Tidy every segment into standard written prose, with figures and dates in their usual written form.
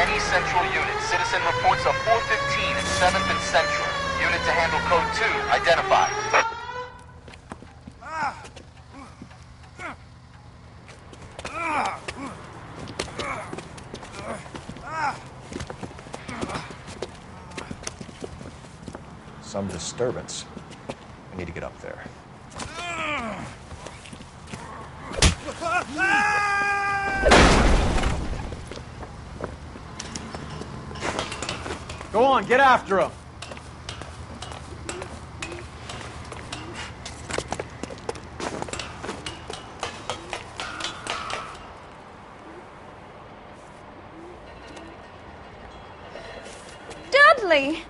any central unit. Citizen reports of 415 at 7th and Central. Unit to handle code 2, identified. Some disturbance. I need to get up there. Go on, get after him. Dudley,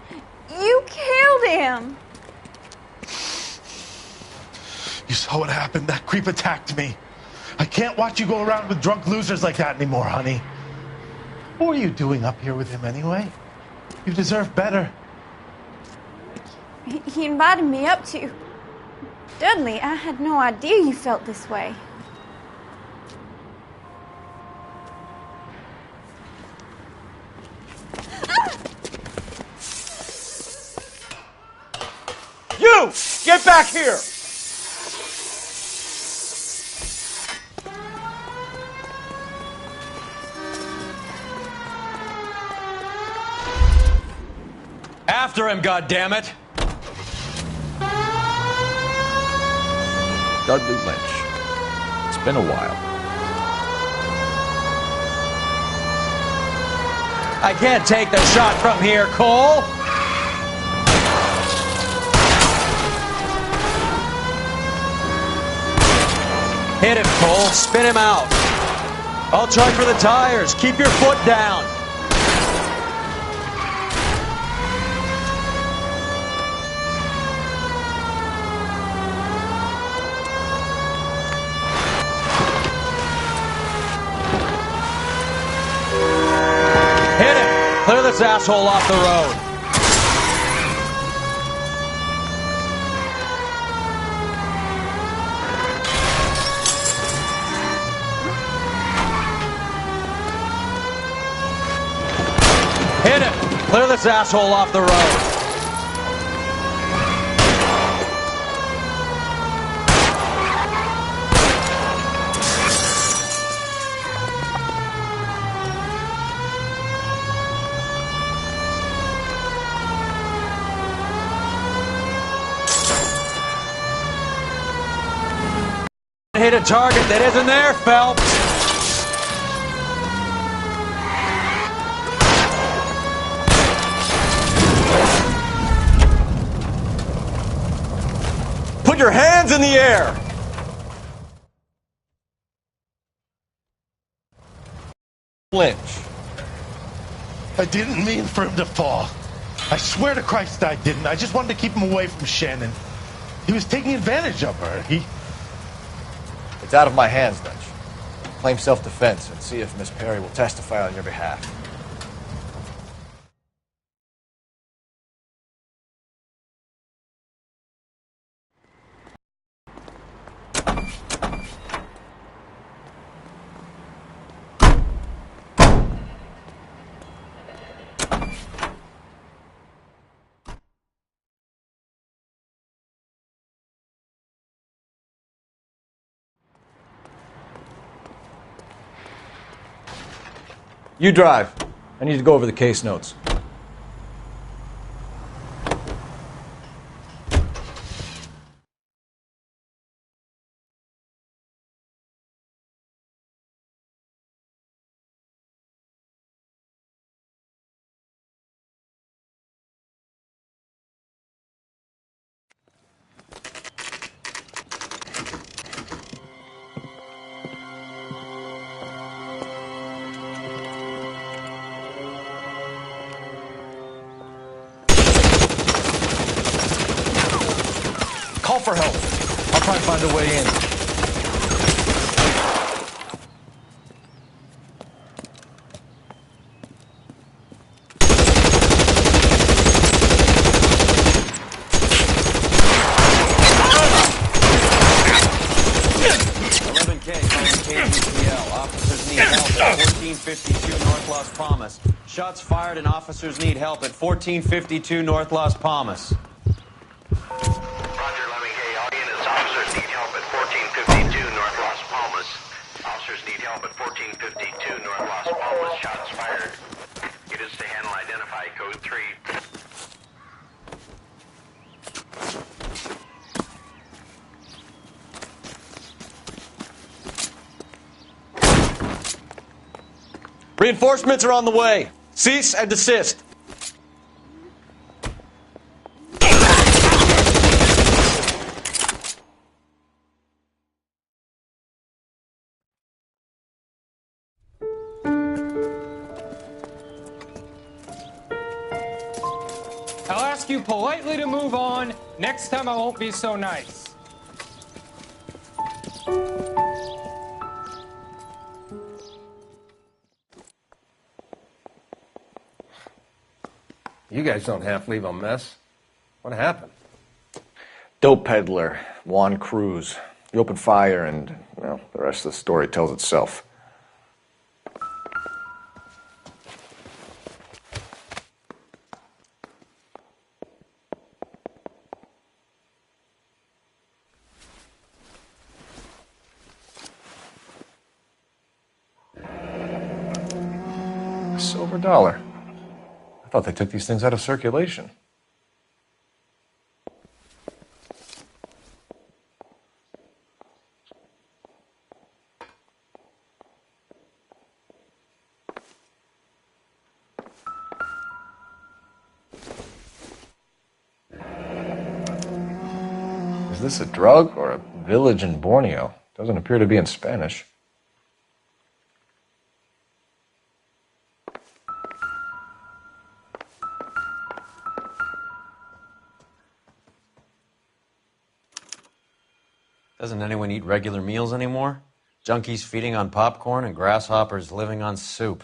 you killed him. You saw what happened. That creep attacked me. I can't watch you go around with drunk losers like that anymore, honey. What were you doing up here with him anyway? You deserve better. He invited me up to. Dudley, I had no idea you felt this way. You! Get back here! After him, goddammit! Dudley Lynch. It's been a while. I can't take the shot from here, Cole! Hit him, Cole. Spin him out. I'll charge for the tires. Keep your foot down. Hit him. Clear this asshole off the road. Hit him! Clear this asshole off the road. Hit a target that isn't there, Phelps. Put your hands in the air! Lynch. I didn't mean for him to fall. I swear to Christ I didn't. I just wanted to keep him away from Shannon. He was taking advantage of her. It's out of my hands, Lynch. Claim self-defense and see if Miss Perry will testify on your behalf. You drive. I need to go over the case notes. Call for help. I'll try and find a way in. KPL. Officers need help at 1452 North Las Palmas. Shots fired and officers need help at 1452 North Las Palmas. Roger, Lemming. Hey, all units, officers need help at 1452 North Las Palmas. Officers need help at 1452 North Las Palmas. Shots fired. Units to handle identify code 3. Reinforcements are on the way. Cease and desist. I'll ask you politely to move on. Next time I won't be so nice. You guys don't half leave a mess. What happened? Dope peddler, Juan Cruz. He opened fire and, well, the rest of the story tells itself. Silver dollar. I thought they took these things out of circulation. Is this a drug or a village in Borneo? Doesn't appear to be in Spanish. Doesn't anyone eat regular meals anymore? Junkies feeding on popcorn and grasshoppers living on soup.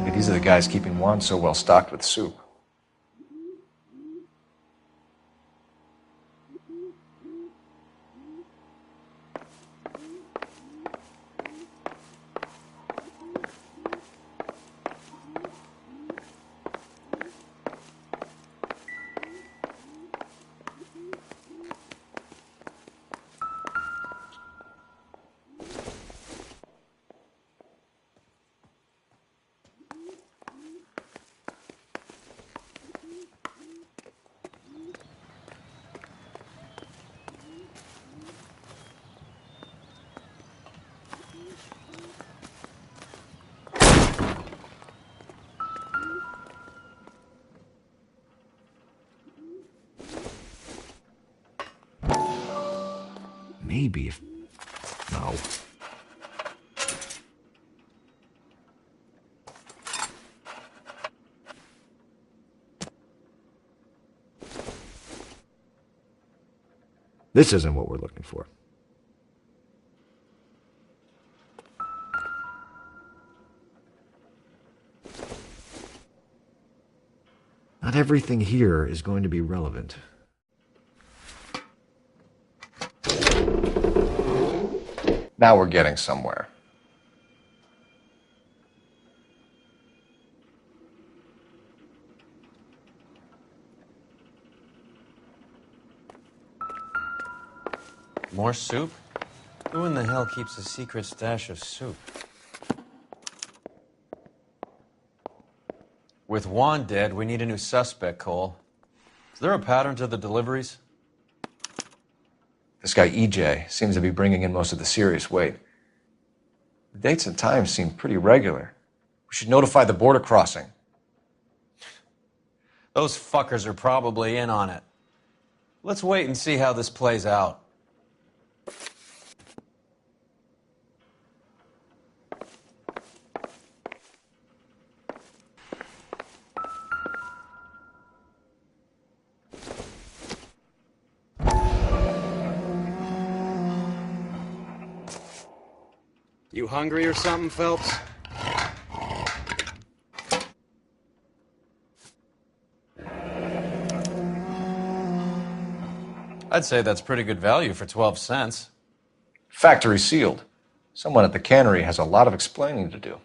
Maybe these are the guys keeping Juan so well stocked with soup. Maybe if... No. This isn't what we're looking for. Not everything here is going to be relevant. Now we're getting somewhere. More soup? Who in the hell keeps a secret stash of soup? With Juan dead, we need a new suspect, Cole. Is there a pattern to the deliveries? This guy EJ seems to be bringing in most of the serious weight. The dates and times seem pretty regular. We should notify the border crossing. Those fuckers are probably in on it. Let's wait and see how this plays out. You hungry or something, Phelps? I'd say that's pretty good value for 12 cents. Factory sealed. Someone at the cannery has a lot of explaining to do.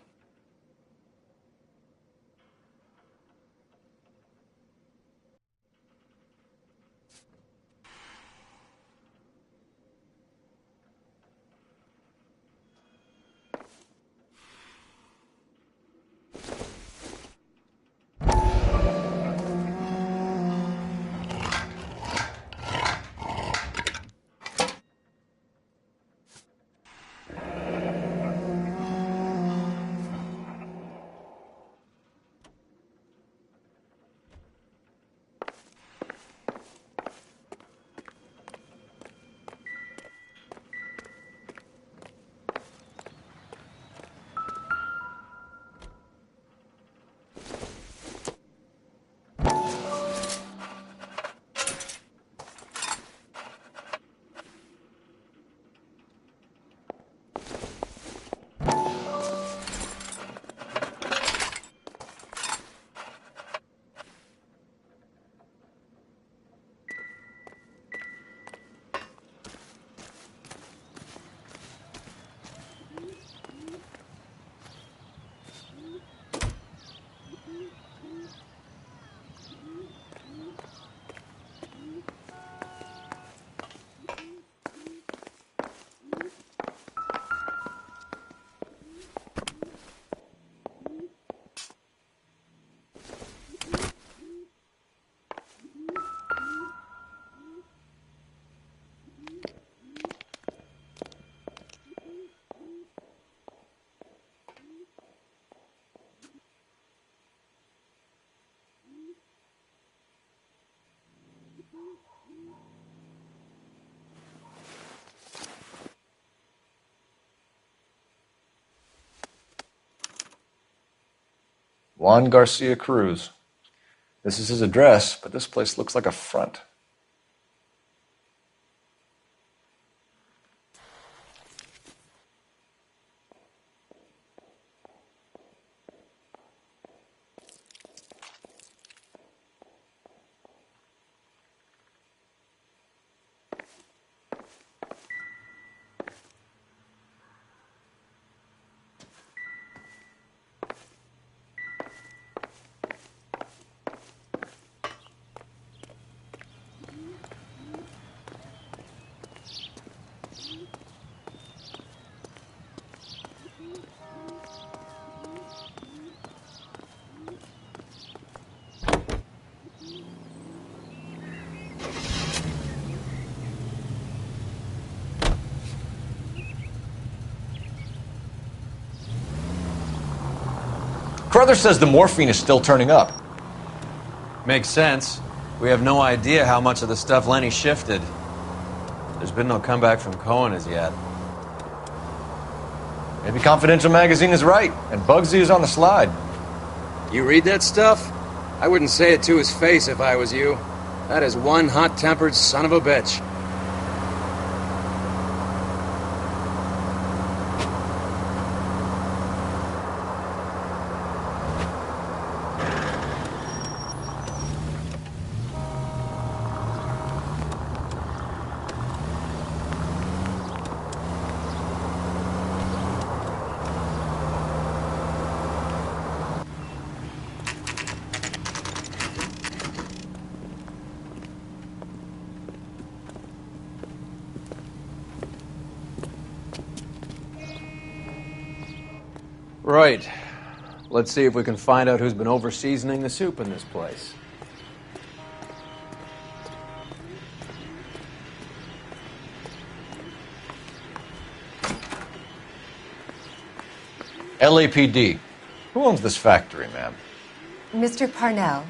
Juan Garcia Cruz. This is his address, but this place looks like a front. Carruthers says the morphine is still turning up. Makes sense. We have no idea how much of the stuff Lenny shifted. There's been no comeback from Cohen as yet. Maybe Confidential Magazine is right, and Bugsy is on the slide. You read that stuff? I wouldn't say it to his face if I was you. That is one hot-tempered son of a bitch. Right. Let's see if we can find out who's been over-seasoning the soup in this place. LAPD. Who owns this factory, ma'am? Mr. Parnell.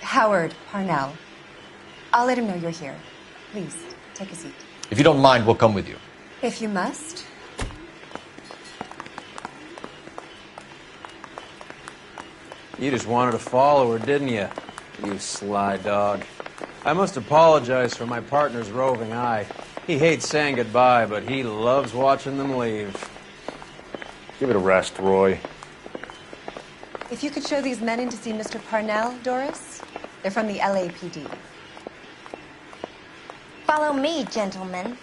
Howard Parnell. I'll let him know you're here. Please, take a seat. If you don't mind, we'll come with you. If you must. You just wanted to follow her, didn't you? You sly dog. I must apologize for my partner's roving eye. He hates saying goodbye, but he loves watching them leave. Give it a rest, Roy. If you could show these men in to see Mr. Parnell, Doris. They're from the LAPD. Follow me, gentlemen.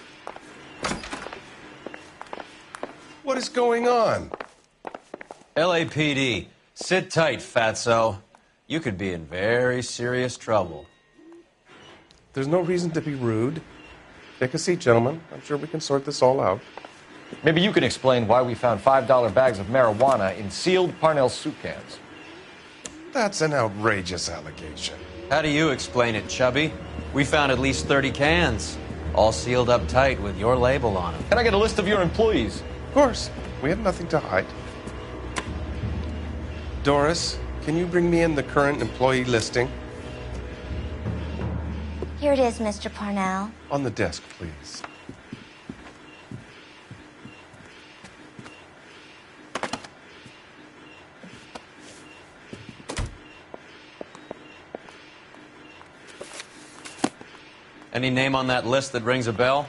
What is going on? LAPD, sit tight, fatso. You could be in very serious trouble. There's no reason to be rude. Take a seat, gentlemen. I'm sure we can sort this all out. Maybe you can explain why we found $5 bags of marijuana in sealed Parnell soup cans. That's an outrageous allegation. How do you explain it, Chubby? We found at least 30 cans, all sealed up tight with your label on them. Can I get a list of your employees? Of course. We have nothing to hide. Doris, can you bring me in the current employee listing? Here it is, Mr. Parnell. On the desk, please. Any name on that list that rings a bell?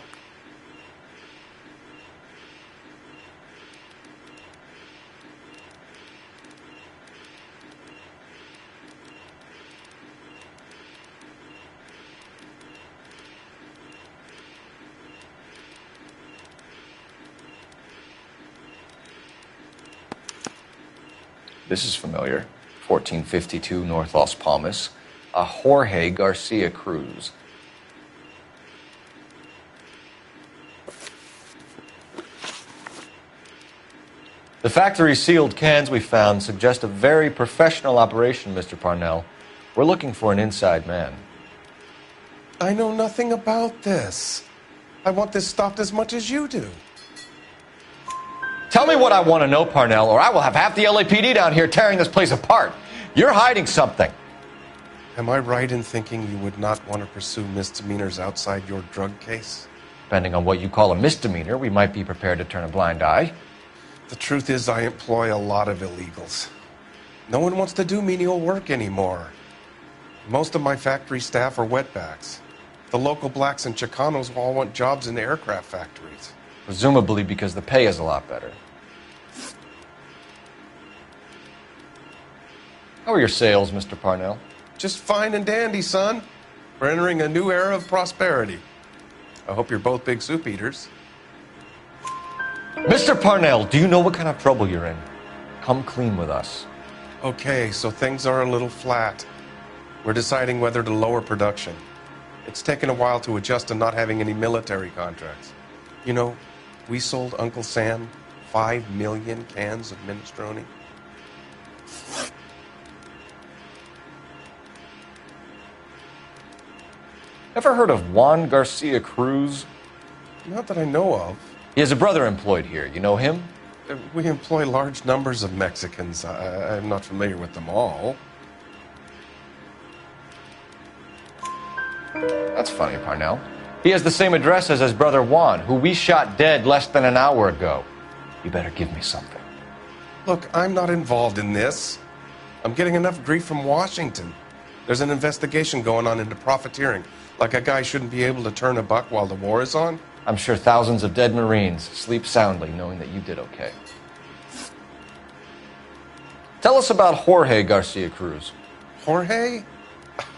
This is familiar. 1452 North Las Palmas. A Jorge Garcia Cruz. The factory sealed cans we found suggest a very professional operation, Mr. Parnell. We're looking for an inside man. I know nothing about this. I want this stopped as much as you do. Tell me what I want to know, Parnell, or I will have half the LAPD down here tearing this place apart. You're hiding something. Am I right in thinking you would not want to pursue misdemeanors outside your drug case? Depending on what you call a misdemeanor, we might be prepared to turn a blind eye. The truth is, I employ a lot of illegals. No one wants to do menial work anymore. Most of my factory staff are wetbacks. The local blacks and Chicanos all want jobs in the aircraft factories. Presumably because the pay is a lot better. How are your sales, Mr. Parnell? Just fine and dandy, son. We're entering a new era of prosperity. I hope you're both big soup eaters. Mr. Parnell, do you know what kind of trouble you're in? Come clean with us. Okay, so things are a little flat. We're deciding whether to lower production. It's taken a while to adjust to not having any military contracts. You know, we sold Uncle Sam 5 million cans of minestrone. Ever heard of Juan Garcia Cruz? Not that I know of. He has a brother employed here. You know him? We employ large numbers of Mexicans. I'm not familiar with them all. That's funny, Parnell. He has the same address as his brother Juan, who we shot dead less than an hour ago. You better give me something. Look, I'm not involved in this. I'm getting enough grief from Washington. There's an investigation going on into profiteering. Like a guy shouldn't be able to turn a buck while the war is on. I'm sure thousands of dead Marines sleep soundly knowing that you did okay. Tell us about Jorge Garcia Cruz. Jorge?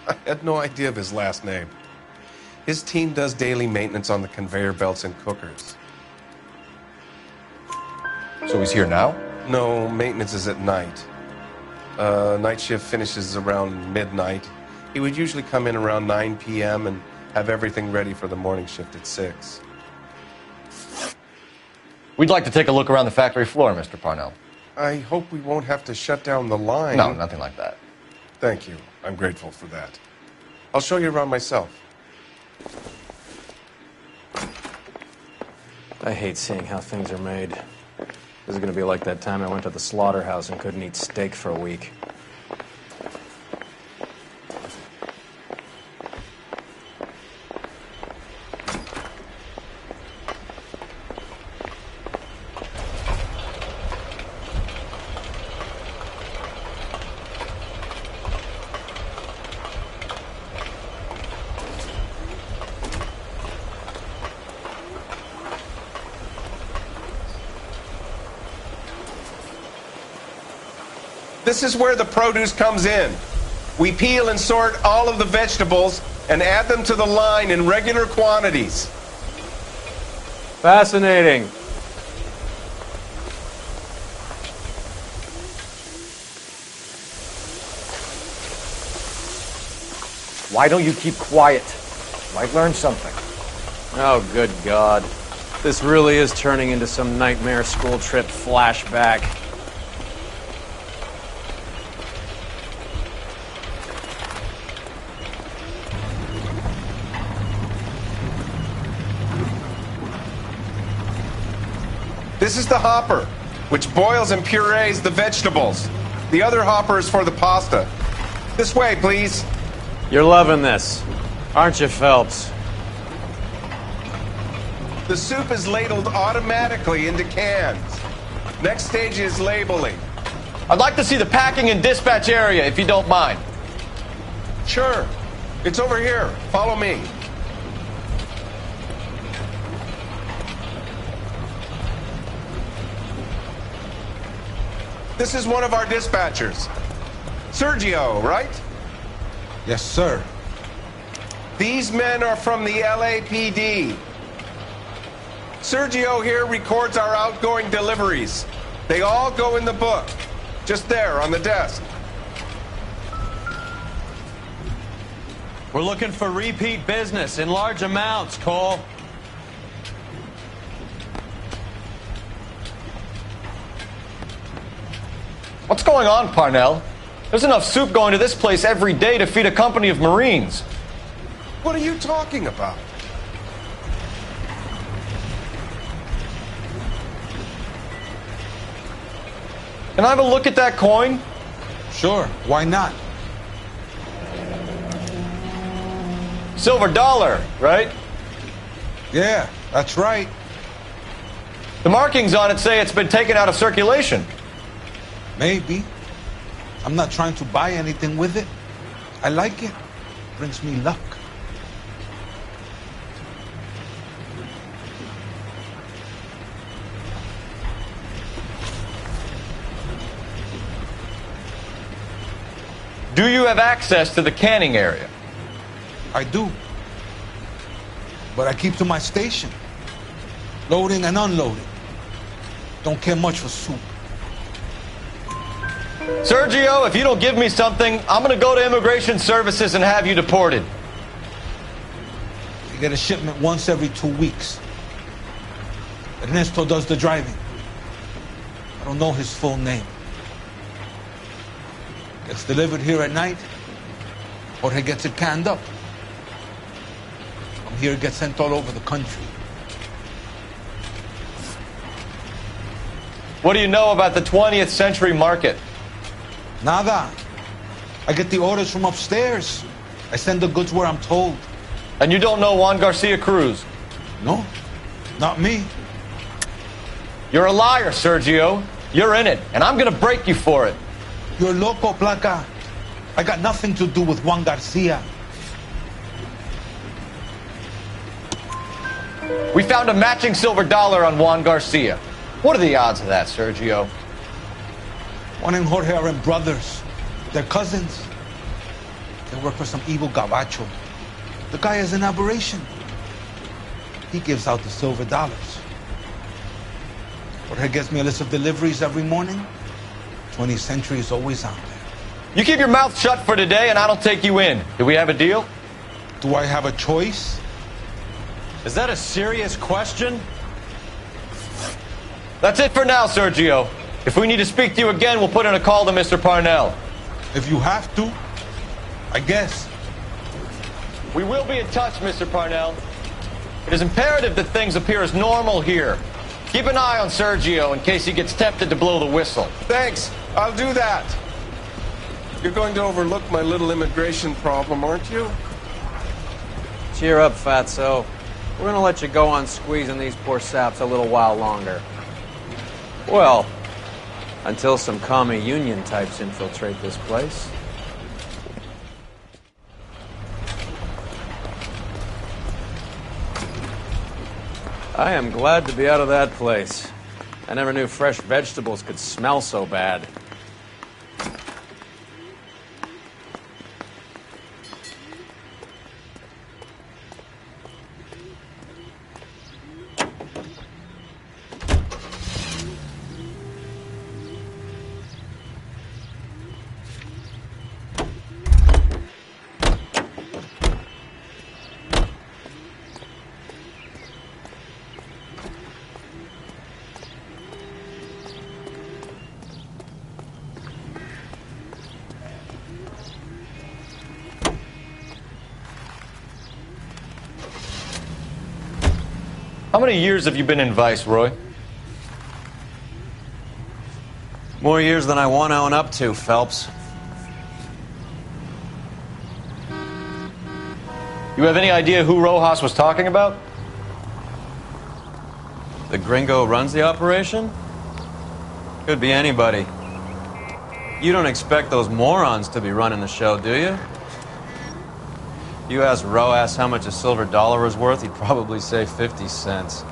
I had no idea of his last name. His team does daily maintenance on the conveyor belts and cookers. So he's here now? No, maintenance is at night. Night shift finishes around midnight. He would usually come in around 9 p.m. and have everything ready for the morning shift at 6. We'd like to take a look around the factory floor, Mr. Parnell. I hope we won't have to shut down the line. No, nothing like that. Thank you. I'm grateful for that. I'll show you around myself. I hate seeing how things are made. This is going to be like that time I went to the slaughterhouse and couldn't eat steak for a week. This is where the produce comes in. We peel and sort all of the vegetables and add them to the line in regular quantities. Fascinating. Why don't you keep quiet? Might learn something. Oh, good God. This really is turning into some nightmare school trip flashback. This is the hopper, which boils and purees the vegetables. The other hopper is for the pasta. This way, please. You're loving this, aren't you, Phelps? The soup is ladled automatically into cans. Next stage is labeling. I'd like to see the packing and dispatch area, if you don't mind. Sure. It's over here. Follow me. This is one of our dispatchers. Sergio, right? Yes, sir. These men are from the LAPD. Sergio here records our outgoing deliveries. They all go in the book. Just there on the desk. We're looking for repeat business in large amounts, Cole. What's going on, Parnell? There's enough soup going to this place every day to feed a company of Marines. What are you talking about? Can I have a look at that coin? Sure, why not? Silver dollar, right? Yeah, that's right. The markings on it say it's been taken out of circulation. Maybe. I'm not trying to buy anything with it. I like it. Brings me luck. Do you have access to the canning area? I do. But I keep to my station. Loading and unloading. Don't care much for soup. Sergio, if you don't give me something, I'm going to go to Immigration Services and have you deported. You get a shipment once every 2 weeks. Ernesto does the driving. I don't know his full name. Gets delivered here at night, or he gets it canned up. From here, it gets sent all over the country. What do you know about the 20th century market? Nada. I get the orders from upstairs. I send the goods where I'm told. And you don't know Juan Garcia Cruz? No, not me. You're a liar, Sergio. You're in it, and I'm going to break you for it. You're loco, Placa. I got nothing to do with Juan Garcia. We found a matching silver dollar on Juan Garcia. What are the odds of that, Sergio? Juan and Jorge are brothers. They're cousins. They work for some evil gabacho. The guy is an aberration. He gives out the silver dollars. Jorge gets me a list of deliveries every morning. 20th Century is always out there. You keep your mouth shut for today and I don't take you in. Do we have a deal? Do I have a choice? Is that a serious question? That's it for now, Sergio. If we need to speak to you again, we'll put in a call to Mr. Parnell. If you have to, I guess. We will be in touch, Mr. Parnell. It is imperative that things appear as normal here. Keep an eye on Sergio in case he gets tempted to blow the whistle. Thanks. I'll do that. You're going to overlook my little immigration problem, aren't you? Cheer up, Fatso. We're gonna let you go on squeezing these poor saps a little while longer. Well, until some commie union types infiltrate this place. I am glad to be out of that place. I never knew fresh vegetables could smell so bad. How many years have you been in Vice, Roy? More years than I want to own up to, Phelps. You have any idea who Rojas was talking about? The gringo runs the operation? Could be anybody. You don't expect those morons to be running the show, do you? You asked Rojas how much a silver dollar was worth, he'd probably say 50 cents.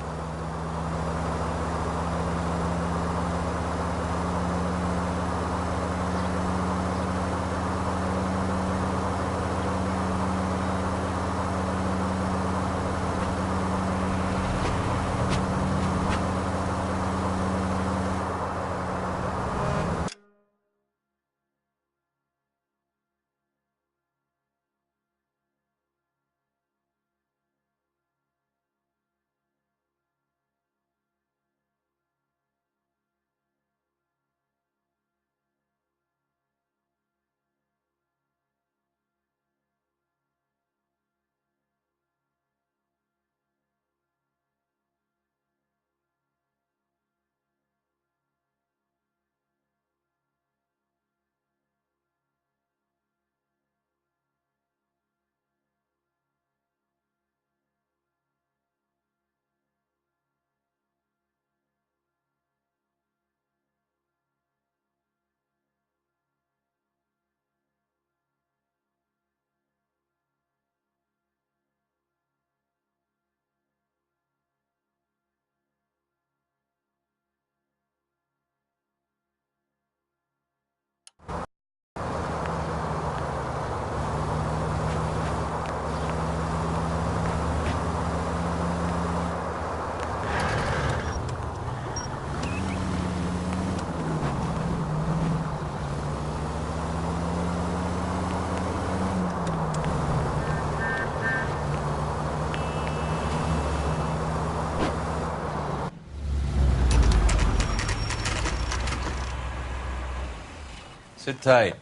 Sit tight.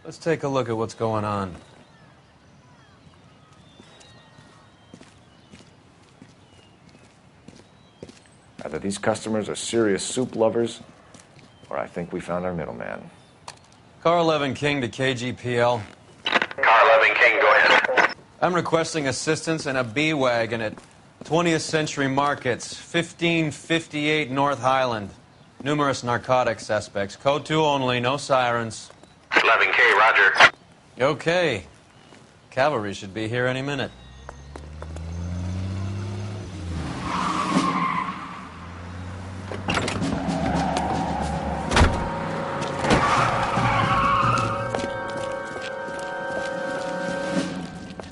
Let's take a look at what's going on. Either these customers are serious soup lovers, or I think we found our middleman. Car 11 King to KGPL. Car 11 King, go ahead. I'm requesting assistance in a B-Wagon at 20th Century Markets, 1558 North Highland. Numerous narcotic suspects. Code 2 only, no sirens. 11K, roger. Okay. Cavalry should be here any minute.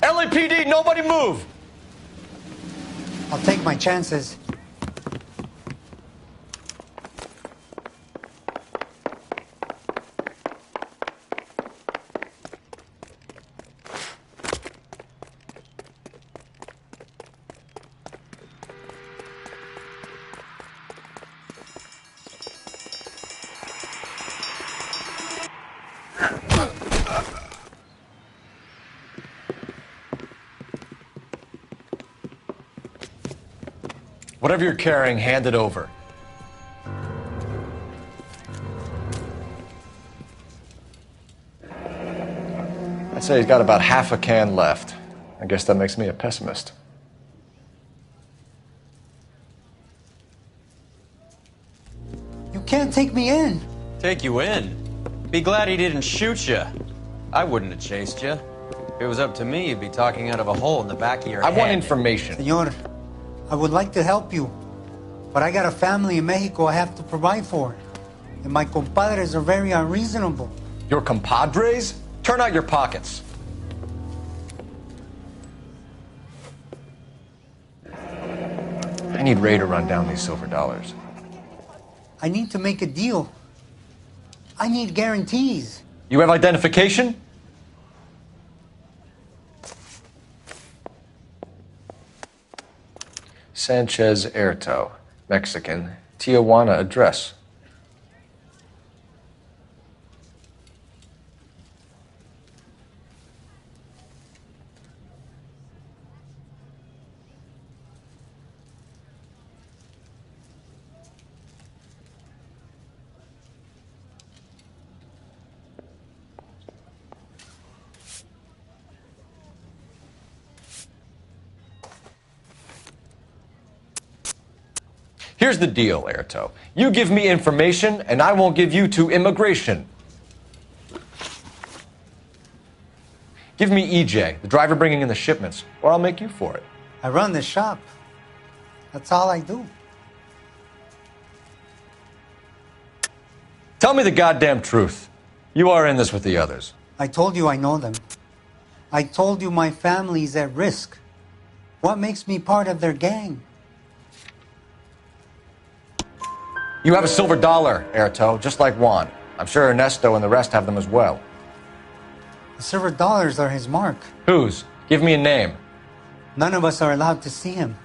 LAPD, nobody move! I'll take my chances. Whatever you're carrying, hand it over. I'd say he's got about half a can left. I guess that makes me a pessimist. You can't take me in. Take you in? Be glad he didn't shoot you. I wouldn't have chased you. If it was up to me, you'd be talking out of a hole in the back of your head. I want information. Senor, I would like to help you, but I got a family in Mexico I have to provide for. And my compadres are very unreasonable. Your compadres? Turn out your pockets. I need Ray to run down these silver dollars. I need to make a deal. I need guarantees. You have identification? Sanchez Erto, Mexican, Tijuana address. Here's the deal, Airto. You give me information, and I won't give you to immigration. Give me EJ, the driver bringing in the shipments, or I'll make you for it. I run the shop. That's all I do. Tell me the goddamn truth. You are in this with the others. I told you I know them. I told you my family's at risk. What makes me part of their gang? You have a silver dollar, Airto, just like Juan. I'm sure Ernesto and the rest have them as well. The silver dollars are his mark. Whose? Give me a name. None of us are allowed to see him.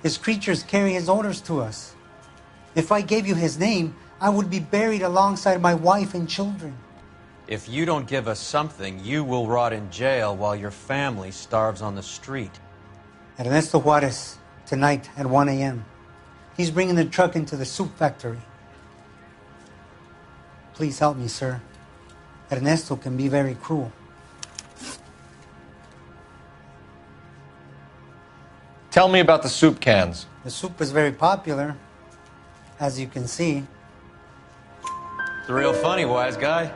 His creatures carry his orders to us. If I gave you his name, I would be buried alongside my wife and children. If you don't give us something, you will rot in jail while your family starves on the street. Ernesto Juarez, tonight at 1 a.m. He's bringing the truck into the soup factory. Please help me, sir. Ernesto can be very cruel. Tell me about the soup cans. The soup is very popular, as you can see. It's real funny, wise guy.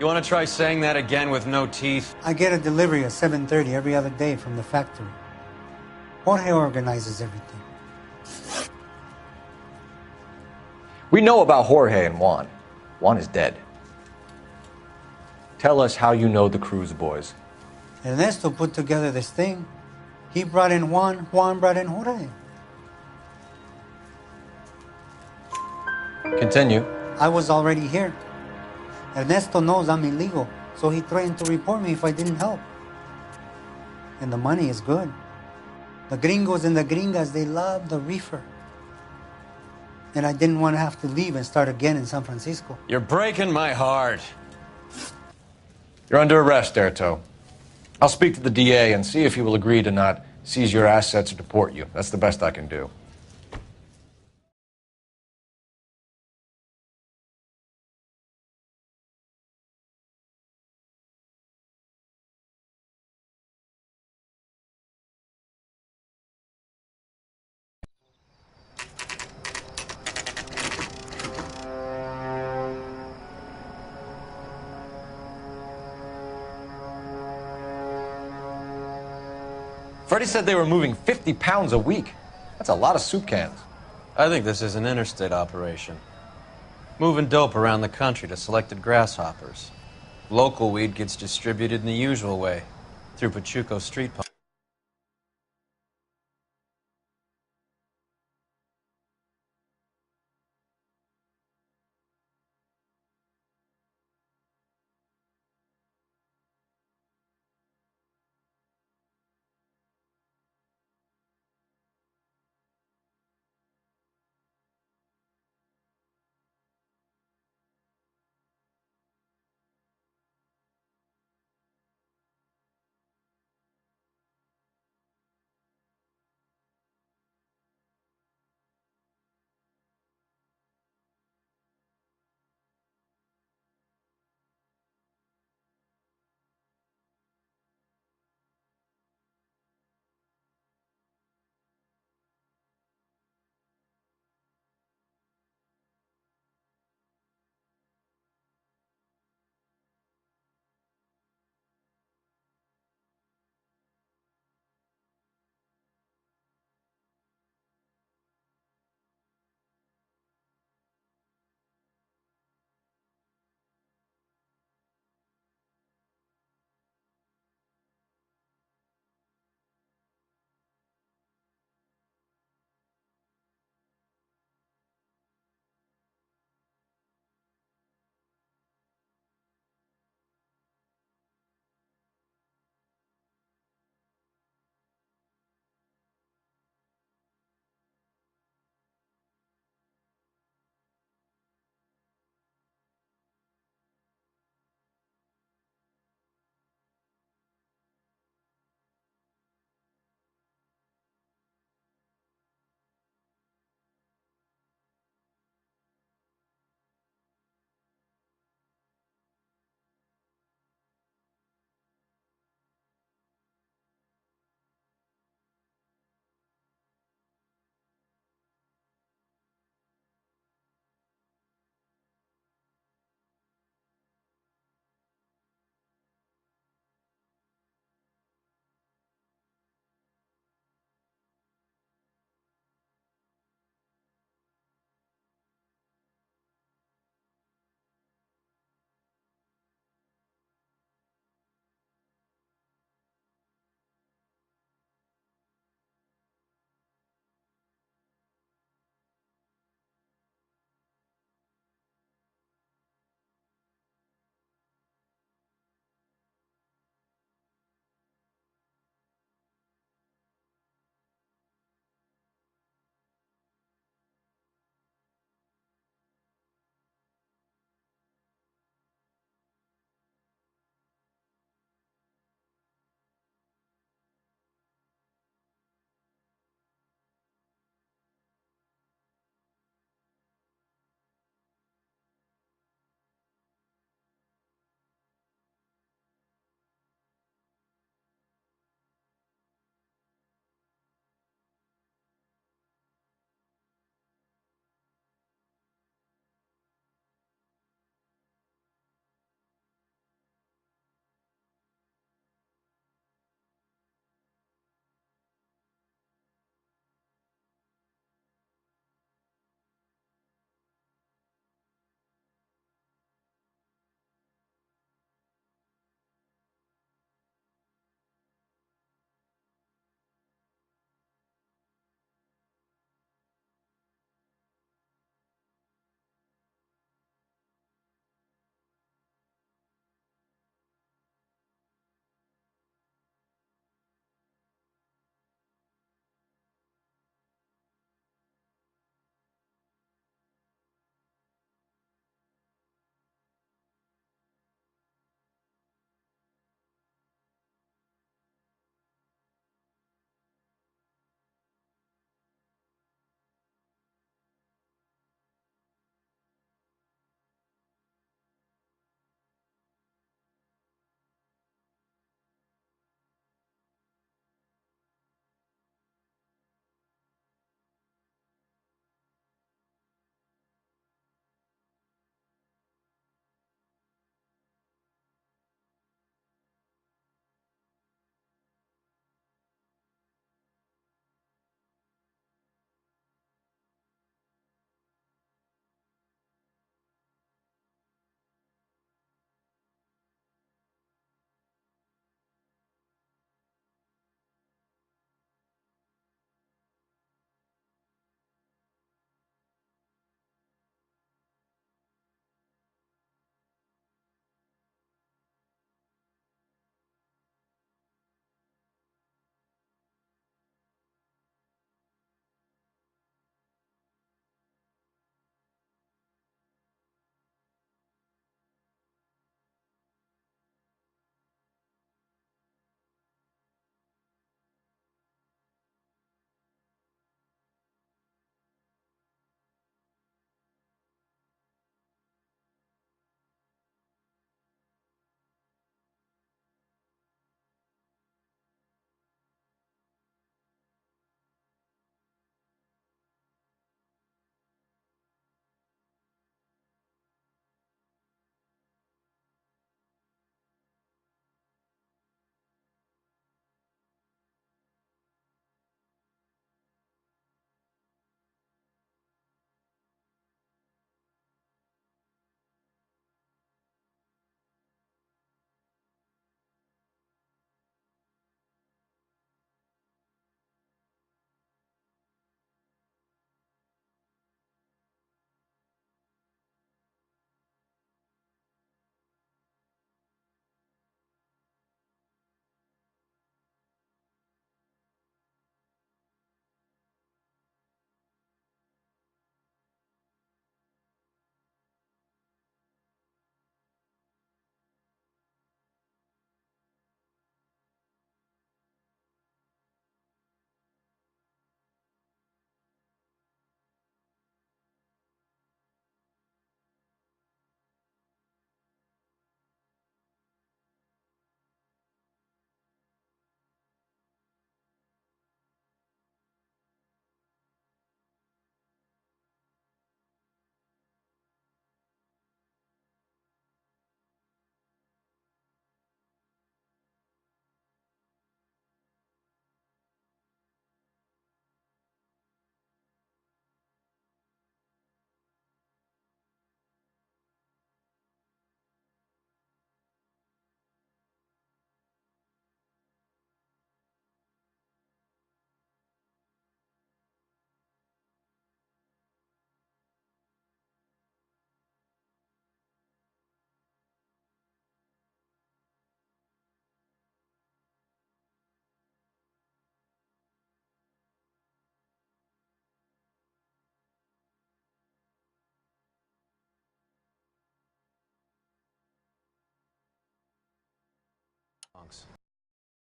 You want to try saying that again with no teeth? I get a delivery at 7:30 every other day from the factory. Jorge organizes everything. We know about Jorge and Juan. Juan is dead. Tell us how you know the Cruz boys. Ernesto put together this thing. He brought in Juan, Juan brought in Jorge. Continue. I was already here. Ernesto knows I'm illegal, so he threatened to report me if I didn't help. And the money is good. The gringos and the gringas, they love the reefer. And I didn't want to have to leave and start again in San Francisco. You're breaking my heart. You're under arrest, Airto. I'll speak to the DA and see if he will agree to not seize your assets or deport you. That's the best I can do. Freddie said they were moving 50 pounds a week. That's a lot of soup cans. I think this is an interstate operation. Moving dope around the country to selected grasshoppers. Local weed gets distributed in the usual way, through Pachuco street pump.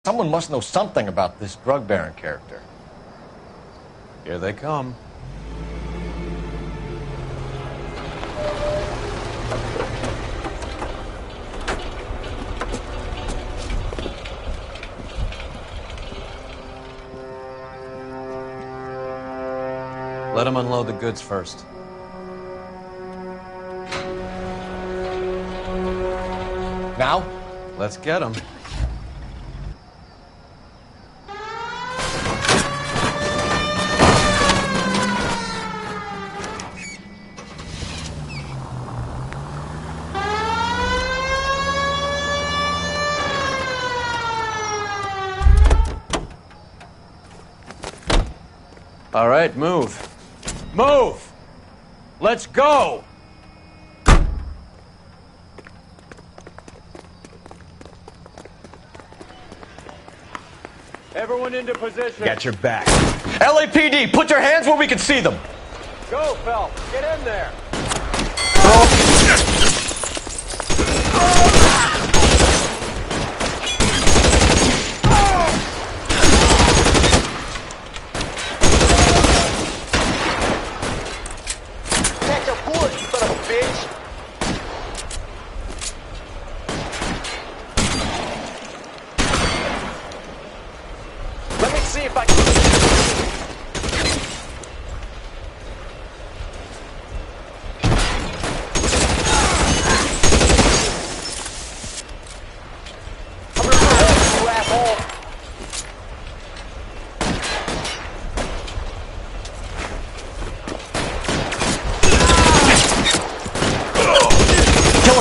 Someone must know something about this drug baron character. Here they come. Let them unload the goods first. Now? Let's get them. All right, move. Move! Let's go! Everyone into position. Got your back. LAPD, put your hands where we can see them. Go, Phelps. Get in there. Catch a bullet, you son of a bitch. Let me see if I can...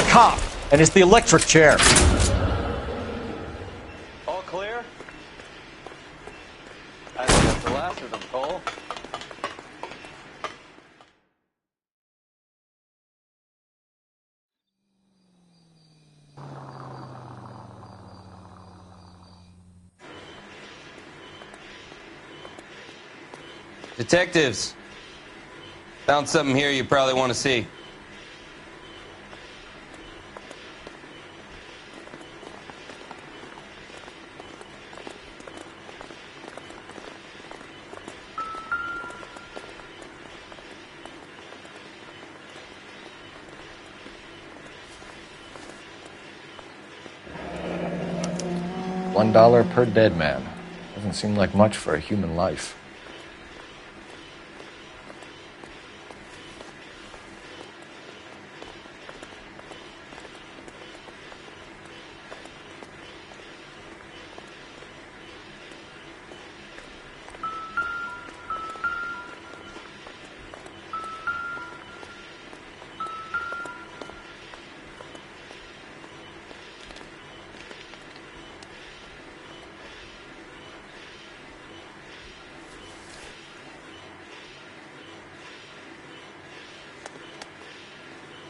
Cop, and it's the electric chair. All clear? I think that's the last of them, Cole. Detectives, found something here you probably want to see. $1 per dead man. Doesn't seem like much for a human life.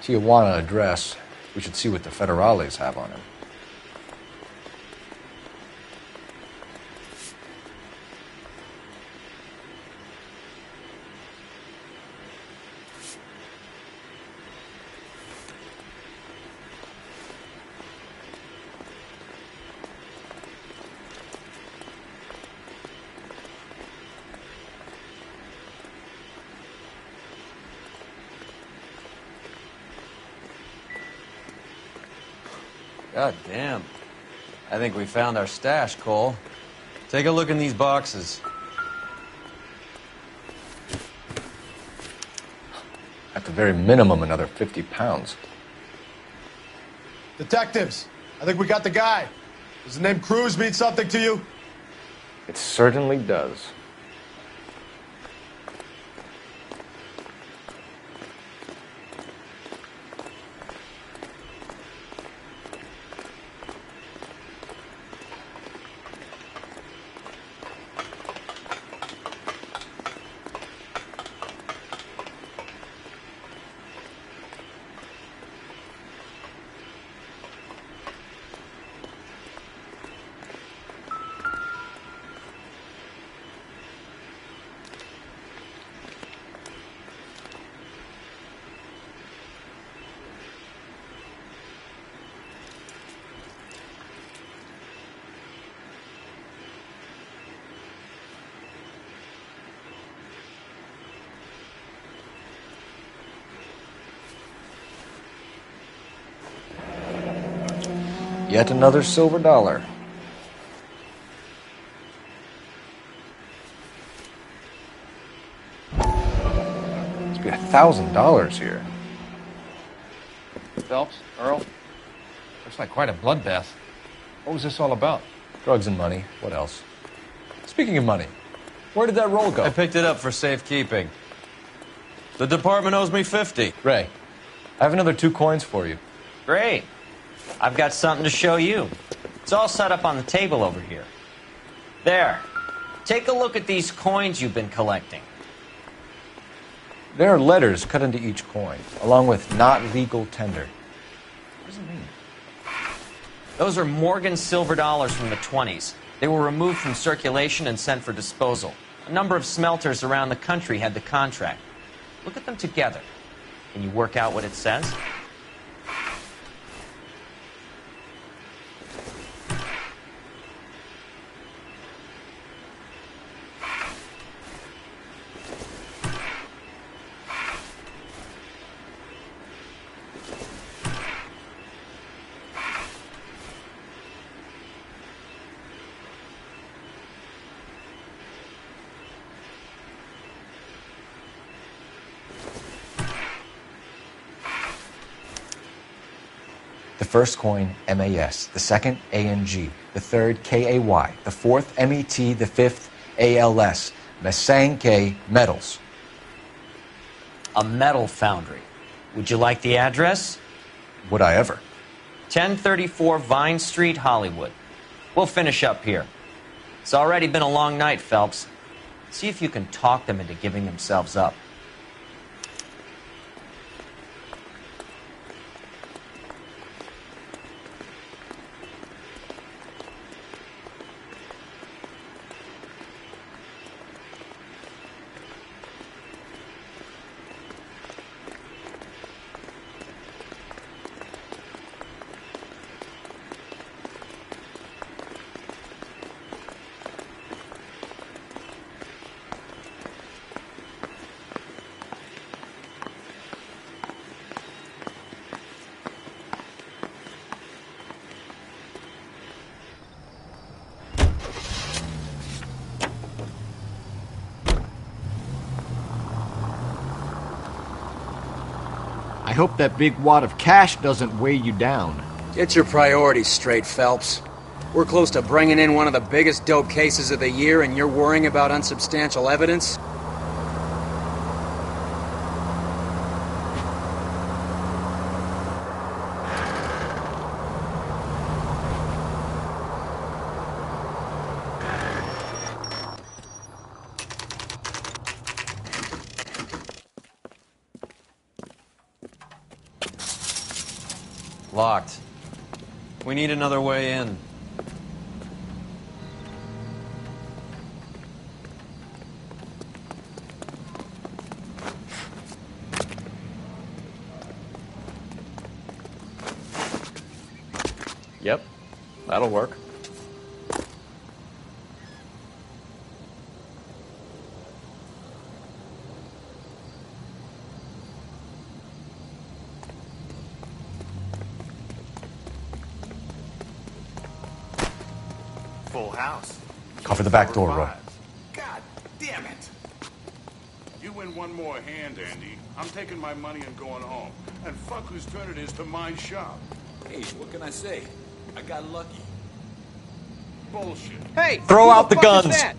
Tijuana address. We should see what the federales have on him. God damn. I think we found our stash, Cole. Take a look in these boxes. At the very minimum, another 50 pounds. Detectives, I think we got the guy. Does the name Cruz mean something to you? It certainly does. Yet another silver dollar. Must be $1,000 here. Phelps, Earl, looks like quite a bloodbath. What was this all about? Drugs and money. What else? Speaking of money, where did that roll go? I picked it up for safekeeping. The department owes me 50. Ray, I have another 2 coins for you. Great. I've got something to show you. It's all set up on the table over here. There. Take a look at these coins you've been collecting. There are letters cut into each coin, along with not legal tender. What does it mean? Those are Morgan silver dollars from the 20s. They were removed from circulation and sent for disposal. A number of smelters around the country had the contract. Look at them together. Can you work out what it says? The first coin, MAS. The second, ANG. The third, KAY. The fourth, MET. The fifth, ALS. Masanke Metals. A metal foundry. Would you like the address? Would I ever? 1034 Vine Street, Hollywood. We'll finish up here. It's already been a long night, Phelps. See if you can talk them into giving themselves up. I hope that big wad of cash doesn't weigh you down. Get your priorities straight, Phelps. We're close to bringing in one of the biggest dope cases of the year, and you're worrying about unsubstantial evidence? Locked. We need another way in. Yep, that'll work. Full house. Cover the back door, Roy. God damn it! You win one more hand, Andy. I'm taking my money and going home. And fuck whose turn it is to mind shop. Hey, what can I say? I got lucky. Bullshit. Hey! Throw who out the fuck is guns. that?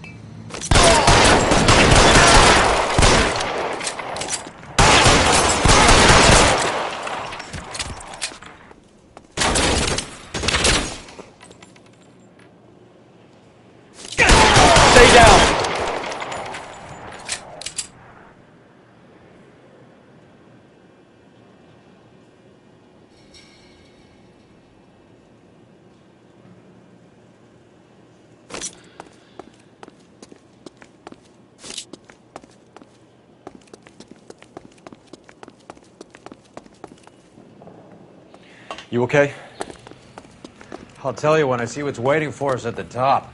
Stay down. You okay? I'll tell you when I see what's waiting for us at the top.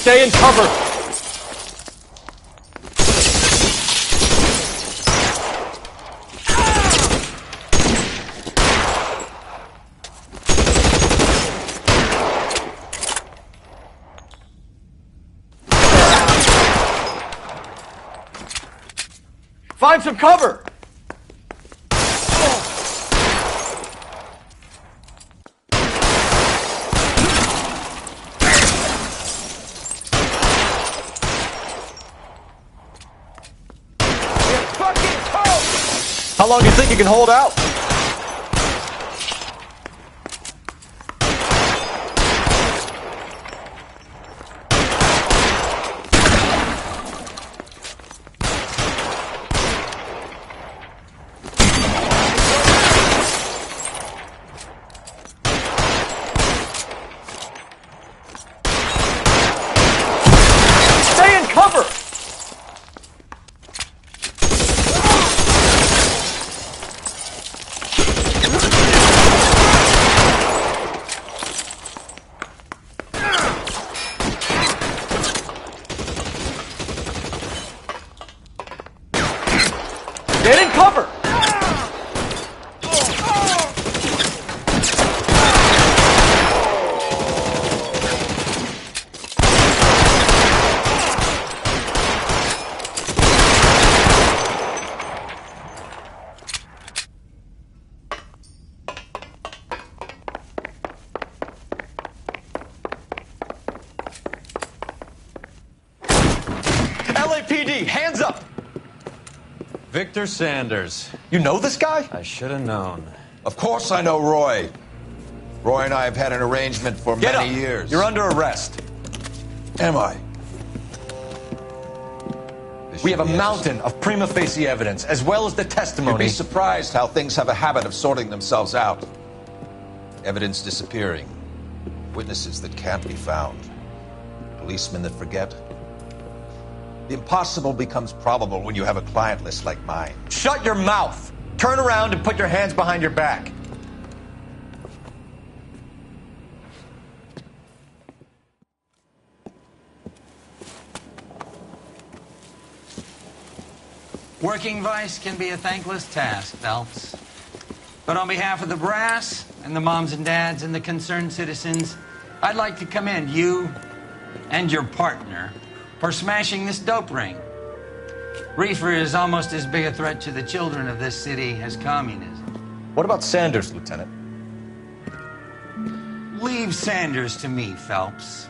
Stay in cover. Find some cover! How long do you think you can hold out? Stay in cover! Get in cover! LAPD, hands up! Victor Sanders. You know this guy? I should have known. Of course I know Roy. Roy and I have had an arrangement for Get many up. years. You're under arrest. Am I? We have a mountain of prima facie evidence, as well as the You'd testimony. be surprised how things have a habit of sorting themselves out. Evidence disappearing. Witnesses that can't be found. Policemen that forget. The impossible becomes probable when you have a client list like mine. Shut your mouth! Turn around and put your hands behind your back. Working vice can be a thankless task, Phelps. But on behalf of the brass and the moms and dads and the concerned citizens, I'd like to commend you and your partner for smashing this dope ring. Reefer is almost as big a threat to the children of this city as communism. What about Sanders, Lieutenant? Leave Sanders to me, Phelps.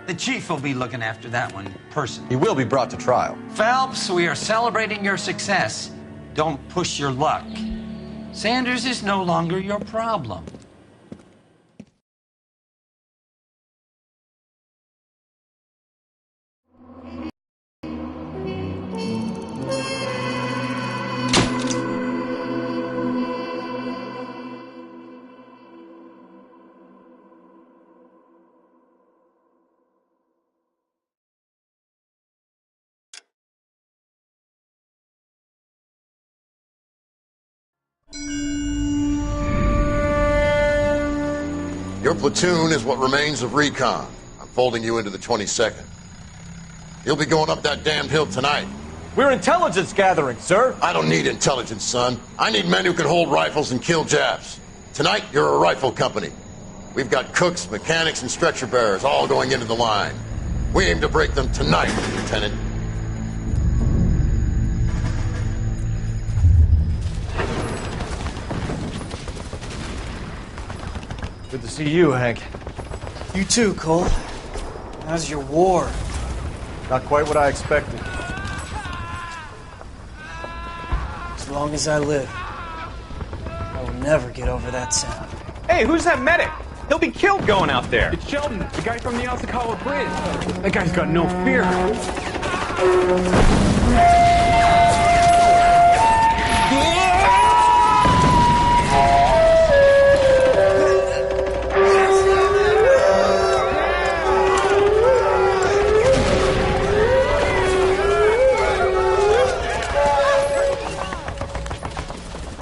The chief will be looking after that one personally. He will be brought to trial. Phelps, we are celebrating your success. Don't push your luck. Sanders is no longer your problem. Your platoon is what remains of recon. I'm folding you into the 22nd. You'll be going up that damned hill tonight. We're intelligence gathering, sir. I don't need intelligence, son. I need men who can hold rifles and kill Japs. Tonight, you're a rifle company. We've got cooks, mechanics, and stretcher bearers all going into the line. We aim to break them tonight, Lieutenant. Good to see you, Hank. You too, Cole. How's your war? Not quite what I expected. As long as I live, I will never get over that sound. Hey, who's that medic? He'll be killed going out there. It's Sheldon, the guy from the Osakawa Bridge. That guy's got no fear.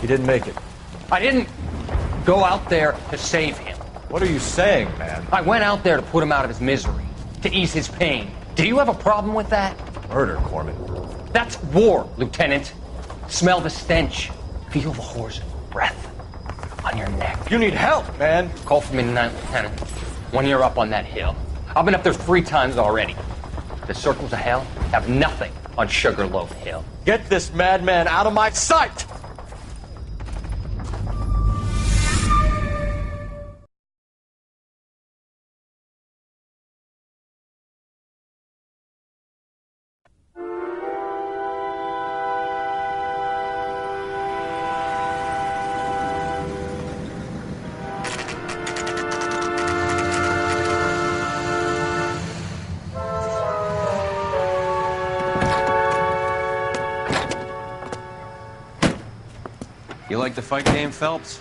He didn't make it. I didn't go out there to save him. What are you saying, man? I went out there to put him out of his misery, to ease his pain. Do you have a problem with that? Murder, Corman. That's war, Lieutenant. Smell the stench. Feel the whore's breath on your neck. You need help, man. Call for me tonight, Lieutenant. When you're up on that hill. I've been up there 3 times already. The circles of hell have nothing on Sugarloaf Hill. Get this madman out of my sight! You like the fight game, Phelps?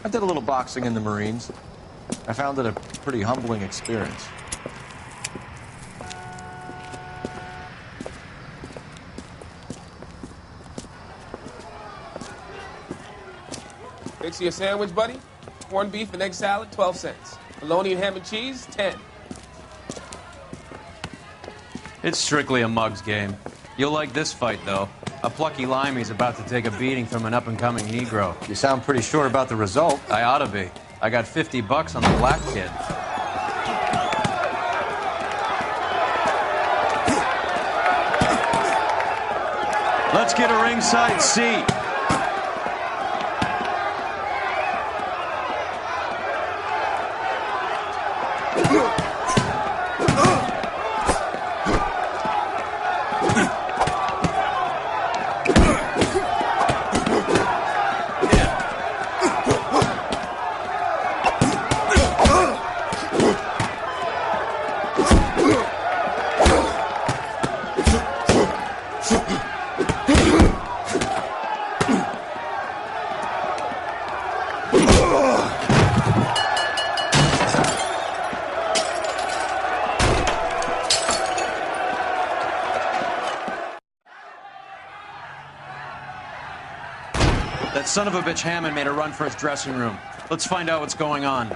I did a little boxing in the Marines. I found it a pretty humbling experience. Fix you a sandwich, buddy? Corned beef and egg salad, 12 cents. Bologna and ham and cheese, 10. It's strictly a mug's game. You'll like this fight, though. A plucky limey's about to take a beating from an up-and-coming Negro. You sound pretty sure about the result. I ought to be. I got $50 on the black kid. Let's get a ringside seat. That son of a bitch Hammond made a run for his dressing room. Let's find out what's going on.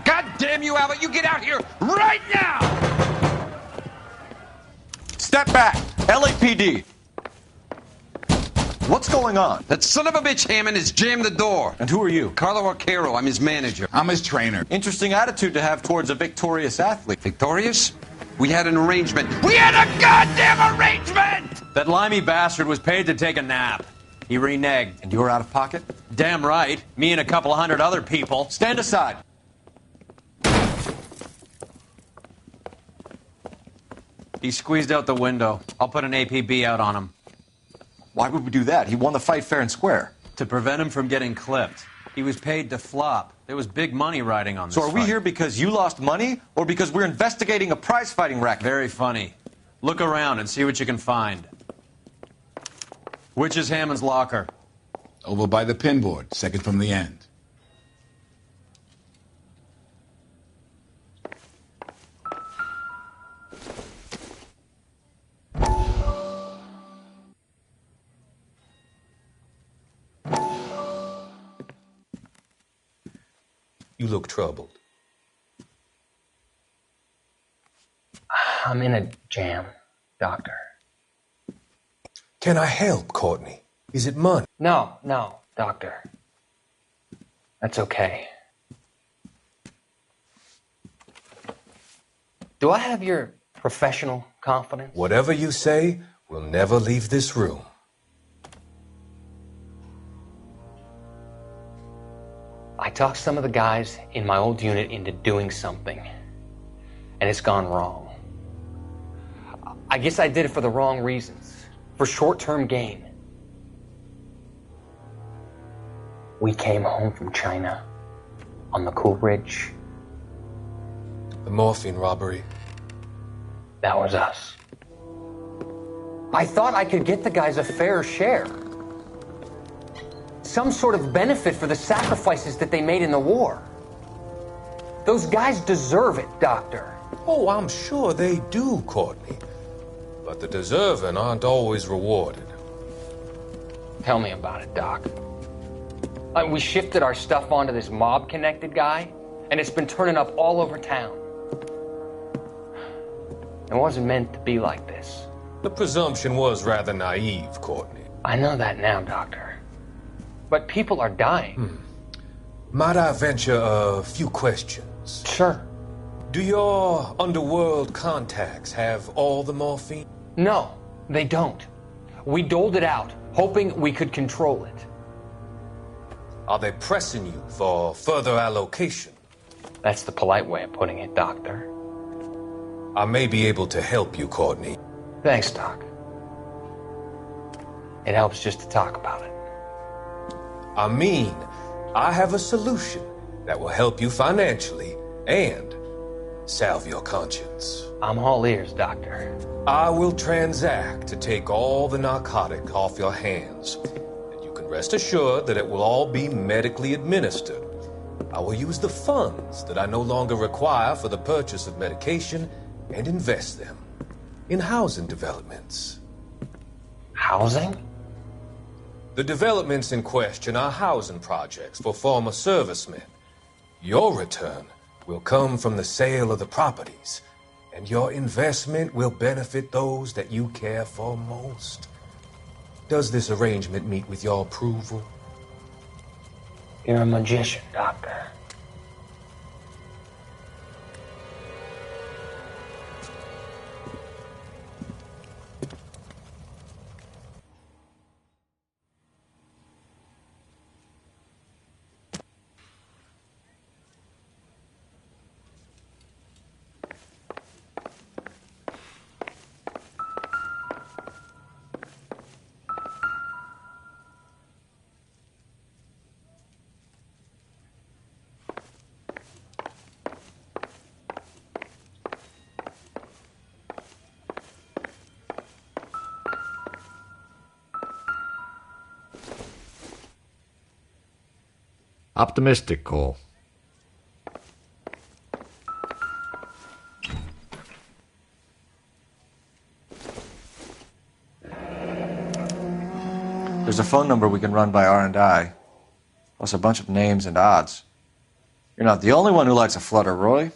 God damn you, Albert! You get out here right now! Step back! LAPD! What's going on? That son of a bitch Hammond has jammed the door. And who are you? Carlo Arcaro. I'm his manager. I'm his trainer. Interesting attitude to have towards a victorious athlete. Victorious? We had an arrangement. We had a goddamn arrangement! That limey bastard was paid to take a nap. He reneged. And you were out of pocket? Damn right. Me and a couple of hundred other people. Stand aside. He squeezed out the window. I'll put an APB out on him. Why would we do that? He won the fight fair and square. To prevent him from getting clipped. He was paid to flop. There was big money riding on this So are we fight. here because you lost money or because we're investigating a prize-fighting racket? Very funny. Look around and see what you can find. Which is Hammond's locker? Over by the pinboard, second from the end. You look troubled. I'm in a jam, Doctor. Can I help, Courtney? Is it money? No, Doctor. That's okay. Do I have your professional confidence? Whatever you say, we'll never leave this room. I talked some of the guys in my old unit into doing something, and it's gone wrong. I guess I did it for the wrong reasons, for short-term gain. We came home from China on the Cool Ridge. The morphine robbery. That was us. I thought I could get the guys a fair share. Some sort of benefit for the sacrifices that they made in the war. Those guys deserve it, Doctor. Oh, I'm sure they do, Courtney. But the deserving aren't always rewarded. Tell me about it, Doc. We shifted our stuff onto this mob-connected guy, and it's been turning up all over town. It wasn't meant to be like this. The presumption was rather naive, Courtney. I know that now, Doctor. But people are dying. Might I venture a few questions? Sure. Do your underworld contacts have all the morphine? No, they don't. We doled it out, hoping we could control it. Are they pressing you for further allocation? That's the polite way of putting it, Doctor. I may be able to help you, Courtney. Thanks, Doc. It helps just to talk about it. I mean, I have a solution that will help you financially and salve your conscience. I'm all ears, Doctor. I will transact to take all the narcotic off your hands. And you can rest assured that it will all be medically administered. I will use the funds that I no longer require for the purchase of medication and invest them in housing developments. Housing? The developments in question are housing projects for former servicemen. Your return will come from the sale of the properties, and your investment will benefit those that you care for most. Does this arrangement meet with your approval? You're a magician, Doctor. Optimistic, Cole. There's a phone number we can run by R&I, plus a bunch of names and odds. You're not the only one who likes a flutter, Roy.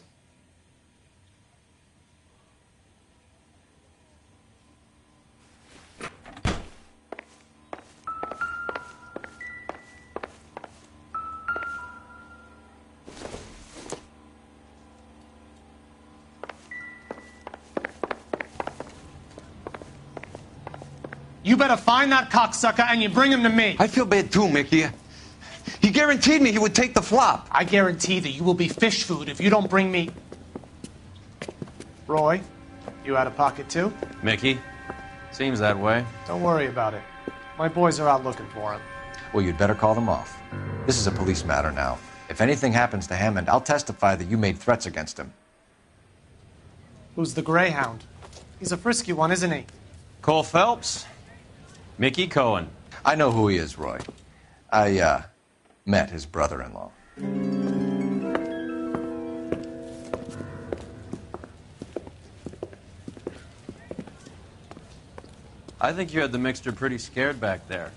You better find that cocksucker and you bring him to me. I feel bad too, Mickey. He guaranteed me he would take the flop. I guarantee that you will be fish food if you don't bring me... Roy, you out of pocket too? Mickey? Seems that way. Don't worry about it. My boys are out looking for him. Well, you'd better call them off. This is a police matter now. If anything happens to Hammond, I'll testify that you made threats against him. Who's the Greyhound? He's a frisky one, isn't he? Cole Phelps? Mickey Cohen. I know who he is, Roy. I, met his brother-in-law. I think you had the mixture pretty scared back there.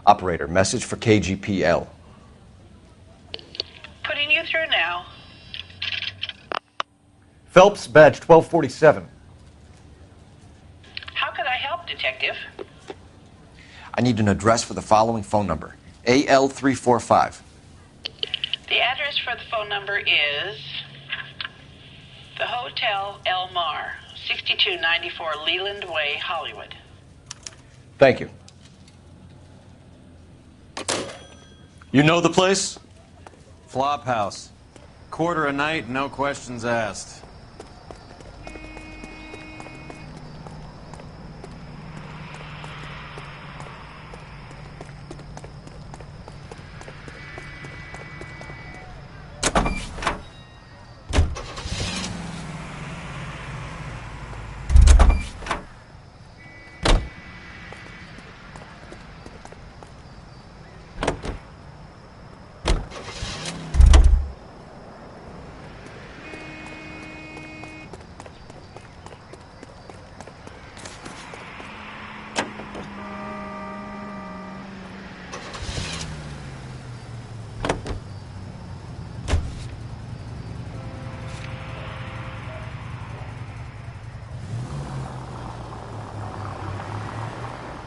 Operator, message for KGPL. Putting you through now. Phelps, badge 1247. How could I help, Detective? I need an address for the following phone number. AL345. The address for the phone number is the Hotel El Mar, 6294 Leland Way, Hollywood. Thank you. You know the place? Flop house. Quarter a night, no questions asked.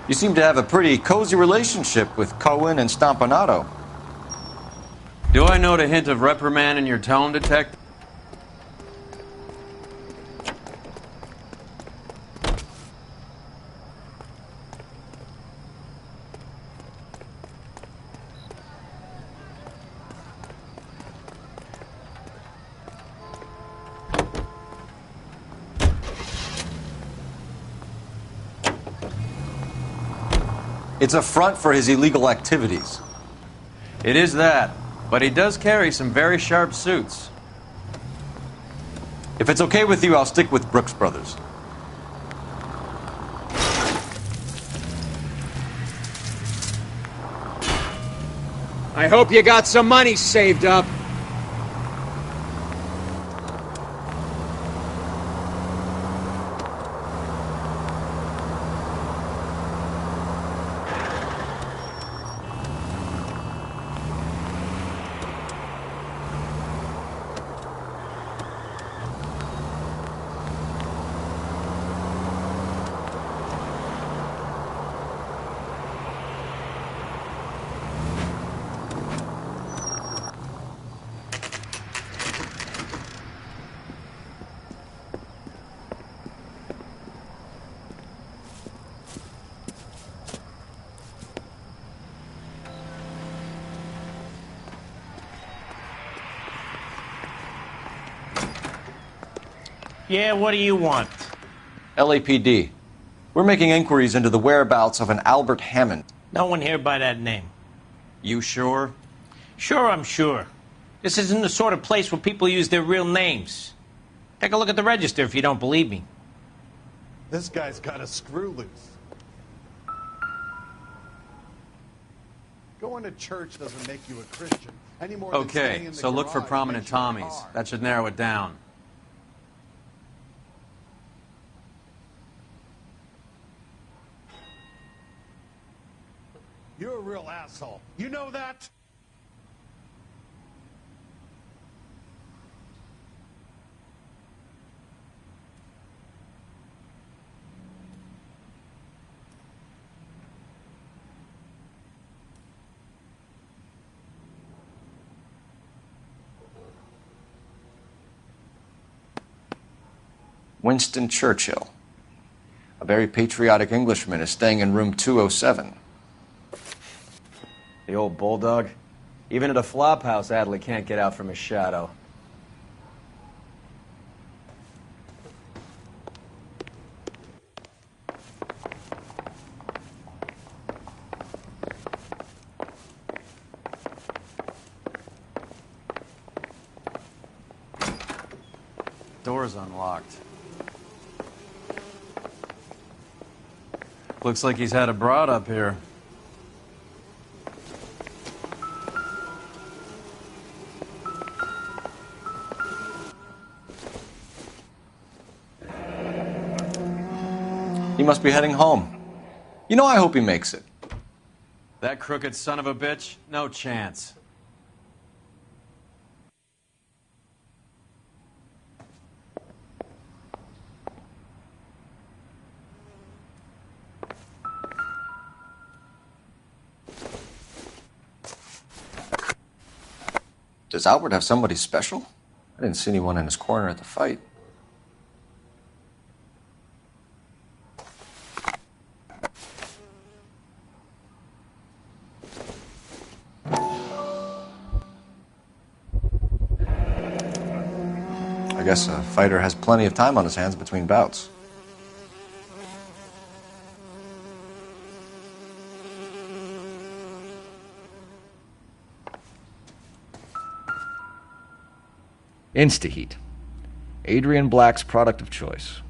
You seem to have a pretty cozy relationship with Cohen and Stompanato. Do I note a hint of reprimand in your tone, Detective? It's a front for his illegal activities. It is that, but he does carry some very sharp suits. If it's okay with you, I'll stick with Brooks Brothers. I hope you got some money saved up. Yeah, what do you want? LAPD. We're making inquiries into the whereabouts of an Albert Hammond. No one here by that name. You sure? Sure, I'm sure. This isn't the sort of place where people use their real names. Take a look at the register if you don't believe me. This guy's got a screw loose. Going to church doesn't make you a Christian any more than staying Okay, in the so look for garage prominent makes you a Tommies. car. That should narrow it down. You're a real asshole. You know that? Winston Churchill. A very patriotic Englishman is staying in room 207. The old bulldog. Even at a flop house, Adley can't get out from his shadow. Door's unlocked. Looks like he's had a broad up here. He must be heading home. You know, I hope he makes it. That crooked son of a bitch? No chance. Does Albert have somebody special? I didn't see anyone in his corner at the fight. I guess a fighter has plenty of time on his hands between bouts. Instaheat. Adrian Black's product of choice.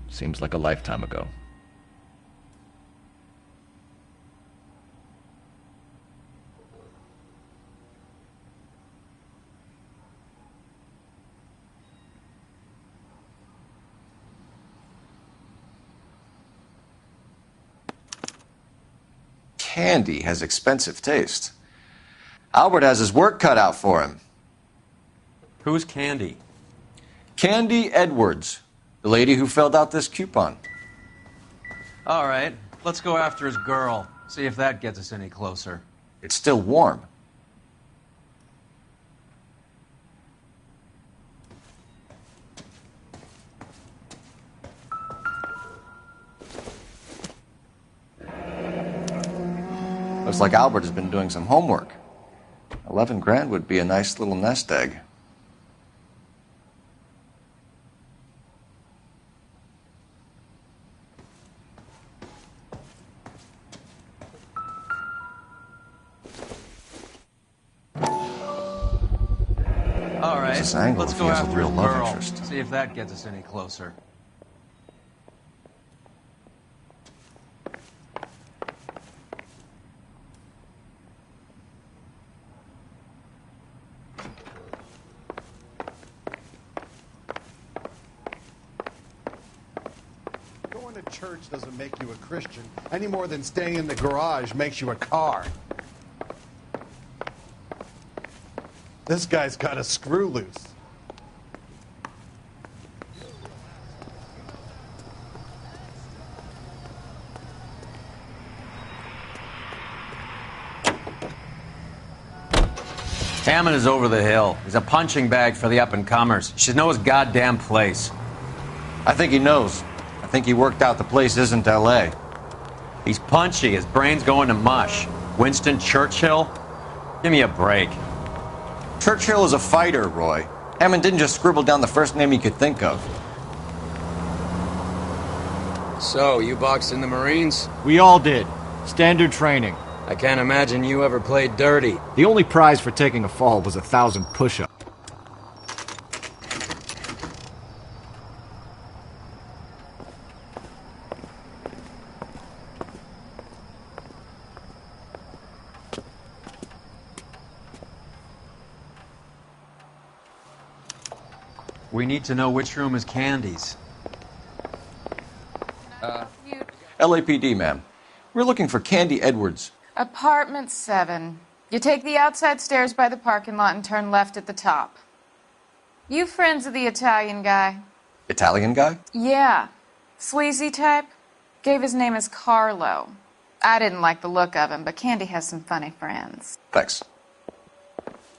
Seems like a lifetime ago. Candy has expensive taste. Albert has his work cut out for him. Who's Candy? Candy Edwards, the lady who filled out this coupon. All right. Let's go after his girl. See if that gets us any closer. It's still warm. Looks like Albert has been doing some homework. 11 grand would be a nice little nest egg. All right, This angle let's if go he has a after real his love girl. interest. See if that gets us any closer. Going to church doesn't make you a Christian any more than staying in the garage makes you a car. This guy's got a screw loose. Hammond is over the hill. He's a punching bag for the up-and-comers. He should know his goddamn place. I think he knows. I think he worked out the place isn't L.A. He's punchy. His brain's going to mush. Winston Churchill? Give me a break. Churchill is a fighter, Roy. Hammond didn't just scribble down the first name he could think of. So, you boxed in the Marines? We all did. Standard training. I can't imagine you ever played dirty. The only prize for taking a fall was 1,000 push-ups. We need to know which room is Candy's. LAPD, ma'am. We're looking for Candy Edwards. Apartment 7. You take the outside stairs by the parking lot and turn left at the top. You friends of the Italian guy? Italian guy? Yeah. Sleazy type? Gave his name as Carlo. I didn't like the look of him, but Candy has some funny friends. Thanks.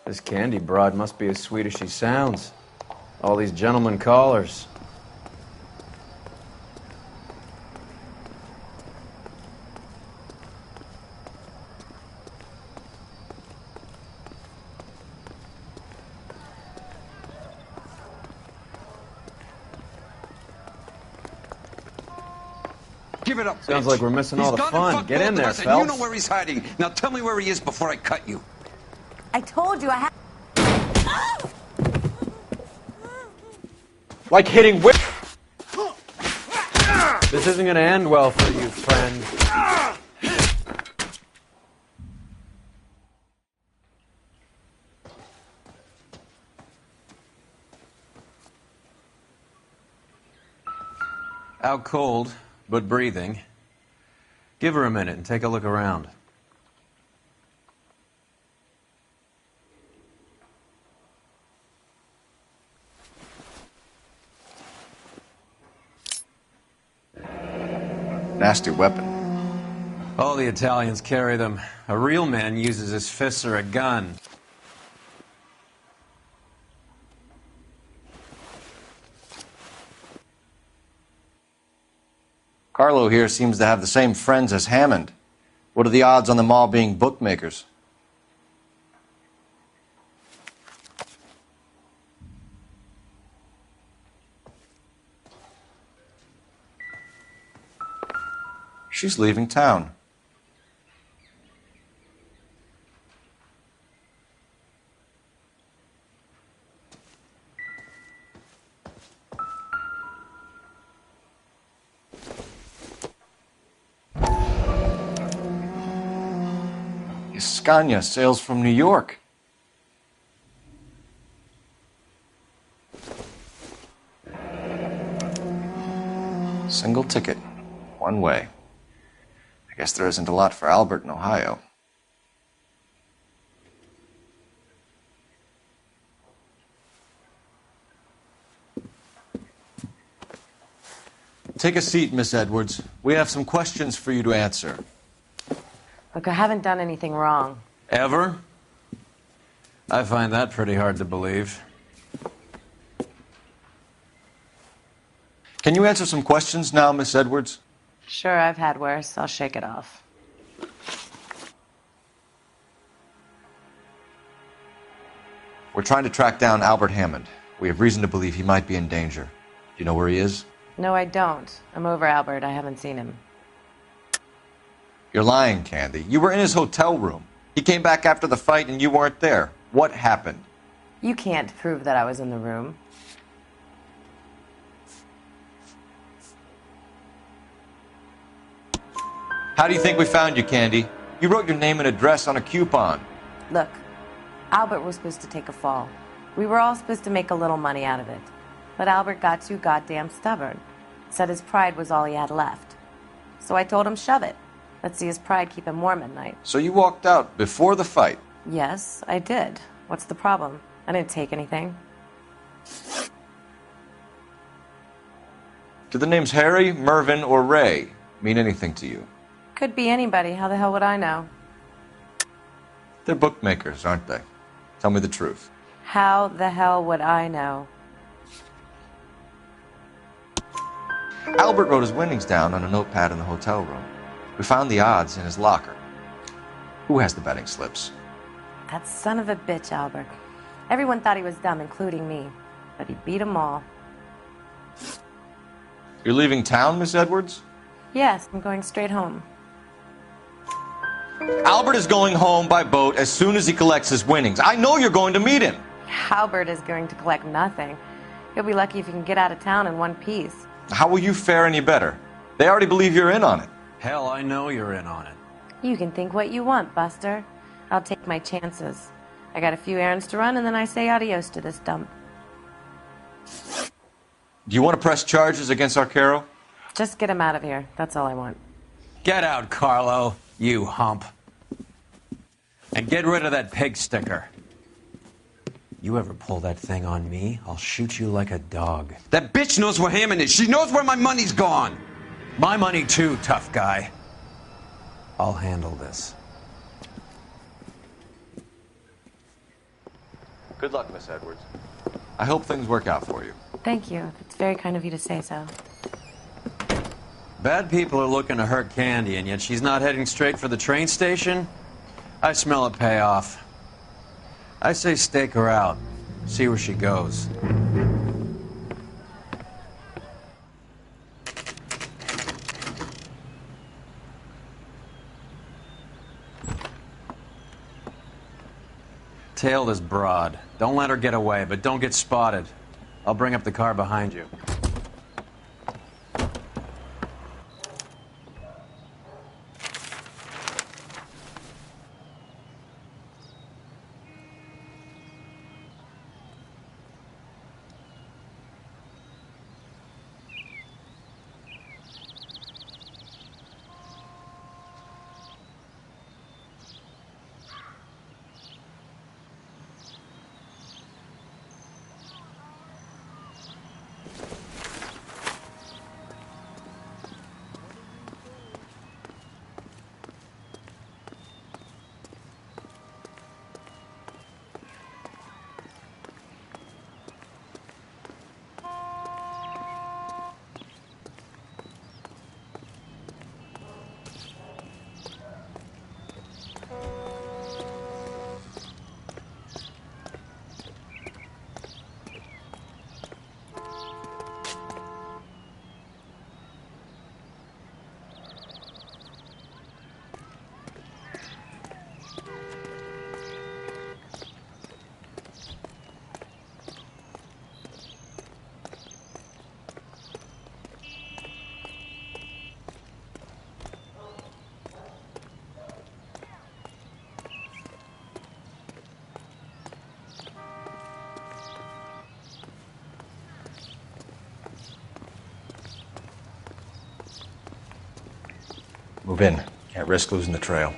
This Candy broad must be as sweet as she sounds. All these gentlemen callers. Give it up. Sounds bitch. like we're missing all He's the gone fun. and fucked Get both in of there, us, and Phelps. you know where he's hiding. Now tell me where he is before I cut you. I told you I had. Like hitting whip. This isn't going to end well for you, friend. Out cold, but breathing. Give her a minute and take a look around. Nasty weapon. All the Italians carry them. A real man uses his fists or a gun. Carlo here seems to have the same friends as Hammond. What are the odds on them all being bookmakers? She's leaving town. Scania sails from New York. Single ticket, one way. I guess there isn't a lot for Albert in Ohio. Take a seat, Miss Edwards. We have some questions for you to answer. Look, I haven't done anything wrong. Ever? I find that pretty hard to believe. Can you answer some questions now, Miss Edwards? Sure, I've had worse. I'll shake it off. We're trying to track down Albert Hammond. We have reason to believe he might be in danger. Do you know where he is? No, I don't. I'm over Albert. I haven't seen him. You're lying, Candy. You were in his hotel room. He came back after the fight and you weren't there. What happened? You can't prove that I was in the room. How do you think we found you, Candy? You wrote your name and address on a coupon. Look, Albert was supposed to take a fall. We were all supposed to make a little money out of it. But Albert got too goddamn stubborn. Said his pride was all he had left. So I told him, shove it. Let's see his pride keep him warm at night. So you walked out before the fight? Yes, I did. What's the problem? I didn't take anything. Do the names Harry, Mervyn, or Ray mean anything to you? Could be anybody. How the hell would I know? They're bookmakers, aren't they? Tell me the truth. How the hell would I know? Albert wrote his winnings down on a notepad in the hotel room. We found the odds in his locker. Who has the betting slips? That son of a bitch, Albert. Everyone thought he was dumb, including me. But he beat them all. You're leaving town, Miss Edwards? Yes, I'm going straight home. Albert is going home by boat as soon as he collects his winnings. I know you're going to meet him. Albert is going to collect nothing. He'll be lucky if he can get out of town in one piece. How will you fare any better? They already believe you're in on it. Hell, I know you're in on it. You can think what you want, Buster. I'll take my chances. I got a few errands to run, and then I say adios to this dump. Do you want to press charges against Arcaro? Just get him out of here. That's all I want. Get out, Carlo, you hump. And get rid of that pig sticker. You ever pull that thing on me, I'll shoot you like a dog. That bitch knows where Hammond is. She knows where my money's gone. My money too, tough guy. I'll handle this. Good luck, Miss Edwards. I hope things work out for you. Thank you. It's very kind of you to say so. Bad people are looking to hurt Candy, and yet she's not heading straight for the train station? I smell a payoff. I say stake her out. See where she goes. Tail this broad. Don't let her get away, but don't get spotted. I'll bring up the car behind you. Move in. Can't risk losing the trail.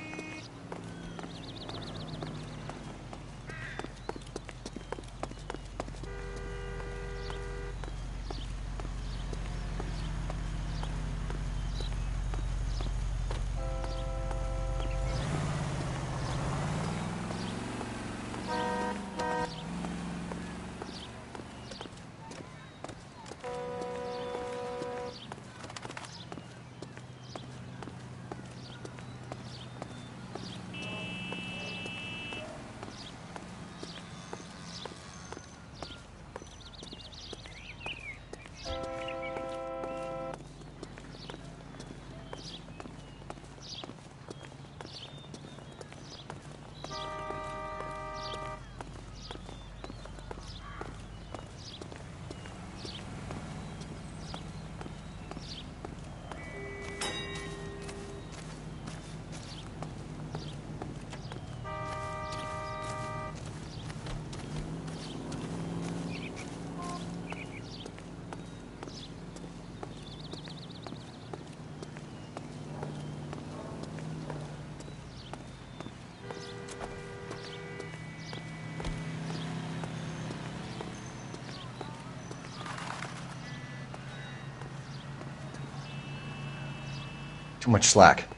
Too much slack.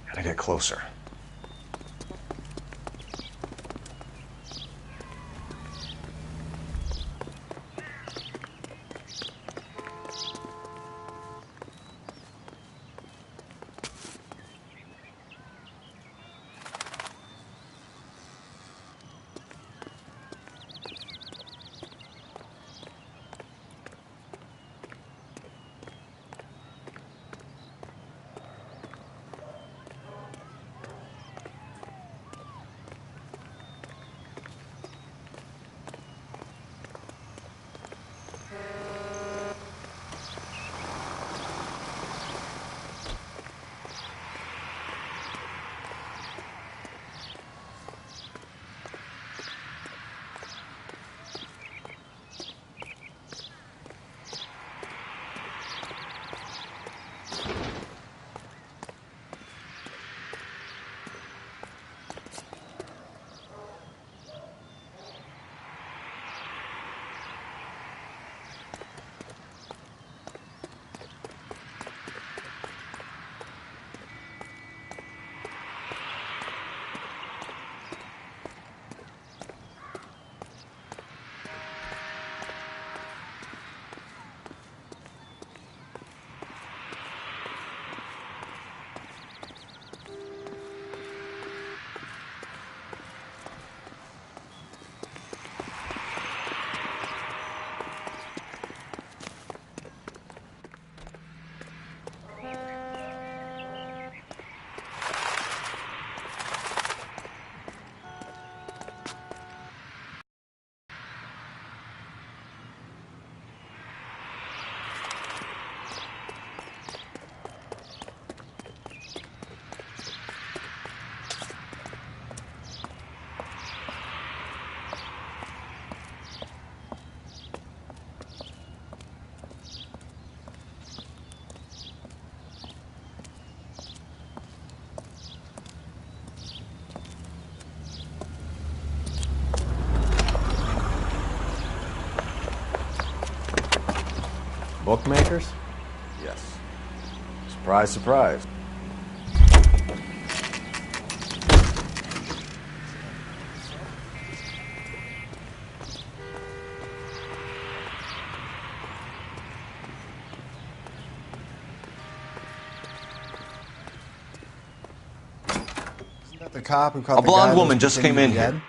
Gotta get closer. Bookmakers? Yes. Surprise, surprise. Isn't that the cop who caught A the blonde guy that woman was just came pretending in to be here. dead?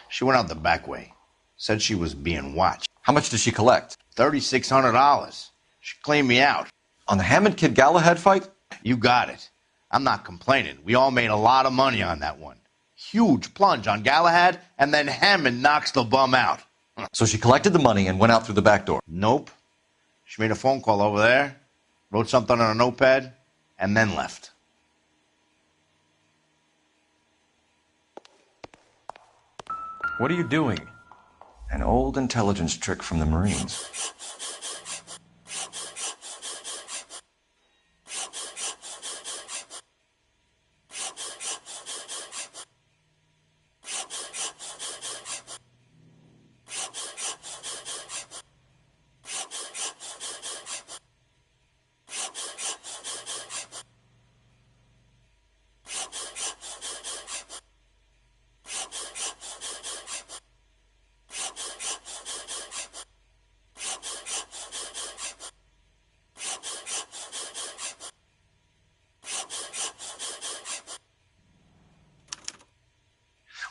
She went out the back way. Said she was being watched. How much did she collect? $3,600. She cleaned me out. On the Hammond Kid Galahad fight? You got it. I'm not complaining. We all made a lot of money on that one. Huge plunge on Galahad, and then Hammond knocks the bum out. So she collected the money and went out through the back door? Nope. She made a phone call over there, wrote something on a notepad, and then left. What are you doing? An old intelligence trick from the Marines.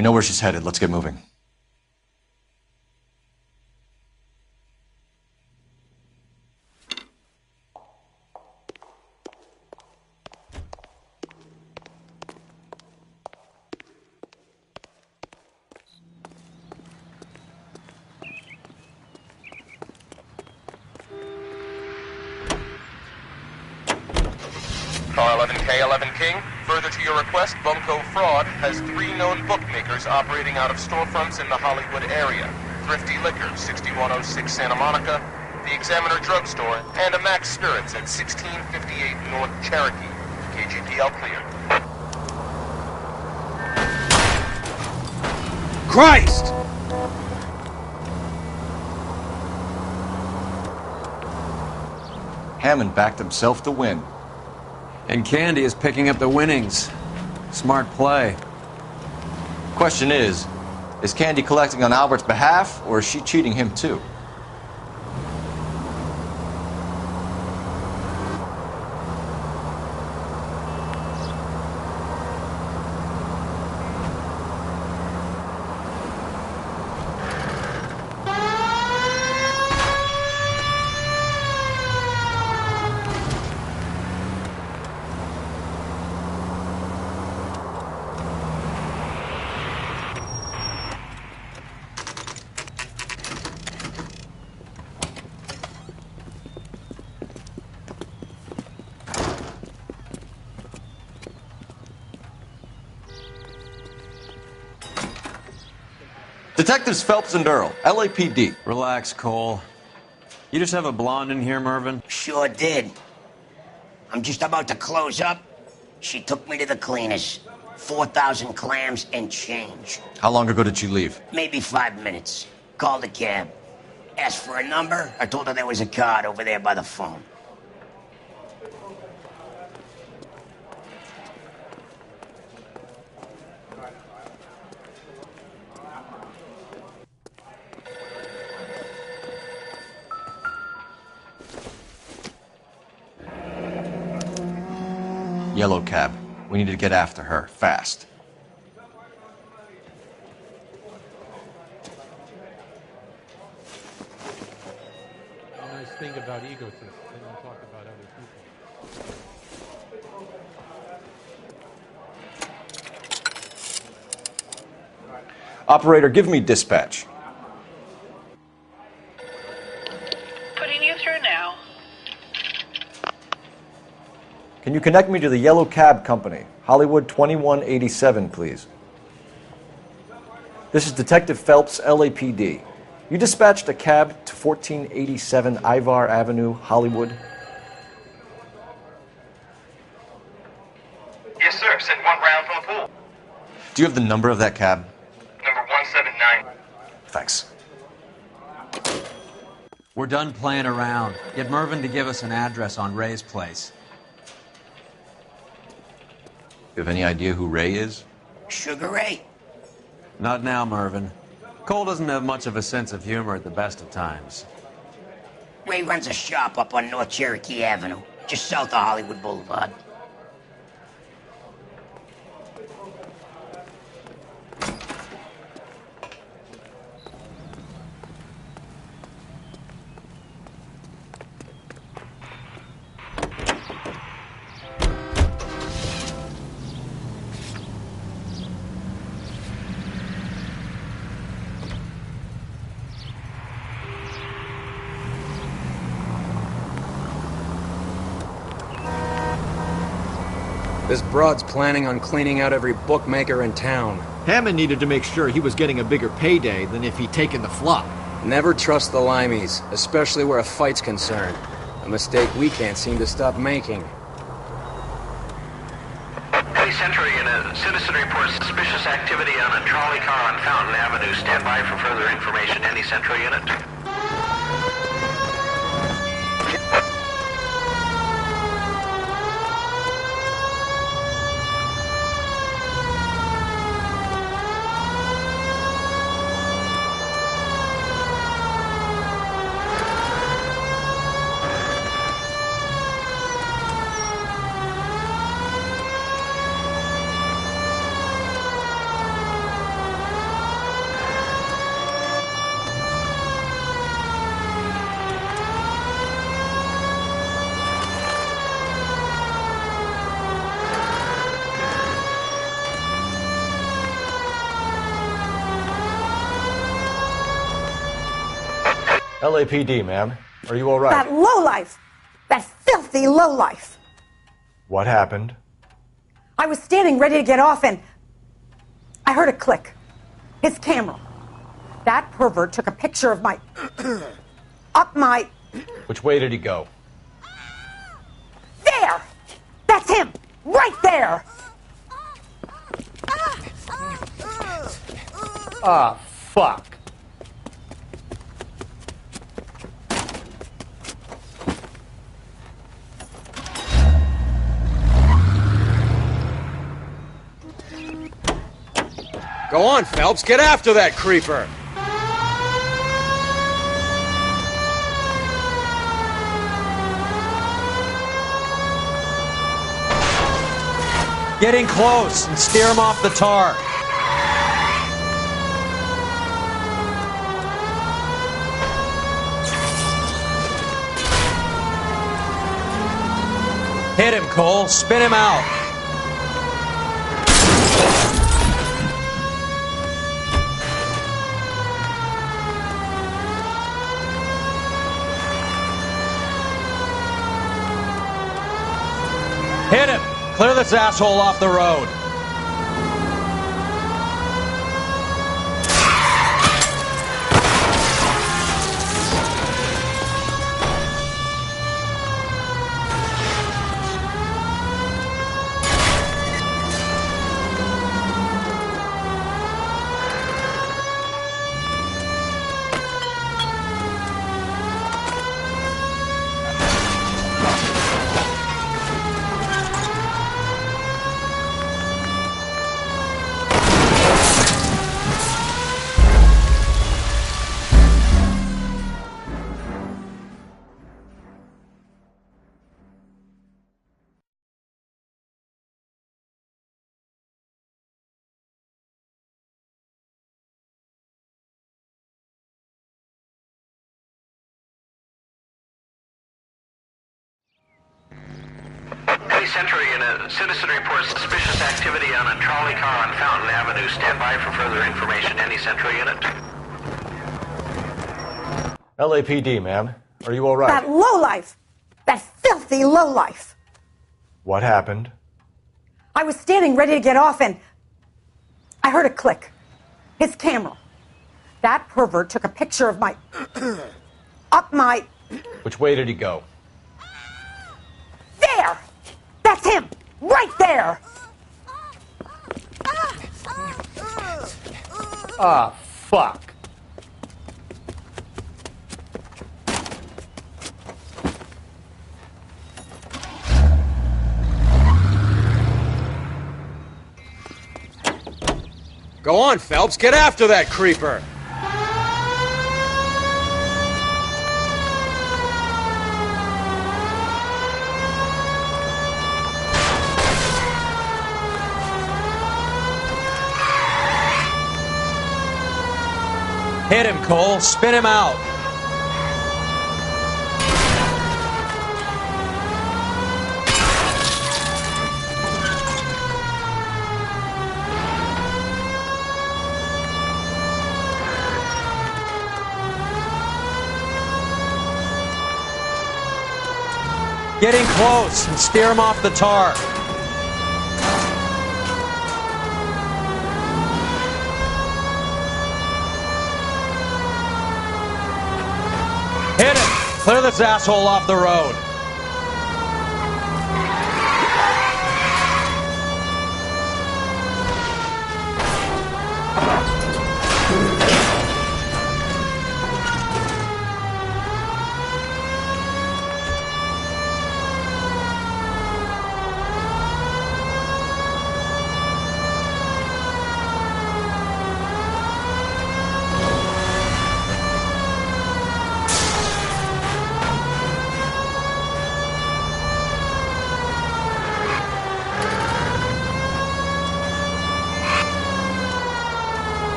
We know where she's headed. Let's get moving. Car 11K, 11 King. Further to your request, Bunko Fraud has 3 known bookmakers operating out of storefronts in the Hollywood area. Thrifty Liquor, 6106 Santa Monica, the Examiner Drugstore, and a Max Spirits at 1658 North Cherokee. KGPL clear. Christ! Hammond backed himself to win. And Candy is picking up the winnings. Smart play. Question is Candy collecting on Albert's behalf, or is she cheating him too? Detectives Phelps and Earl, LAPD. Relax, Cole. You just have a blonde in here, Mervyn? Sure did. I'm just about to close up. She took me to the cleaners. 4,000 clams and change. How long ago did she leave? Maybe 5 minutes. Called a cab. Asked for a number. I told her there was a card over there by the phone. Yellow cab. We need to get after her, fast. The nice thing about egotists, they don't talk about other people. Operator, give me dispatch. Putting you through now. Can you connect me to the Yellow Cab Company, Hollywood 2187, please? This is Detective Phelps, LAPD. You dispatched a cab to 1487 Ivar Avenue, Hollywood? Yes, sir. Sent one round from the pool. Do you have the number of that cab? Number 179. Thanks. We're done playing around. Get Mervyn to give us an address on Ray's place. You have any idea who Ray is? Sugar Ray? Not now, Mervyn. Cole doesn't have much of a sense of humor at the best of times. Ray runs a shop up on North Cherokee Avenue, just south of Hollywood Boulevard. This broad's planning on cleaning out every bookmaker in town. Hammond needed to make sure he was getting a bigger payday than if he'd taken the flop. Never trust the limeys, especially where a fight's concerned. A mistake we can't seem to stop making. Any Central Unit, citizen reports suspicious activity on a trolley car on Fountain Avenue. Stand by for further information. Any Central Unit? LAPD, ma'am. Are you all right? That lowlife! That filthy lowlife! What happened? I was standing ready to get off and I heard a click. His camera. That pervert took a picture of my... up my... Which way did he go? There! That's him! Right there! Ah, fuck. Go on, Phelps, get after that creeper! Getting close and steer him off the tar. Hit him, Cole. Spin him out. Hit him. Clear this asshole off the road. Century, in a citizen reports suspicious activity on a trolley car on Fountain Avenue. Stand by for further information. Any Century unit? LAPD, ma'am. Are you all right? That lowlife! That filthy lowlife! What happened? I was standing ready to get off and I heard a click. His camera. That pervert took a picture of my... up my... Which way did he go? There! That's him! Right there! Ah, fuck. Go on, Phelps, get after that creeper! Hit him, Cole. Spin him out. Getting close and steer him off the tar. Hit him! Clear this asshole off the road.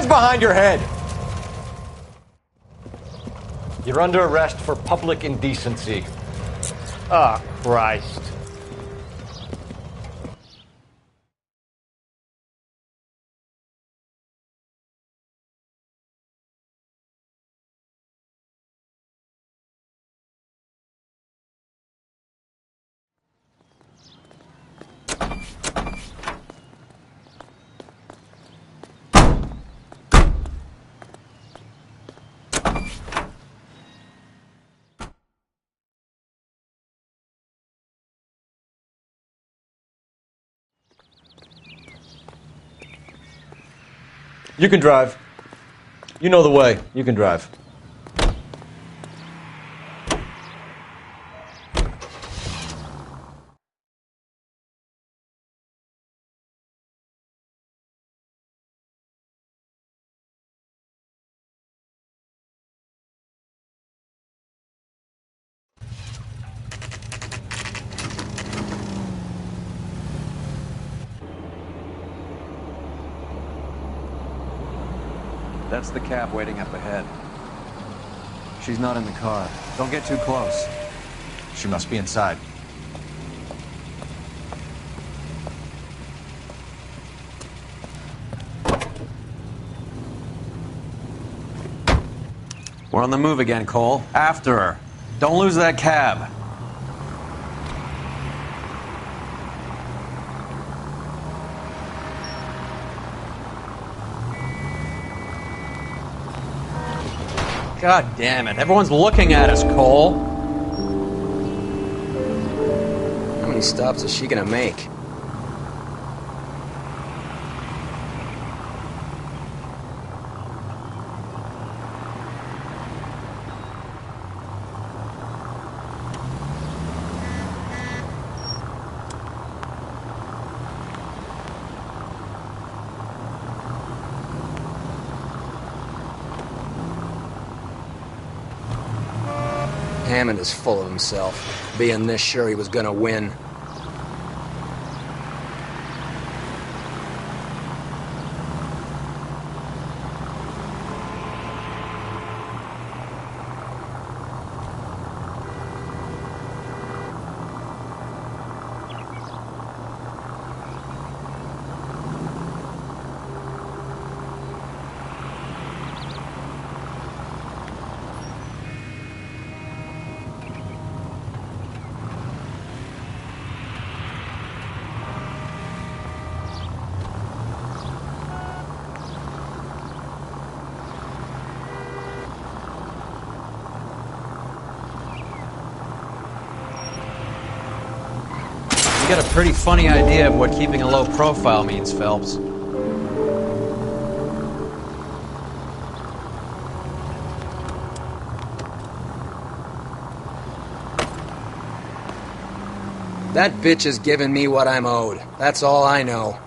Behind your head. You're under arrest for public indecency. Ah, Christ. You can drive. You know the way. You can drive. That's the cab waiting up ahead. She's not in the car. Don't get too close. She must be inside. We're on the move again, Cole. After her. Don't lose that cab. God damn it. Everyone's looking at us, Cole. How many stops is she gonna make? Hammond is full of himself, being this sure he was gonna win. You got a pretty funny idea of what keeping a low profile means, Phelps. That bitch is giving me what I'm owed. That's all I know.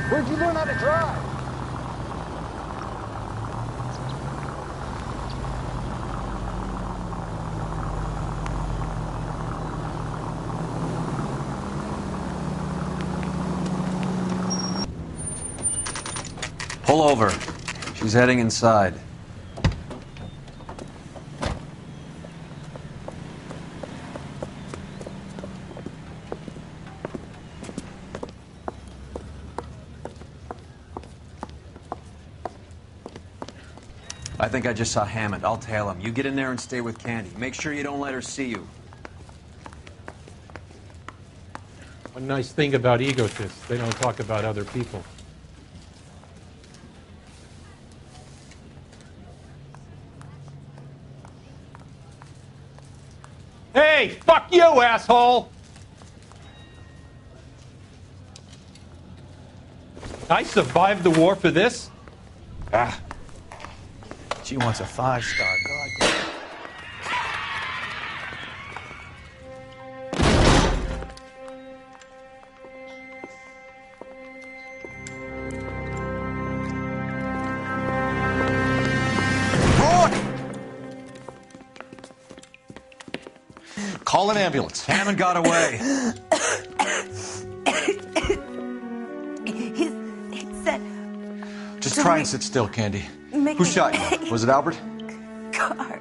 Where'd you learn how to drive? Pull over. She's heading inside. I think I just saw Hammond. I'll tail him. You get in there and stay with Candy. Make sure you don't let her see you. One nice thing about egotists, they don't talk about other people. Hey, fuck you, asshole! I survived the war for this? Ah. She wants a 5-star. God damn. Call an ambulance. Hammond got away. He said... Just try and sit still, Candy. Who shot you? Was it Albert? Car.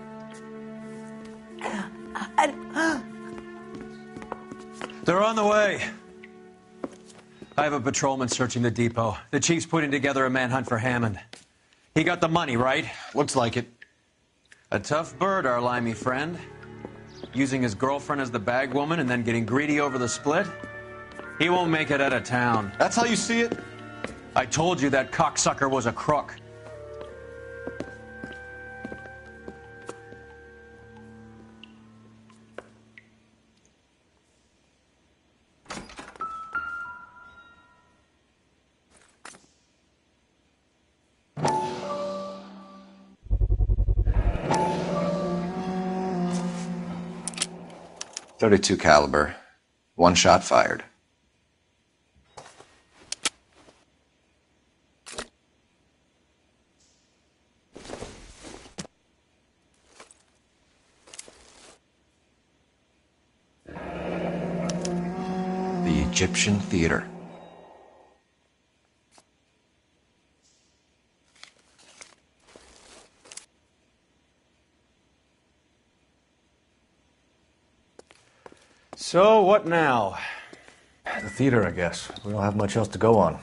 They're on the way. I have a patrolman searching the depot. The chief's putting together a manhunt for Hammond. He got the money, right? Looks like it. A tough bird, our limey friend. Using his girlfriend as the bag woman and then getting greedy over the split. He won't make it out of town. That's how you see it? I told you that cocksucker was a crook. .32 caliber. One shot fired. The Egyptian Theater. So, what now? The theater, I guess. We don't have much else to go on.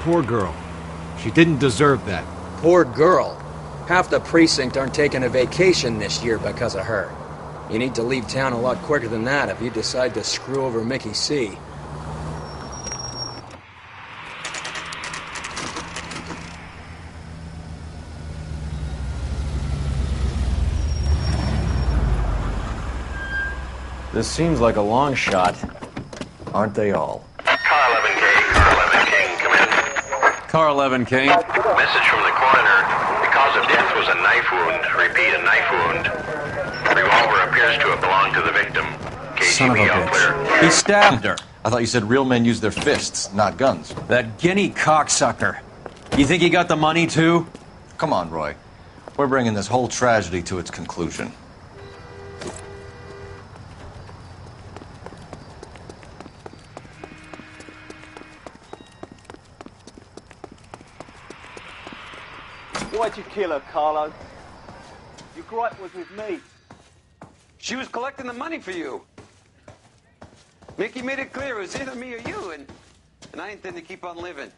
Poor girl. She didn't deserve that. Poor girl. Half the precinct aren't taking a vacation this year because of her. You need to leave town a lot quicker than that if you decide to screw over Mickey C. This seems like a long shot. Aren't they all? Car 11K, Car 11 King, come in. Car 11 King. Message from the coroner. The cause of death was a knife wound. Repeat, a knife wound. Revolver appears to have belonged to the victim. Son of a KGB all clear. bitch. He stabbed her. I thought you said real men use their fists, not guns. That guinea cocksucker. You think he got the money too? Come on, Roy. We're bringing this whole tragedy to its conclusion. Why'd you kill her, Carlo? Your gripe was with me. She was collecting the money for you. Mickey made it clear it was either me or you, and I intend to keep on living.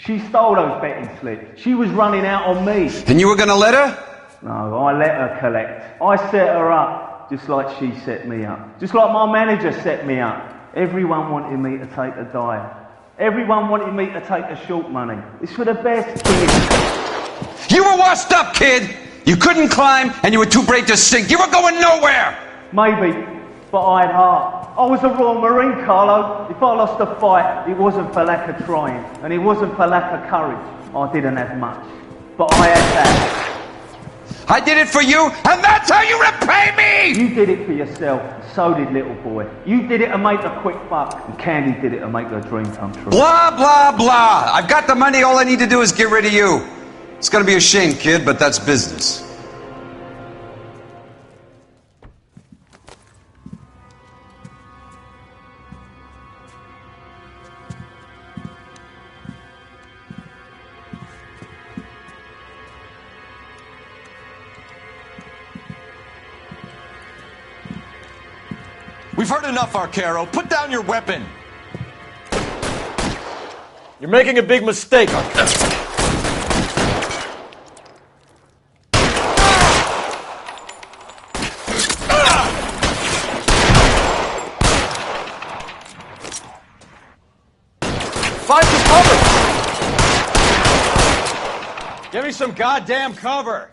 She stole those betting slips. She was running out on me. And you were gonna let her? No, I let her collect. I set her up, just like she set me up. Just like my manager set me up. Everyone wanted me to take a dive. Everyone wanted me to take the short money. It's for the best, kid. You were washed up, kid! You couldn't climb, and you were too brave to sink. You were going nowhere! Maybe, but I had heart. I was a Royal Marine, Carlo. If I lost a fight, it wasn't for lack of trying, and it wasn't for lack of courage. I didn't have much, but I had that. I did it for you, and that's how you repay me! You did it for yourself, so did little boy. You did it to make a quick buck, and Candy did it to make her dream come true. Blah, blah, blah. I've got the money, all I need to do is get rid of you. It's gonna be a shame, kid, but that's business. We've heard enough, Arcaro. Put down your weapon. You're making a big mistake. Find some cover. Give me some goddamn cover.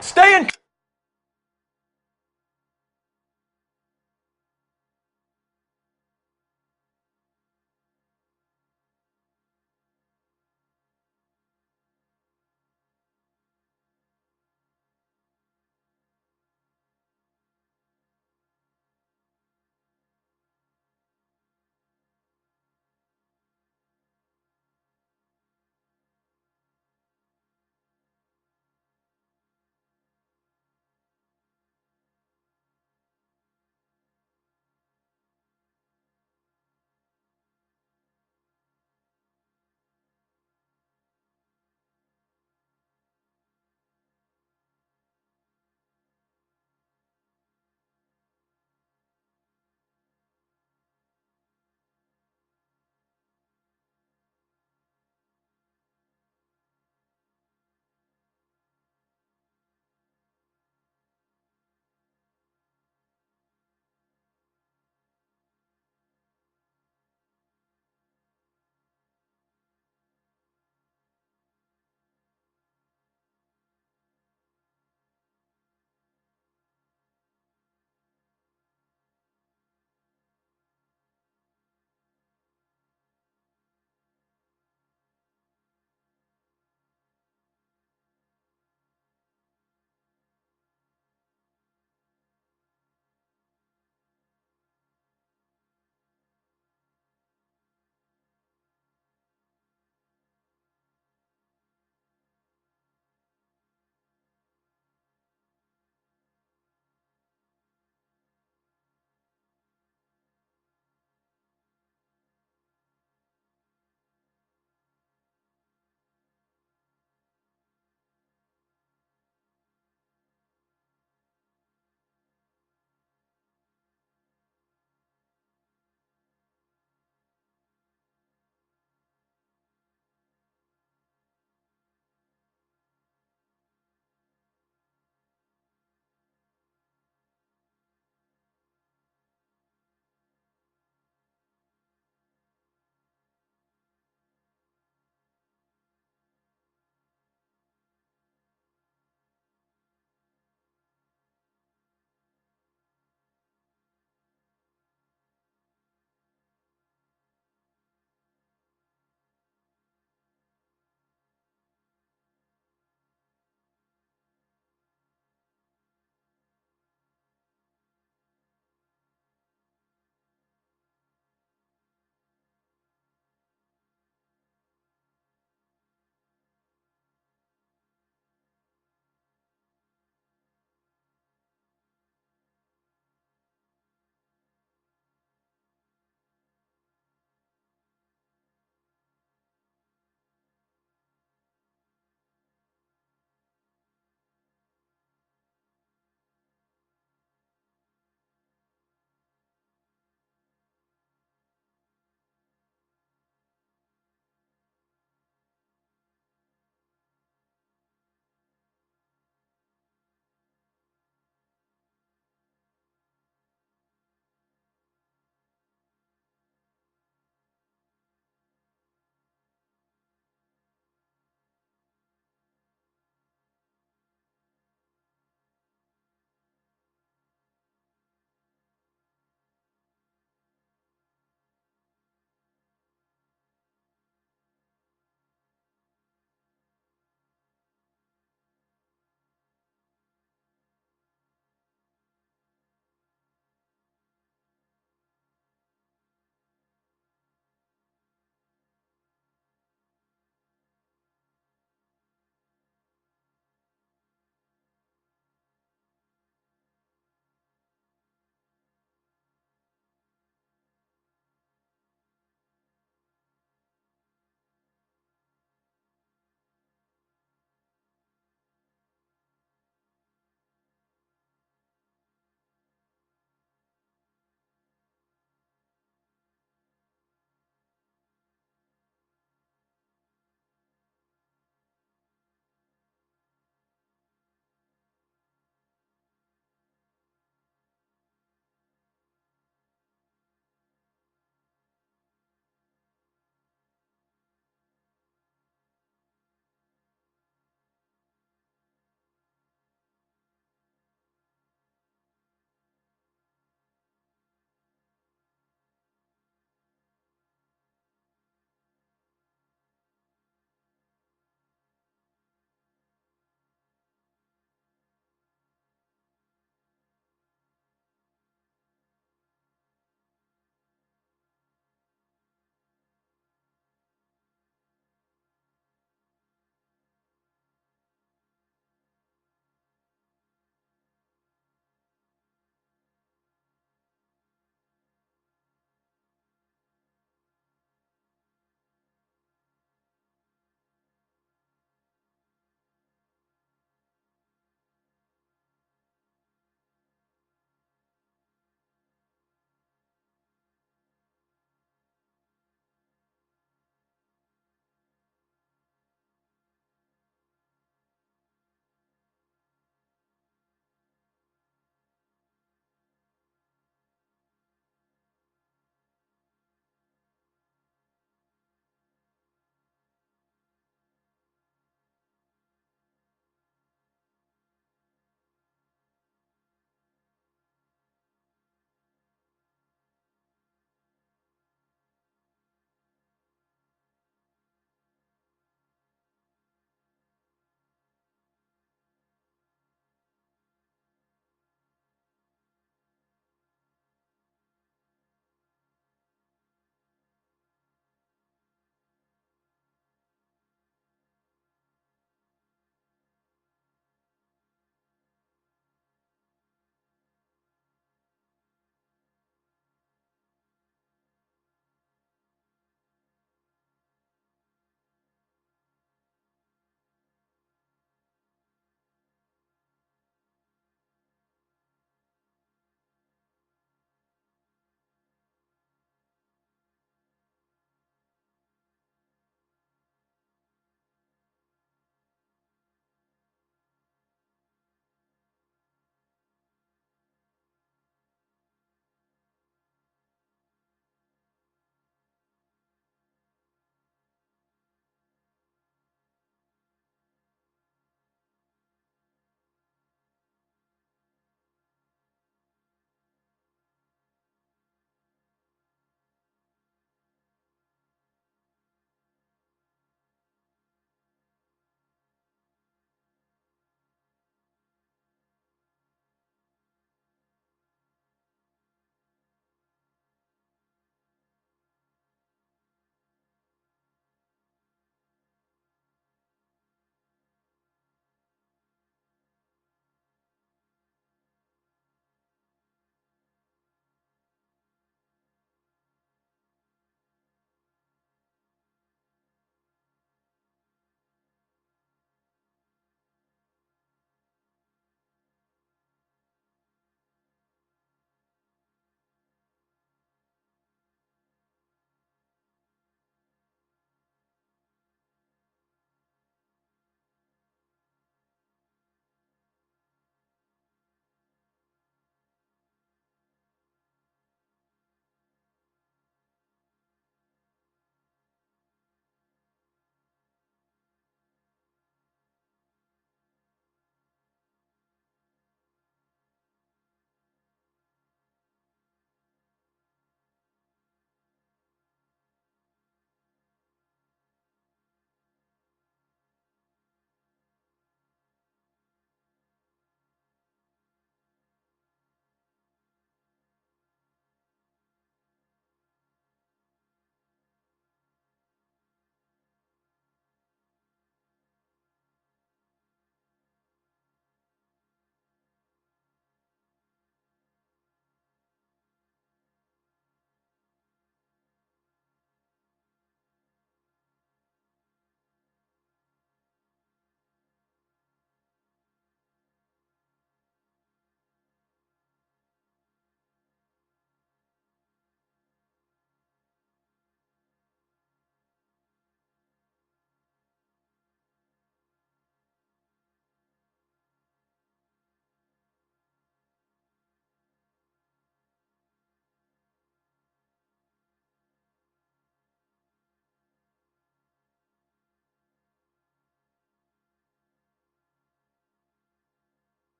Stay in.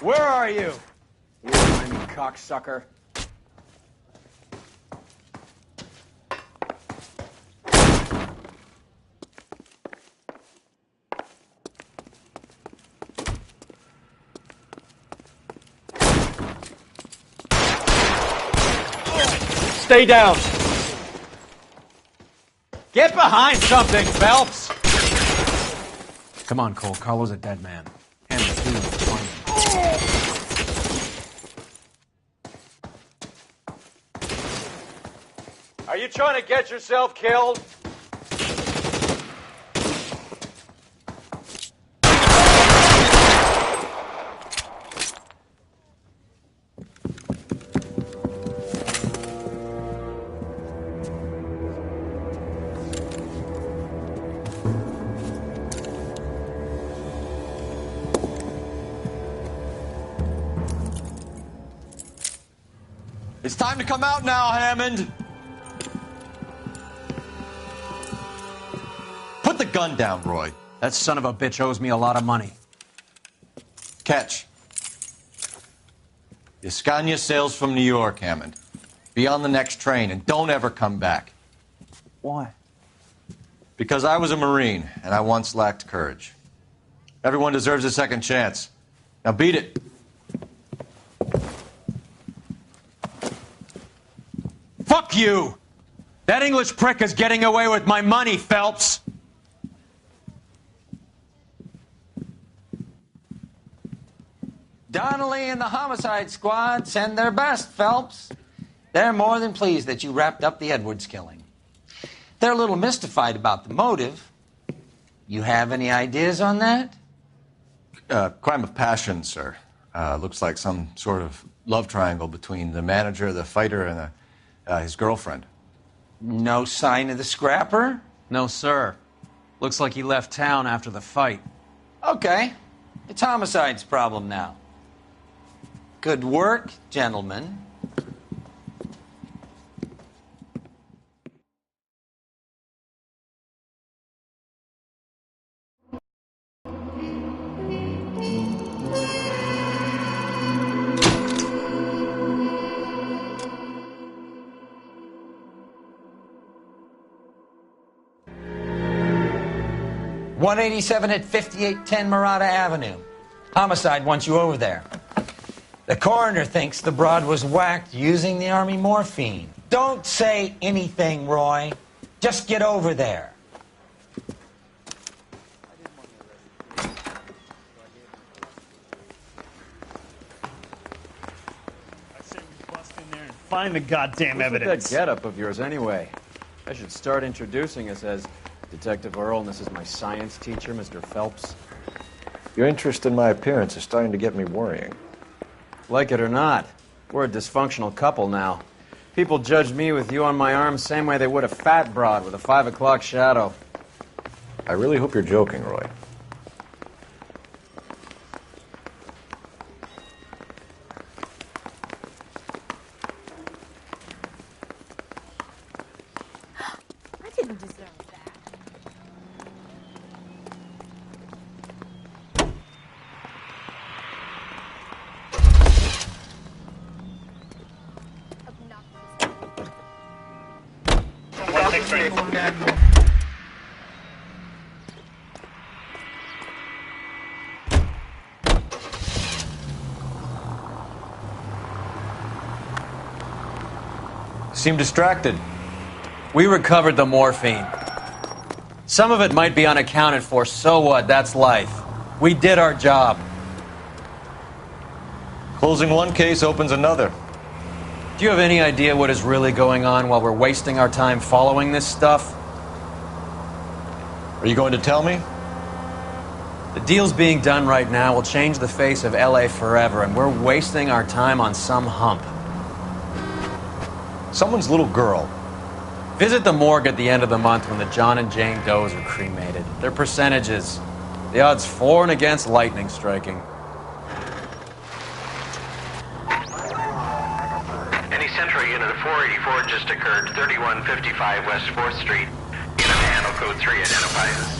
Where are you? You whiny cocksucker. Stay down. Get behind something, Phelps. Come on, Cole. Carlo's a dead man. Hand the key. Are you trying to get yourself killed? It's time to come out now, Hammond. Put the gun down, Roy. That son of a bitch owes me a lot of money. Catch. The Scania sails from New York, Hammond. Be on the next train and don't ever come back. Why? Because I was a Marine and I once lacked courage. Everyone deserves a second chance. Now beat it. Fuck you! That English prick is getting away with my money, Phelps! Donnelly and the homicide squad send their best, Phelps. They're more than pleased that you wrapped up the Edwards killing. They're a little mystified about the motive. You have any ideas on that? Crime of passion, sir. Looks like some sort of love triangle between the manager, the fighter, and his girlfriend. No sign of the scrapper? No, sir. Looks like he left town after the fight. Okay. It's homicide's problem now. Good work, gentlemen. .187 at 5810 Murata Avenue. Homicide wants you over there. The coroner thinks the broad was whacked using the Army morphine. Don't say anything, Roy. Just get over there. Find the goddamn evidence. What's with that getup of yours, anyway? I should start introducing us as Detective Earl, and this is my science teacher, Mr. Phelps. Your interest in my appearance is starting to get me worrying. Like it or not, we're a dysfunctional couple now. People judged me with you on my arm same way they would a fat broad with a 5 o'clock shadow. I really hope you're joking, Roy. I didn't deserve that. Seem distracted. We recovered the morphine. Some of it might be unaccounted for, so what? That's life. We did our job. Closing one case opens another. Do you have any idea what is really going on while we're wasting our time following this stuff? Are you going to tell me? The deals being done right now will change the face of LA forever, and we're wasting our time on some hump. Someone's little girl. Visit the morgue at the end of the month when the John and Jane Does are cremated. Their percentages. The odds for and against lightning striking. Any Central Unit of 484 just occurred, 3155 West 4th Street. Unit handle code 3 identifies.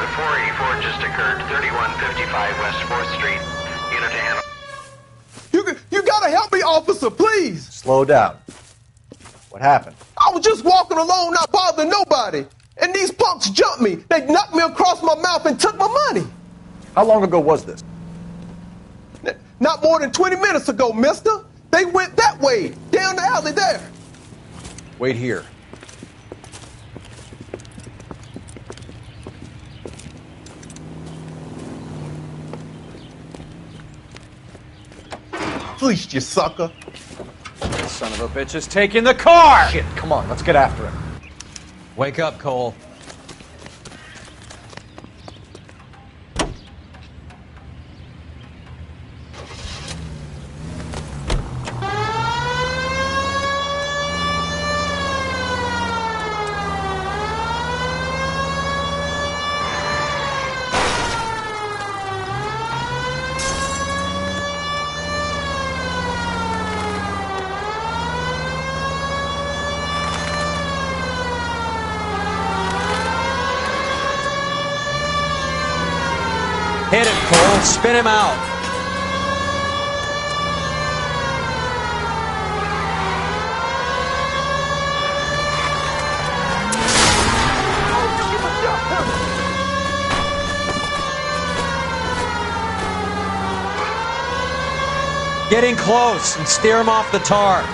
484 just occurred, 3155 West 4th Street. Unit to handle. You gotta help me, officer, please. Slow down. What happened? I was just walking along, not bothering nobody. And these punks jumped me. They knocked me across my mouth and took my money. How long ago was this? Not more than 20 minutes ago, mister. They went that way, down the alley there. Wait here. Fleeced you, sucker. Son of a bitch is taking the car! Shit, come on, let's get after him. Wake up, Cole. Hit it, Cole. Spin him out. Get in close and steer him off the tar.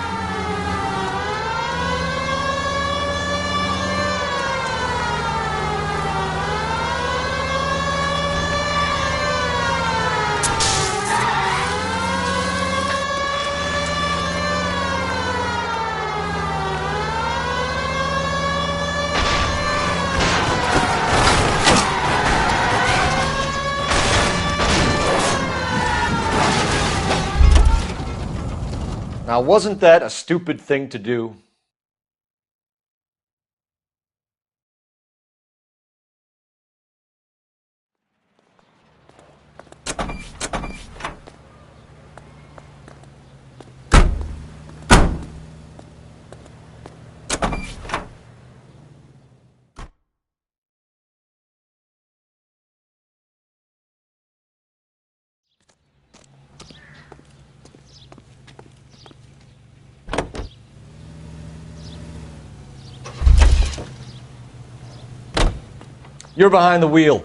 Now, wasn't that a stupid thing to do? You're behind the wheel.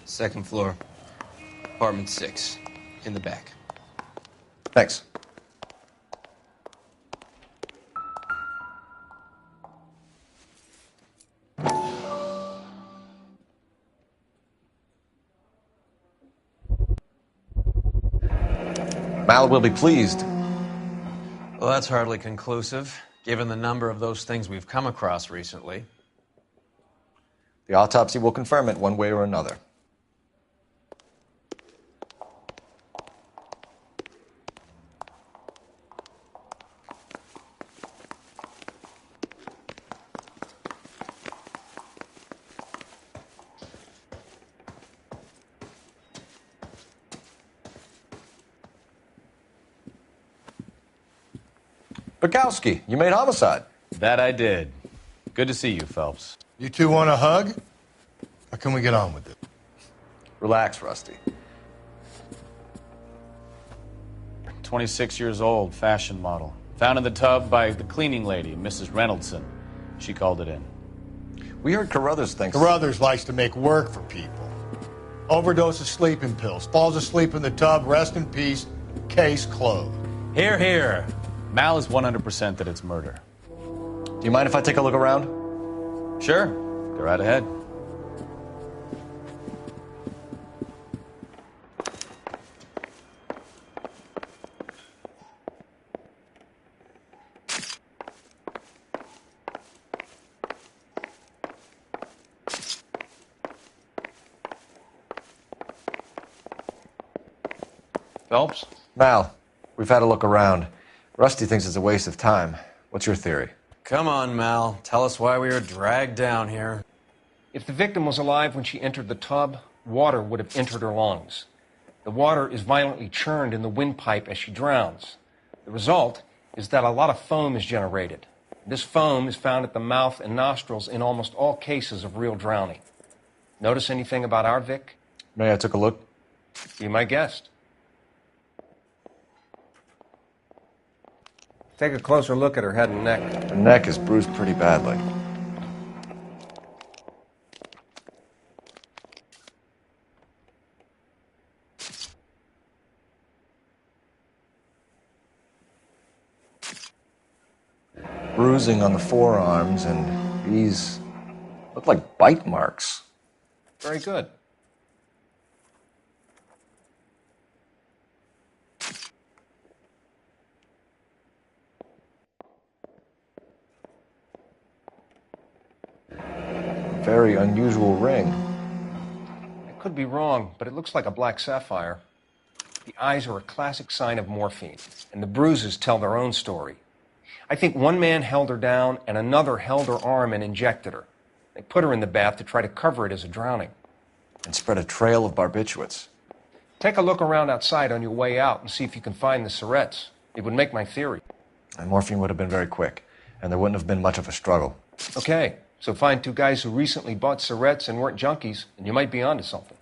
Second floor, apartment 6, in the back. Thanks. Mal will be pleased. Well, that's hardly conclusive, given the number of those things we've come across recently. The autopsy will confirm it one way or another. Bukowski, you made homicide. That I did. Good to see you, Phelps. You two want a hug? Or can we get on with it? Relax, Rusty. 26 years old, fashion model. Found in the tub by the cleaning lady, Mrs. Reynoldson. She called it in. We heard Carruthers thinks... Carruthers likes to make work for people. Overdose of sleeping pills. Falls asleep in the tub. Rest in peace. Case closed. Here, here. Mal is 100% that it's murder. Do you mind if I take a look around? Sure. Go right ahead. Phelps? Mal, we've had a look around. Rusty thinks it's a waste of time. What's your theory? Come on, Mal. Tell us why we were dragged down here. If the victim was alive when she entered the tub, water would have entered her lungs. The water is violently churned in the windpipe as she drowns. The result is that a lot of foam is generated. This foam is found at the mouth and nostrils in almost all cases of real drowning. Notice anything about our Vic? May I take a look? Be my guest. Take a closer look at her head and neck. Her neck is bruised pretty badly. Bruising on the forearms, and these look like bite marks. Very good. Very unusual ring. I could be wrong, but it looks like a black sapphire. The eyes are a classic sign of morphine, and the bruises tell their own story. I think one man held her down and another held her arm and injected her. They put her in the bath to try to cover it as a drowning. And spread a trail of barbiturates. Take a look around outside on your way out and see if you can find the syrettes. It would make my theory. And morphine would have been very quick, and there wouldn't have been much of a struggle. Okay, so find two guys who recently bought syrettes and weren't junkies, and you might be onto something.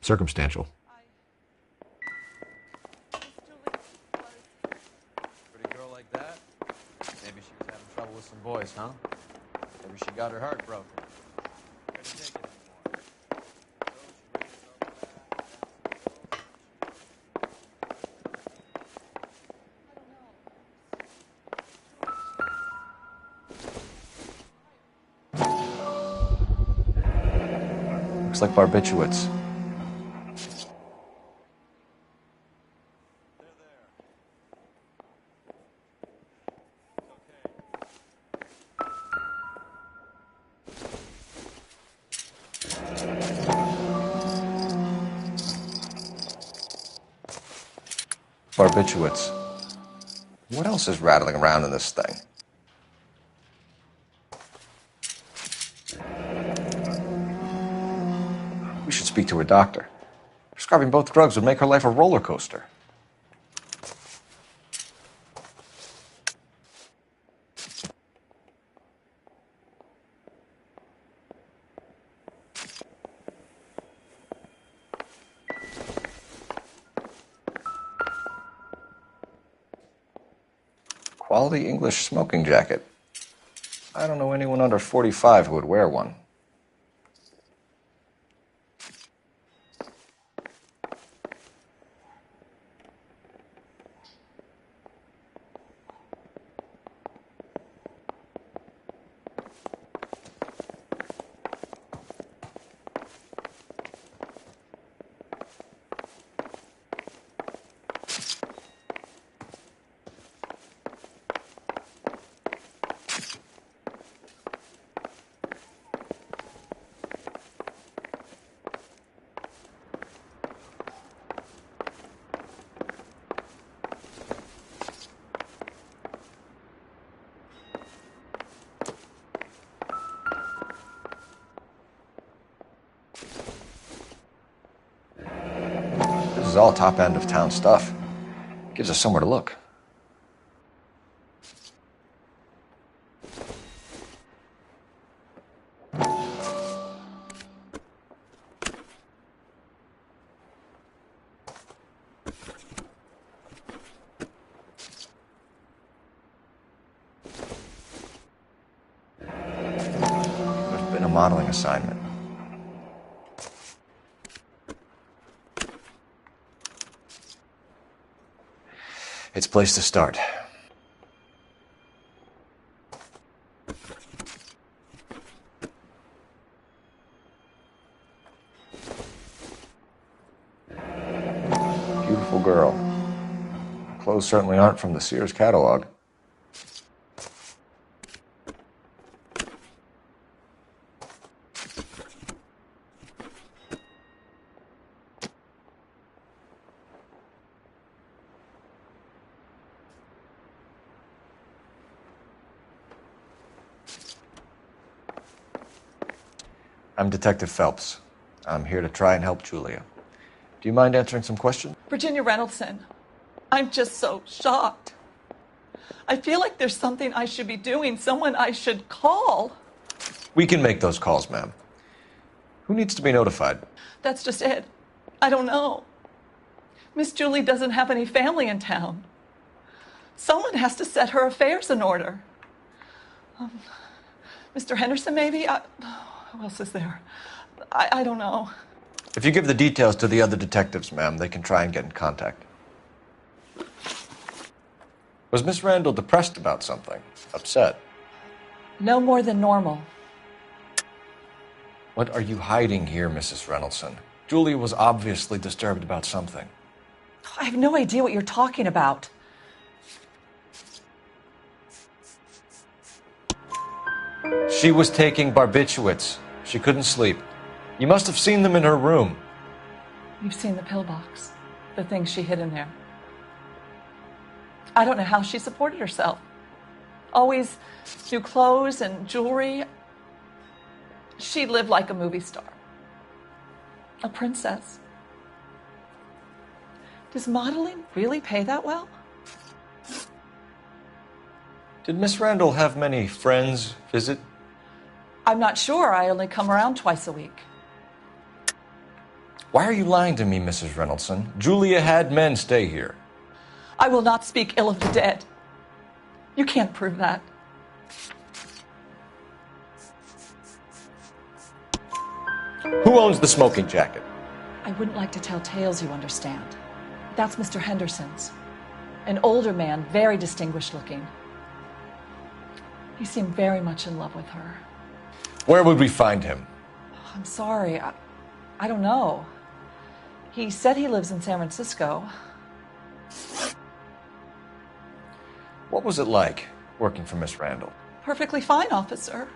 Circumstantial. Pretty girl like that? Maybe she was having trouble with some boys, huh? Maybe she got her heart broken. Couldn't take it anymore. Looks like barbiturates. Barbiturates. What else is rattling around in this thing? We should speak to her doctor. Prescribing both drugs would make her life a roller coaster. Quality English smoking jacket. I don't know anyone under 45 who would wear one. This is all top end of town stuff. Gives us somewhere to look. There's been a modeling assignment. It's a place to start. Beautiful girl. Clothes certainly aren't from the Sears catalog. I'm Detective Phelps. I'm here to try and help Julia. Do you mind answering some questions? Virginia Reynoldson, I'm just so shocked. I feel like there's something I should be doing, someone I should call. We can make those calls, ma'am. Who needs to be notified? That's just it. I don't know. Miss Julie doesn't have any family in town. Someone has to set her affairs in order. Mr. Henderson, maybe? Who else is there? I don't know. If you give the details to the other detectives, ma'am, they can try and get in contact. Was Miss Randall depressed about something? Upset? No more than normal. What are you hiding here, Mrs. Reynoldson? Julia was obviously disturbed about something. I have no idea what you're talking about. She was taking barbiturates. She couldn't sleep. You must have seen them in her room. You've seen the pillbox, the things she hid in there. I don't know how she supported herself. Always new clothes and jewelry. She lived like a movie star. A princess. Does modeling really pay that well? Did Miss Randall have many friends visit? I'm not sure. I only come around twice a week. Why are you lying to me, Mrs. Reynoldson? Julia had men stay here. I will not speak ill of the dead. You can't prove that. Who owns the smoking jacket? I wouldn't like to tell tales, you understand. That's Mr. Henderson's. An older man, very distinguished looking. He seemed very much in love with her. Where would we find him? I'm sorry. I don't know. He said he lives in San Francisco. What was it like working for Miss Randall? Perfectly fine, officer.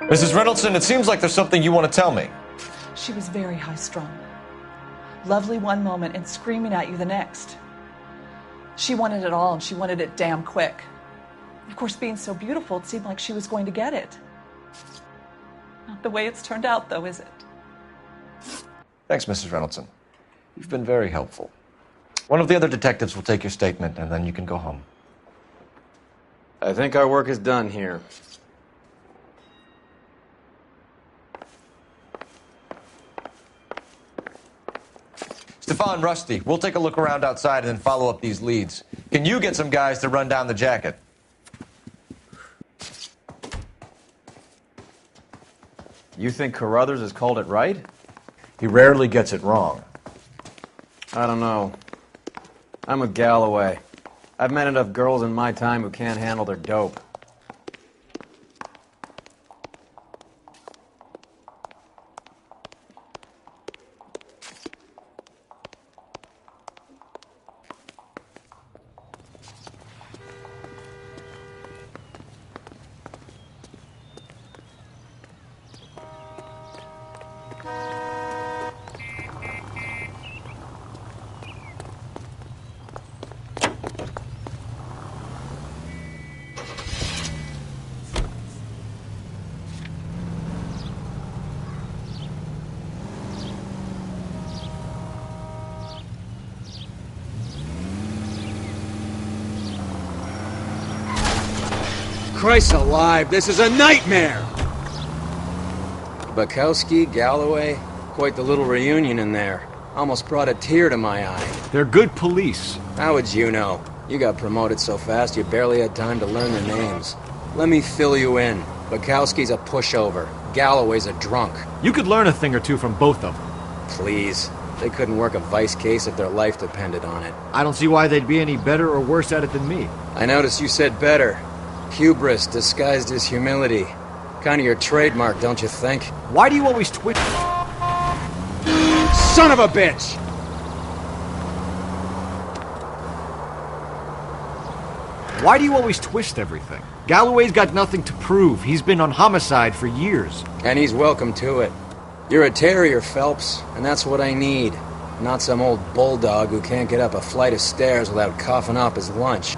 Mrs. Reynoldson, it seems like there's something you want to tell me. She was very high-strung. Lovely one moment and screaming at you the next. She wanted it all, and she wanted it damn quick. Of course, being so beautiful, it seemed like she was going to get it. Not the way it's turned out, though, is it? Thanks, Mrs. Reynoldson. You've been very helpful. One of the other detectives will take your statement, and then you can go home. I think our work is done here. Stefan, Rusty, we'll take a look around outside and then follow up these leads. Can you get some guys to run down the jacket? You think Carruthers has called it right? He rarely gets it wrong. I don't know. I'm with Galloway. I've met enough girls in my time who can't handle their dope. Christ alive, this is a nightmare! Bukowski, Galloway, quite the little reunion in there. Almost brought a tear to my eye. They're good police. How would you know? You got promoted so fast you barely had time to learn their names. Let me fill you in. Bukowski's a pushover. Galloway's a drunk. You could learn a thing or two from both of them. Please. They couldn't work a vice case if their life depended on it. I don't see why they'd be any better or worse at it than me. I noticed you said better. Hubris disguised as humility. Kind of your trademark, don't you think? Why do you always twitch? Son of a bitch! Why do you always twist everything? Galloway's got nothing to prove. He's been on homicide for years. And he's welcome to it. You're a terrier, Phelps, and that's what I need. Not some old bulldog who can't get up a flight of stairs without coughing up his lunch.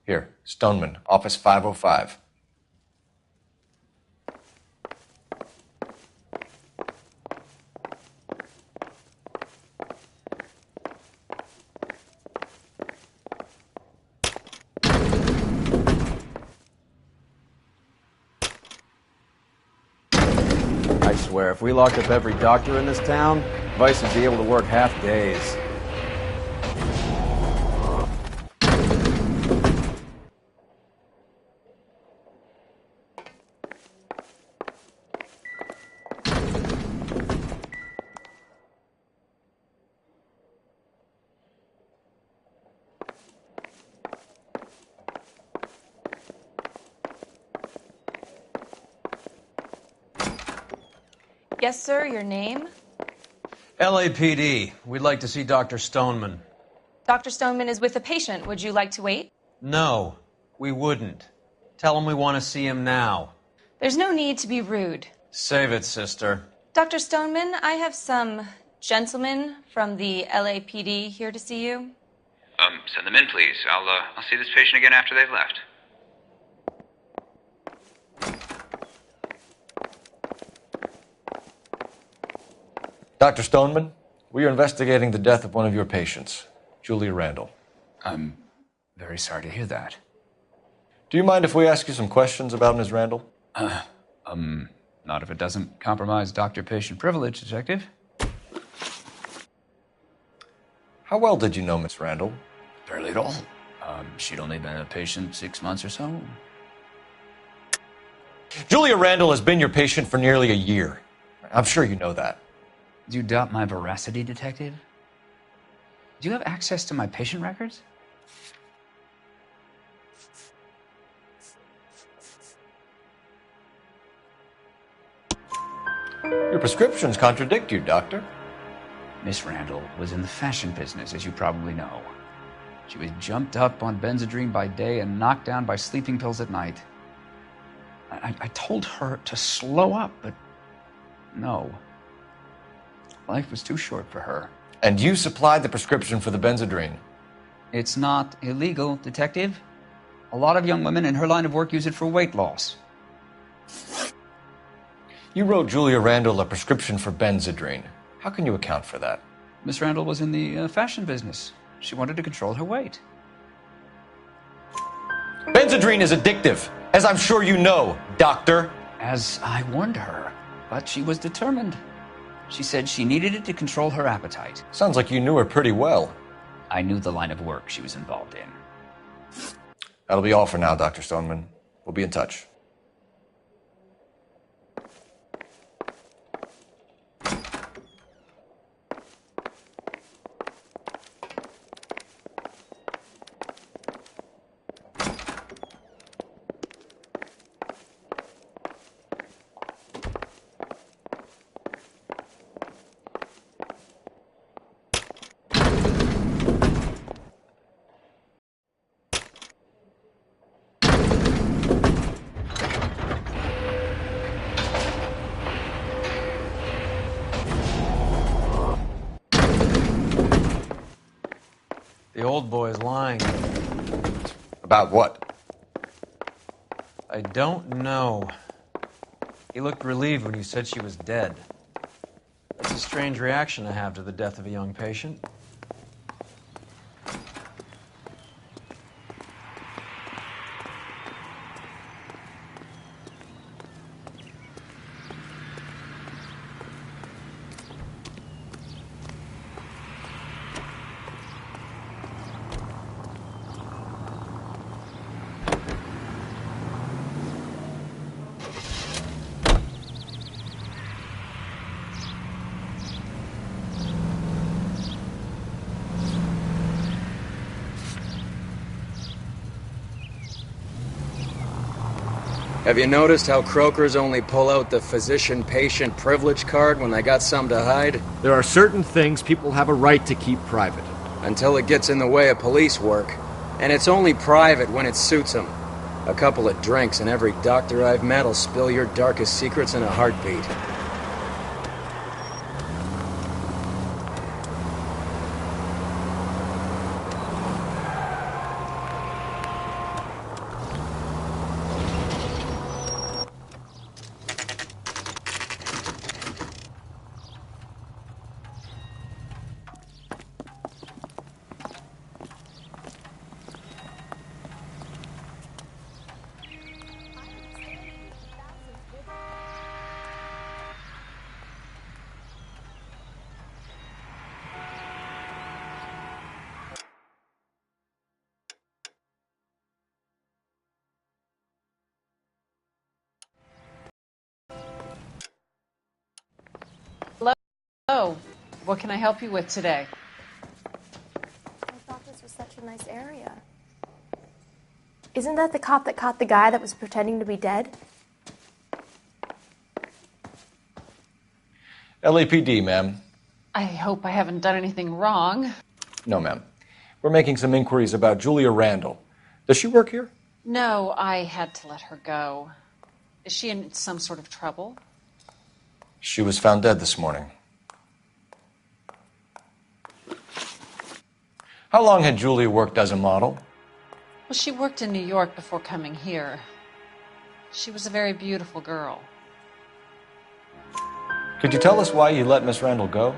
Here, Stoneman, office 505. I swear, if we locked up every doctor in this town, Vice would be able to work half days. Yes, sir, your name? LAPD. We'd like to see Dr. Stoneman. Dr. Stoneman is with a patient. Would you like to wait? No, we wouldn't. Tell him we want to see him now. There's no need to be rude. Save it, sister. Dr. Stoneman, I have some gentlemen from the LAPD here to see you. Send them in, please. I'll see this patient again after they've left. Dr. Stoneman, we are investigating the death of one of your patients, Julia Randall. I'm very sorry to hear that. Do you mind if we ask you some questions about Ms. Randall? Not if it doesn't compromise doctor-patient privilege, Detective. How well did you know Miss Randall? Barely at all. She'd only been a patient 6 months or so. Julia Randall has been your patient for nearly a year. I'm sure you know that. Do you doubt my veracity, Detective? Do you have access to my patient records? Your prescriptions contradict you, Doctor. Miss Randall was in the fashion business, as you probably know. She was jumped up on Benzedrine by day and knocked down by sleeping pills at night. I told her to slow up, but no. Life was too short for her. And you supplied the prescription for the Benzedrine? It's not illegal, Detective. A lot of young women in her line of work use it for weight loss. You wrote Julia Randall a prescription for Benzedrine. How can you account for that? Miss Randall was in the fashion business. She wanted to control her weight. Benzedrine is addictive, as I'm sure you know, Doctor. As I warned her, but she was determined. She said she needed it to control her appetite. Sounds like you knew her pretty well. I knew the line of work she was involved in. That'll be all for now, Dr. Stoneman. We'll be in touch. The old boy's lying. About what? I don't know. He looked relieved when you said she was dead. That's a strange reaction to have to the death of a young patient. Have you noticed how croakers only pull out the physician-patient privilege card when they got something to hide? There are certain things people have a right to keep private. Until it gets in the way of police work. And it's only private when it suits them. A couple of drinks and every doctor I've met will spill your darkest secrets in a heartbeat. What can I help you with today? I thought this was such a nice area. Isn't that the cop that caught the guy that was pretending to be dead? LAPD, ma'am. I hope I haven't done anything wrong. No, ma'am. We're making some inquiries about Julia Randall. Does she work here? No, I had to let her go. Is she in some sort of trouble? She was found dead this morning. How long had Julia worked as a model? Well, she worked in New York before coming here. She was a very beautiful girl. Could you tell us why you let Miss Randall go?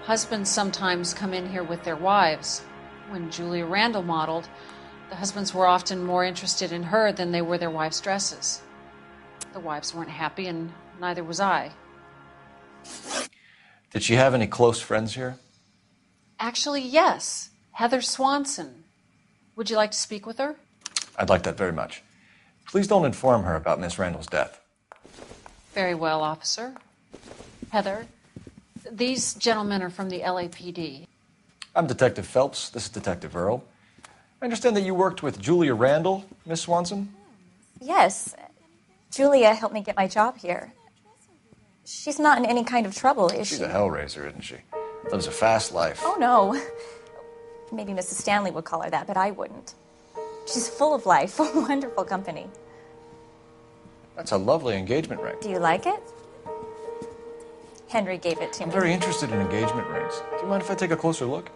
Husbands sometimes come in here with their wives. When Julia Randall modeled, the husbands were often more interested in her than they were their wives' dresses. The wives weren't happy, and neither was I. Did she have any close friends here? Actually, yes. Heather Swanson. Would you like to speak with her? I'd like that very much. Please don't inform her about Miss Randall's death. Very well, officer. Heather, these gentlemen are from the LAPD. I'm Detective Phelps. This is Detective Earl. I understand that you worked with Julia Randall, Miss Swanson? Yes. Julia helped me get my job here. She's not in any kind of trouble, is she? She's a hellraiser, isn't she? Lives a fast life. Oh, no. Maybe Mrs. Stanley would call her that, but I wouldn't. She's full of life, wonderful company. That's a lovely engagement ring. Do you like it? Henry gave it to me. I'm very interested in engagement rings. Do you mind if I take a closer look?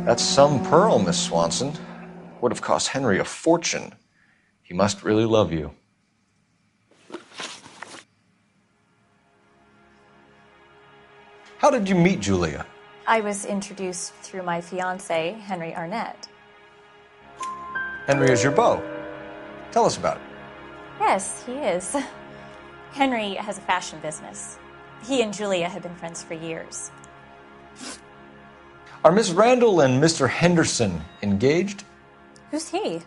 That's some pearl, Miss Swanson. Would have cost Henry a fortune. He must really love you. How did you meet Julia? I was introduced through my fiancé, Henry Arnett. Henry is your beau. Tell us about it. Yes, he is. Henry has a fashion business. He and Julia have been friends for years. Are Miss Randall and Mr. Henderson engaged? Who's he?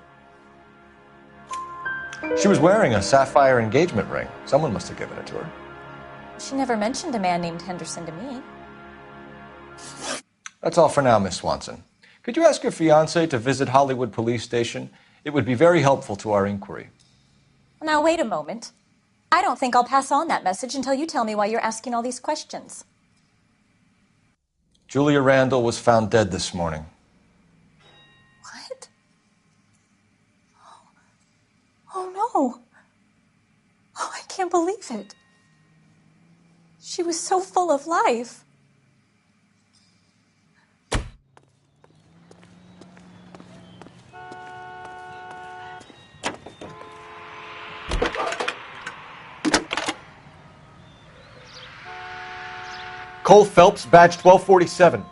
She was wearing a sapphire engagement ring. Someone must have given it to her. She never mentioned a man named Henderson to me. That's all for now, Miss Swanson. Could you ask your fiancé to visit Hollywood Police Station? It would be very helpful to our inquiry. Now, wait a moment. I don't think I'll pass on that message until you tell me why you're asking all these questions. Julia Randall was found dead this morning. What? Oh, no. Oh, I can't believe it. She was so full of life. Cole Phelps, badge 1247.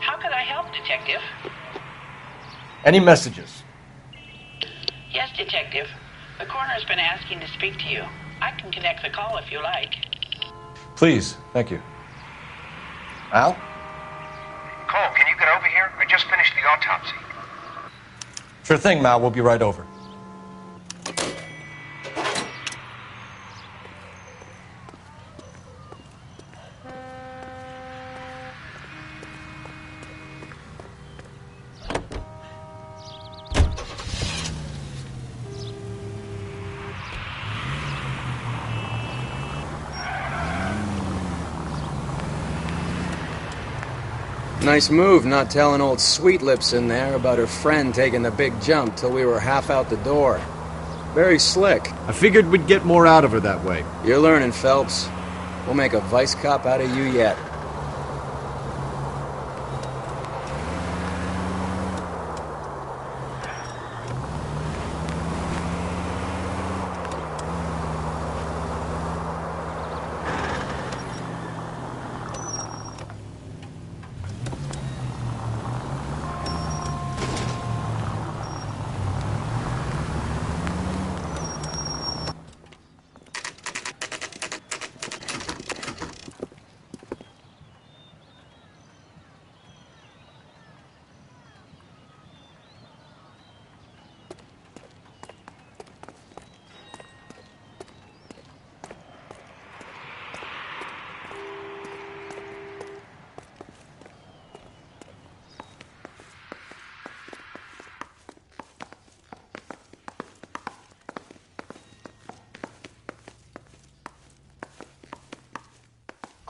How could I help, Detective? Any messages? Yes, Detective. The coroner's been asking to speak to you. I can connect the call if you like. Please, thank you. Al? Cole, can you get over here? I just finished the autopsy. Sure thing, Mal. We'll be right over. Nice move not telling old Sweet Lips in there about her friend taking the big jump till we were half out the door. Very slick. I figured we'd get more out of her that way. You're learning, Phelps. We'll make a vice cop out of you yet.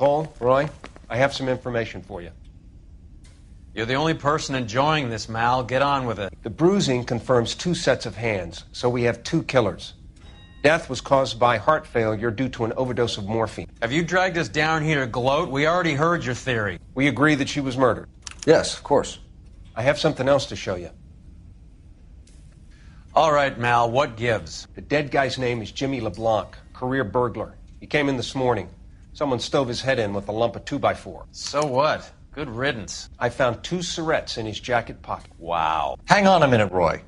Cole, Roy, I have some information for you. You're the only person enjoying this, Mal. Get on with it. The bruising confirms 2 sets of hands, so we have 2 killers. Death was caused by heart failure due to an overdose of morphine. Have you dragged us down here to gloat? We already heard your theory. We agree that she was murdered. Yes, of course. I have something else to show you. All right, Mal, what gives? The dead guy's name is Jimmy LeBlanc, career burglar. He came in this morning. Someone stove his head in with a lump of 2x4. So what? Good riddance. I found 2 cigarettes in his jacket pocket. Wow. Hang on a minute, Roy.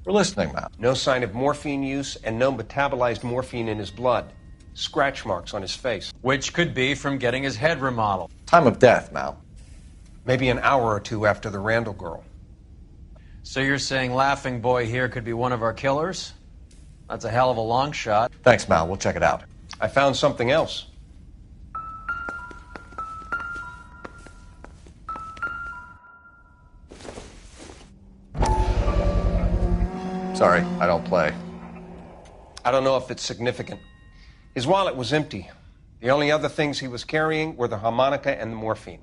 We're listening, Mal. No sign of morphine use and no metabolized morphine in his blood. Scratch marks on his face. Which could be from getting his head remodeled. Time of death, Mal. Maybe an hour or 2 after the Randall girl. So you're saying Laughing Boy here could be one of our killers? That's a hell of a long shot. Thanks, Mal. We'll check it out. I found something else. Sorry, I don't play. I don't know if it's significant. His wallet was empty. The only other things he was carrying were the harmonica and the morphine.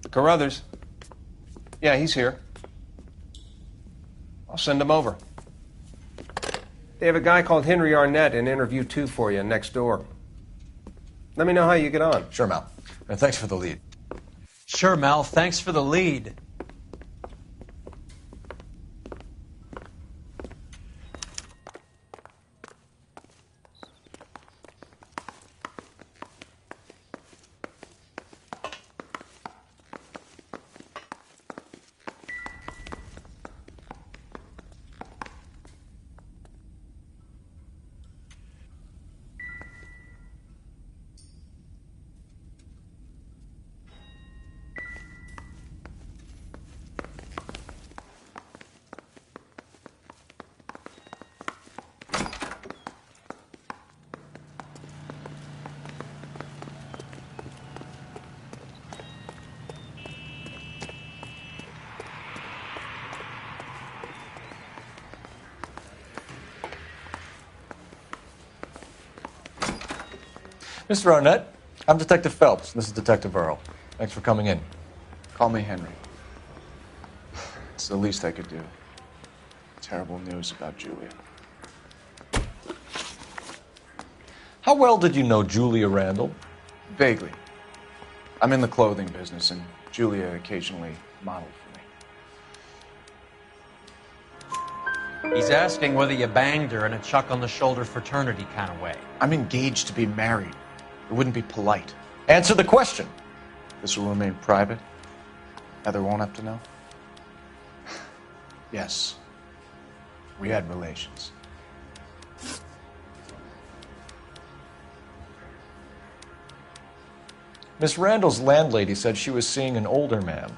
Carruthers. Yeah, he's here. I'll send him over. They have a guy called Henry Arnett in interview 2 for you next door. Let me know how you get on. Sure, Mal. And thanks for the lead. Sure, Mal. Thanks for the lead. Mr. Arnett, I'm Detective Phelps. This is Detective Earl. Thanks for coming in. Call me Henry. It's the least I could do. Terrible news about Julia. How well did you know Julia Randall? Vaguely. I'm in the clothing business, and Julia occasionally modeled for me. He's asking whether you banged her in a chuck-on-the-shoulder fraternity kind of way. I'm engaged to be married. It wouldn't be polite. Answer the question. This will remain private? Heather won't have to know? Yes. We had relations. Miss Randall's landlady said she was seeing an older man.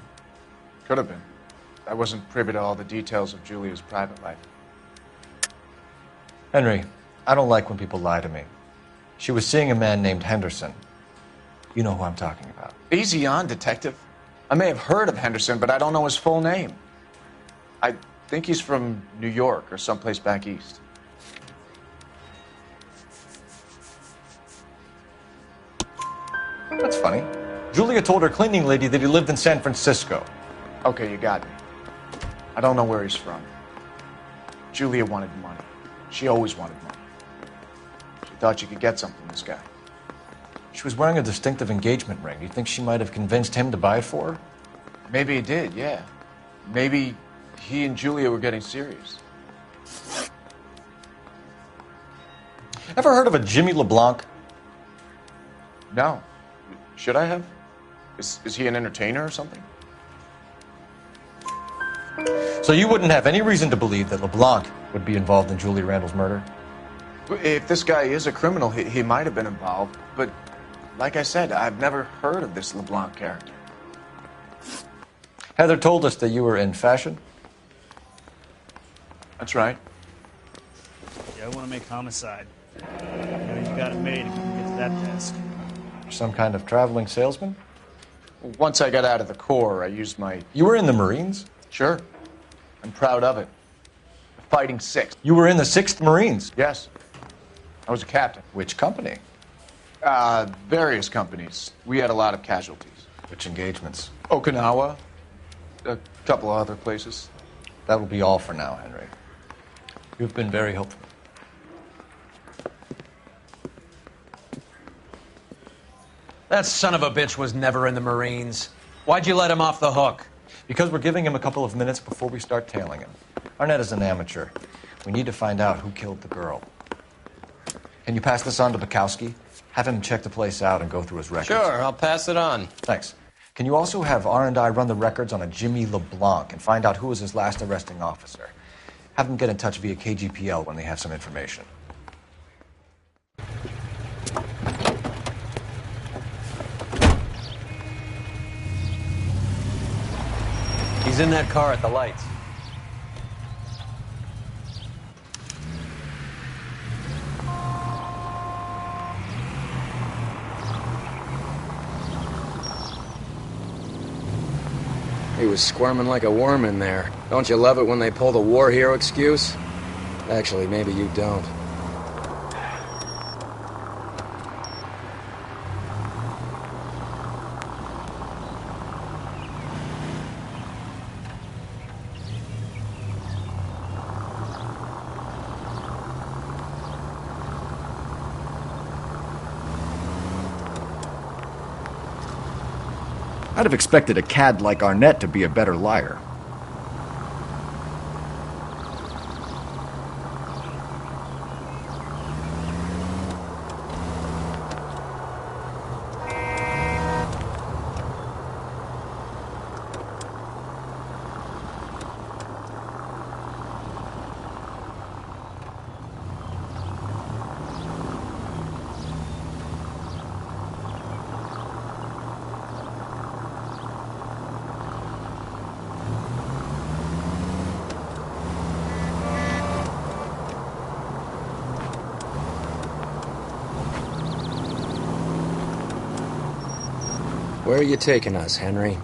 Could have been. I wasn't privy to all the details of Julia's private life. Henry, I don't like when people lie to me. She was seeing a man named Henderson. You know who I'm talking about. Easy on, Detective. I may have heard of Henderson, but I don't know his full name. I think he's from New York or someplace back east. That's funny. Julia told her cleaning lady that he lived in San Francisco. Okay, you got me. I don't know where he's from. Julia wanted money. She always wanted money. She thought she could get something from this guy. She was wearing a distinctive engagement ring. Do you think she might have convinced him to buy it for her? Maybe he did, yeah. Maybe he and Julia were getting serious. Ever heard of a Jimmy LeBlanc? No. Should I have? Is he an entertainer or something? So you wouldn't have any reason to believe that LeBlanc would be involved in Julia Randall's murder? If this guy is a criminal, he might have been involved. But like I said, I've never heard of this LeBlanc character. Heather told us that you were in fashion. That's right. Yeah, I want to make homicide. You know, you've got it made if you can get to that desk. Some kind of traveling salesman? Once I got out of the Corps, I used my... You were in the Marines? Sure. I'm proud of it. The Fighting Sixth. You were in the 6th Marines? Yes. I was a captain. Which company? Various companies. We had a lot of casualties. Which engagements? Okinawa, a couple of other places. That will be all for now, Henry. You've been very helpful. That son of a bitch was never in the Marines. Why'd you let him off the hook? Because we're giving him a couple of minutes before we start tailing him. Arnett is an amateur. We need to find out who killed the girl. Can you pass this on to Bukowski? Have him check the place out and go through his records. Sure, I'll pass it on. Thanks. Can you also have R&I run the records on a Jimmy LeBlanc and find out who was his last arresting officer? Have them get in touch via KGPL when they have some information. He's in that car at the lights. He was squirming like a worm in there. Don't you love it when they pull the war hero excuse? Actually, maybe you don't. I'd have expected a cad like Arnett to be a better liar. Where are you taking us, Henry?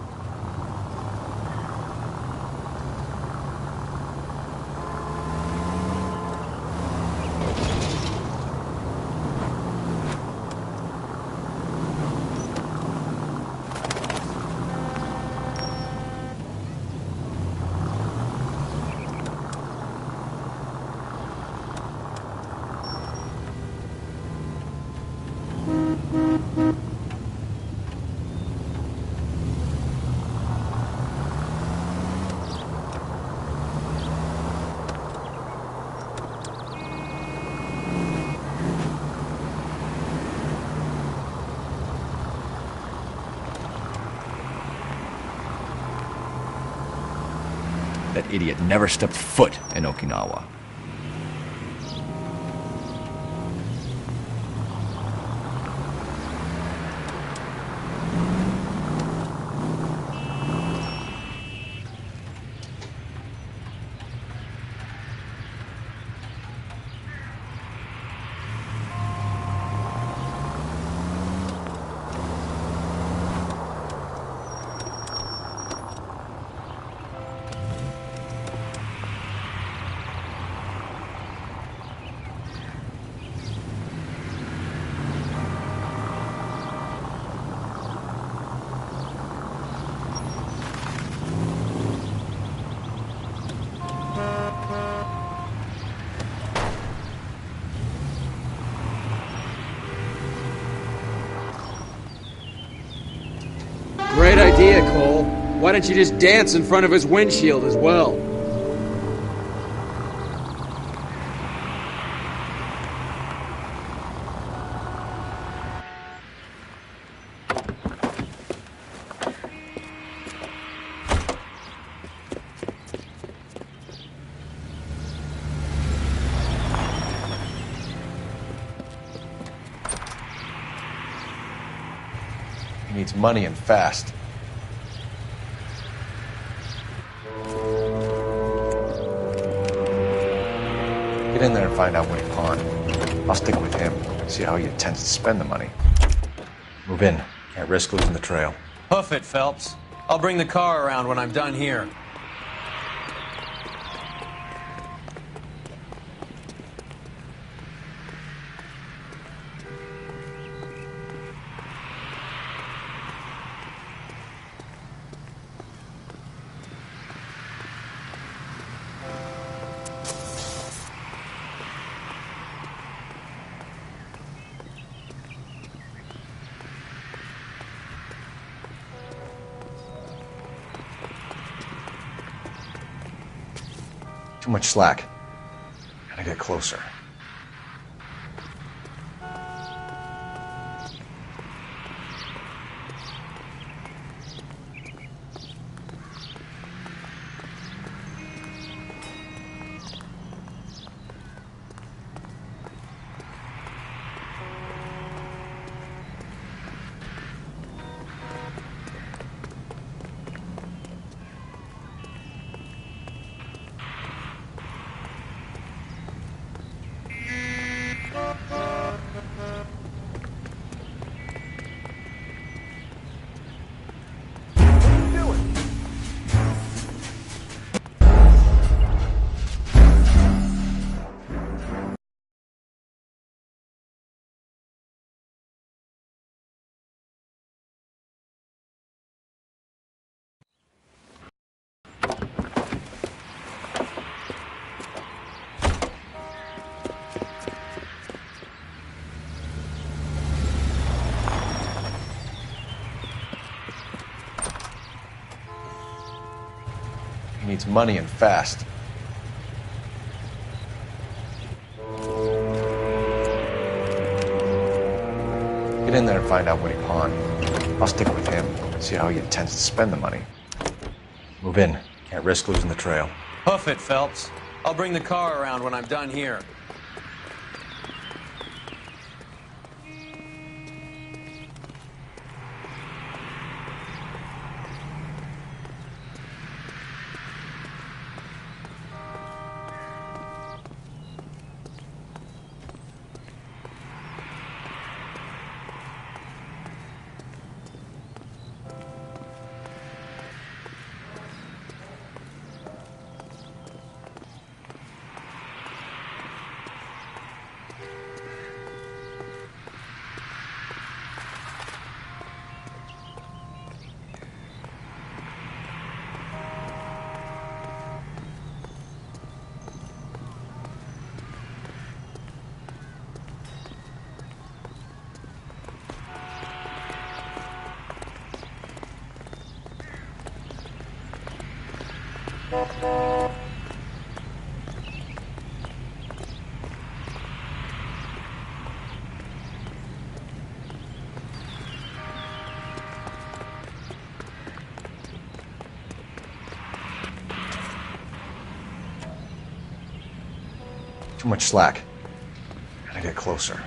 That idiot never stepped foot in Okinawa. Great idea, Cole. Why don't you just dance in front of his windshield as well? He needs money and fast. Get in there and find out what he pawned. I'll stick with him, see how he intends to spend the money. Move in. Can't risk losing the trail. Hoof it, Phelps. I'll bring the car around when I'm done here. Too much slack. Gotta get closer. He needs money and fast. Get in there and find out what he pawned. I'll stick with him, see how he intends to spend the money. Move in. Can't risk losing the trail. Hoof it, Phelps. I'll bring the car around when I'm done here. Too much slack. Gotta get closer.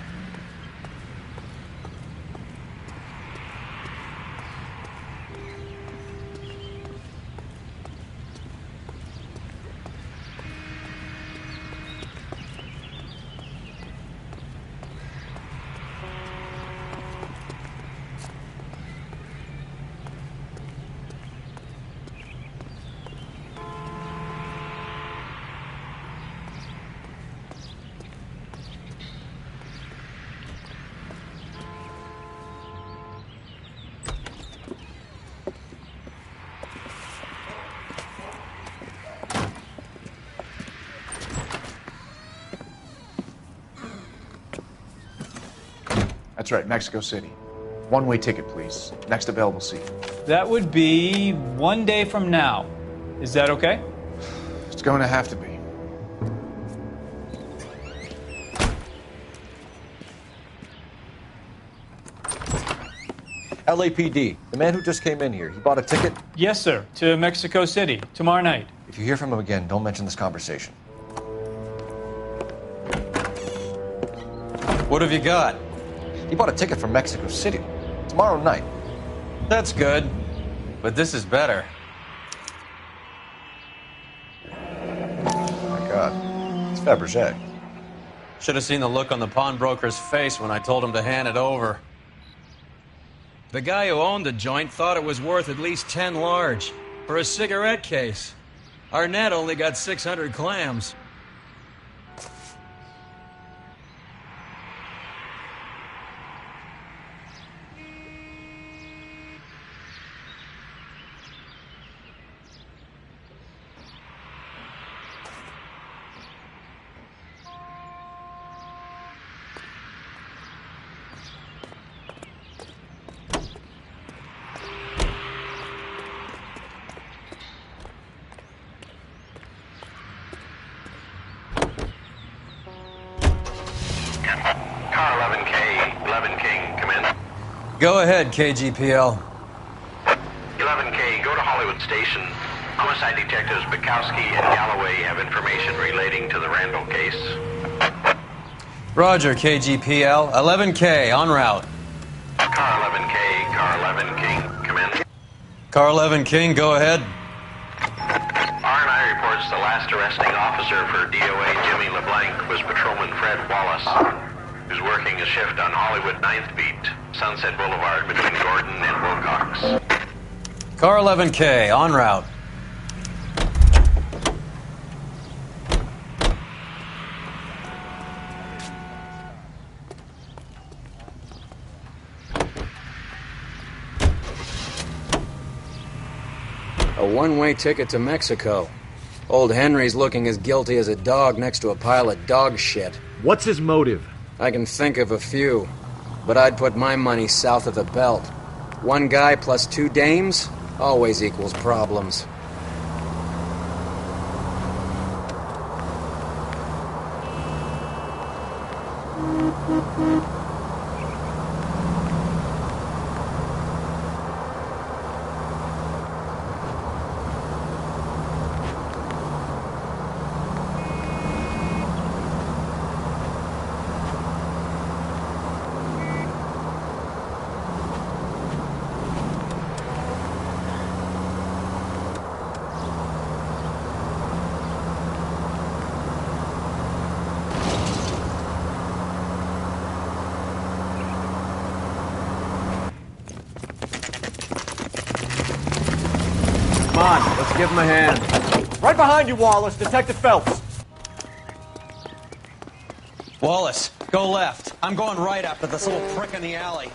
That's right, Mexico City. One-way ticket, please. Next available seat. That would be 1 day from now. Is that okay? It's going to have to be. LAPD, the man who just came in here, he bought a ticket? Yes, sir, to Mexico City, tomorrow night. If you hear from him again, don't mention this conversation. What have you got? He bought a ticket from Mexico City. Tomorrow night. That's good. But this is better. Oh my God. It's Fabergé. Should have seen the look on the pawnbroker's face when I told him to hand it over. The guy who owned the joint thought it was worth at least 10 large for a cigarette case. Arnett only got 600 clams. Go ahead, KGPL. 11K, go to Hollywood Station. Homicide detectives Bukowski and Galloway have information relating to the Randall case. Roger, KGPL. 11K, en route. Car 11K, Car 11 King, come in. Car 11 King, go ahead. R&I reports the last arresting officer for DOA Jimmy LeBlanc was Patrolman Fred Wallace, who's working a shift on Hollywood 9th Beat, Sunset Boulevard between Gordon and Wilcox. Car 11K, en route. A one-way ticket to Mexico. Old Henry's looking as guilty as a dog next to a pile of dog shit. What's his motive? I can think of a few, but I'd put my money south of the belt. One guy plus two dames always equals problems. Come on, let's give him a hand. Right behind you, Wallace. Detective Phelps. Wallace, go left. I'm going right after this little prick in the alley.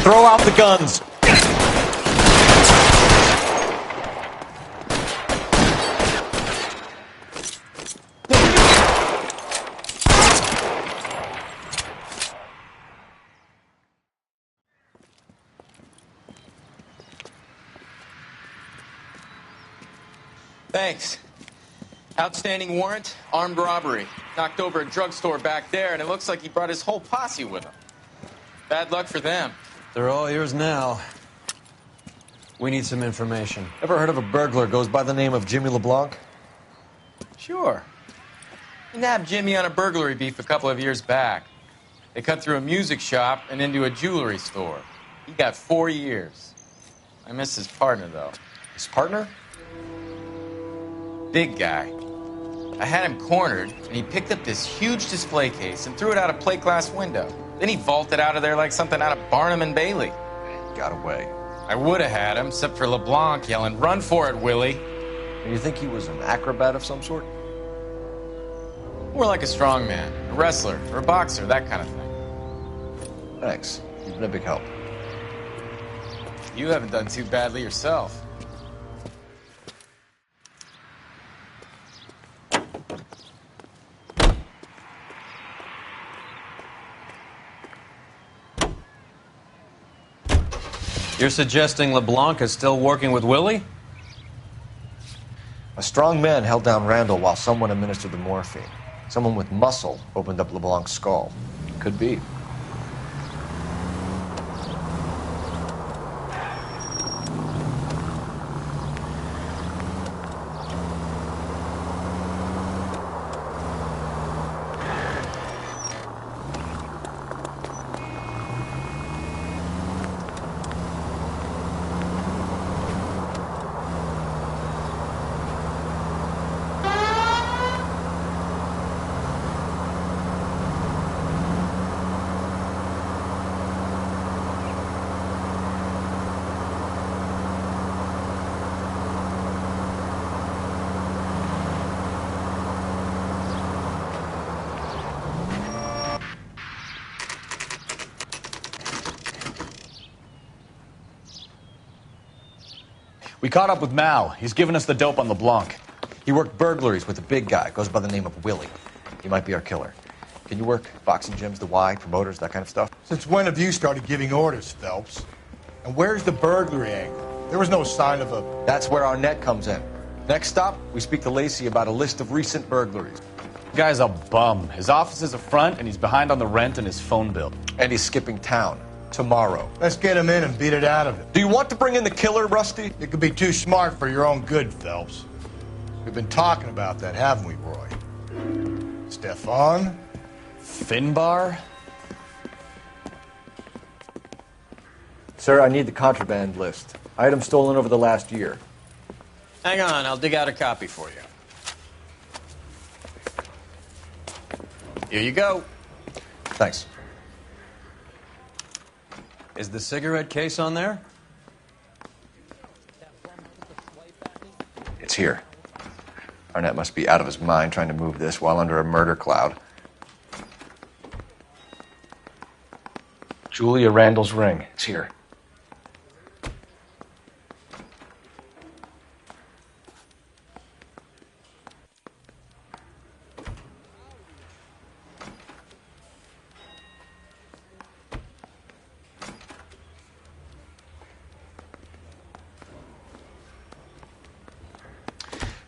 Throw out the guns. Thanks. Outstanding warrant, armed robbery. Knocked over a drugstore back there, and it looks like he brought his whole posse with him. Bad luck for them. They're all yours now. We need some information. Ever heard of a burglar goes by the name of Jimmy LeBlanc? Sure. We nabbed Jimmy on a burglary beef a couple of years back. They cut through a music shop and into a jewelry store. He got 4 years. I miss his partner, though. His partner? Big guy. I had him cornered, and he picked up this huge display case and threw it out a plate glass window. Then he vaulted out of there like something out of Barnum and Bailey. Got away. I would have had him, except for LeBlanc yelling, "Run for it, Willie!" And you think he was an acrobat of some sort? More like a strongman, a wrestler, or a boxer, that kind of thing. Thanks. You've been a big help. You haven't done too badly yourself. You're suggesting LeBlanc is still working with Willie? A strong man held down Randall while someone administered the morphine. Someone with muscle opened up LeBlanc's skull. Could be. We caught up with Mal. He's given us the dope on LeBlanc. He worked burglaries with a big guy, goes by the name of Willie. He might be our killer. Can you work boxing gyms, the Y, promoters, that kind of stuff? Since when have you started giving orders, Phelps? And where's the burglary angle? There was no sign of a... That's where Arnett comes in. Next stop, we speak to Lacey about a list of recent burglaries. The guy's a bum. His office is a front, and he's behind on the rent and his phone bill. And he's skipping town tomorrow. Let's get him in and beat it out of him. Do you want to bring in the killer, Rusty? You could be too smart for your own good, Phelps. We've been talking about that, haven't we, Roy? Stefan? Finbar? Sir, I need the contraband list. Items stolen over the last year. Hang on, I'll dig out a copy for you. Here you go. Thanks. Is the cigarette case on there? It's here. Arnett must be out of his mind trying to move this while under a murder cloud. Julia Randall's ring. It's here.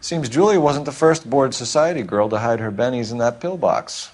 Seems Julia wasn't the first bored society girl to hide her bennies in that pillbox.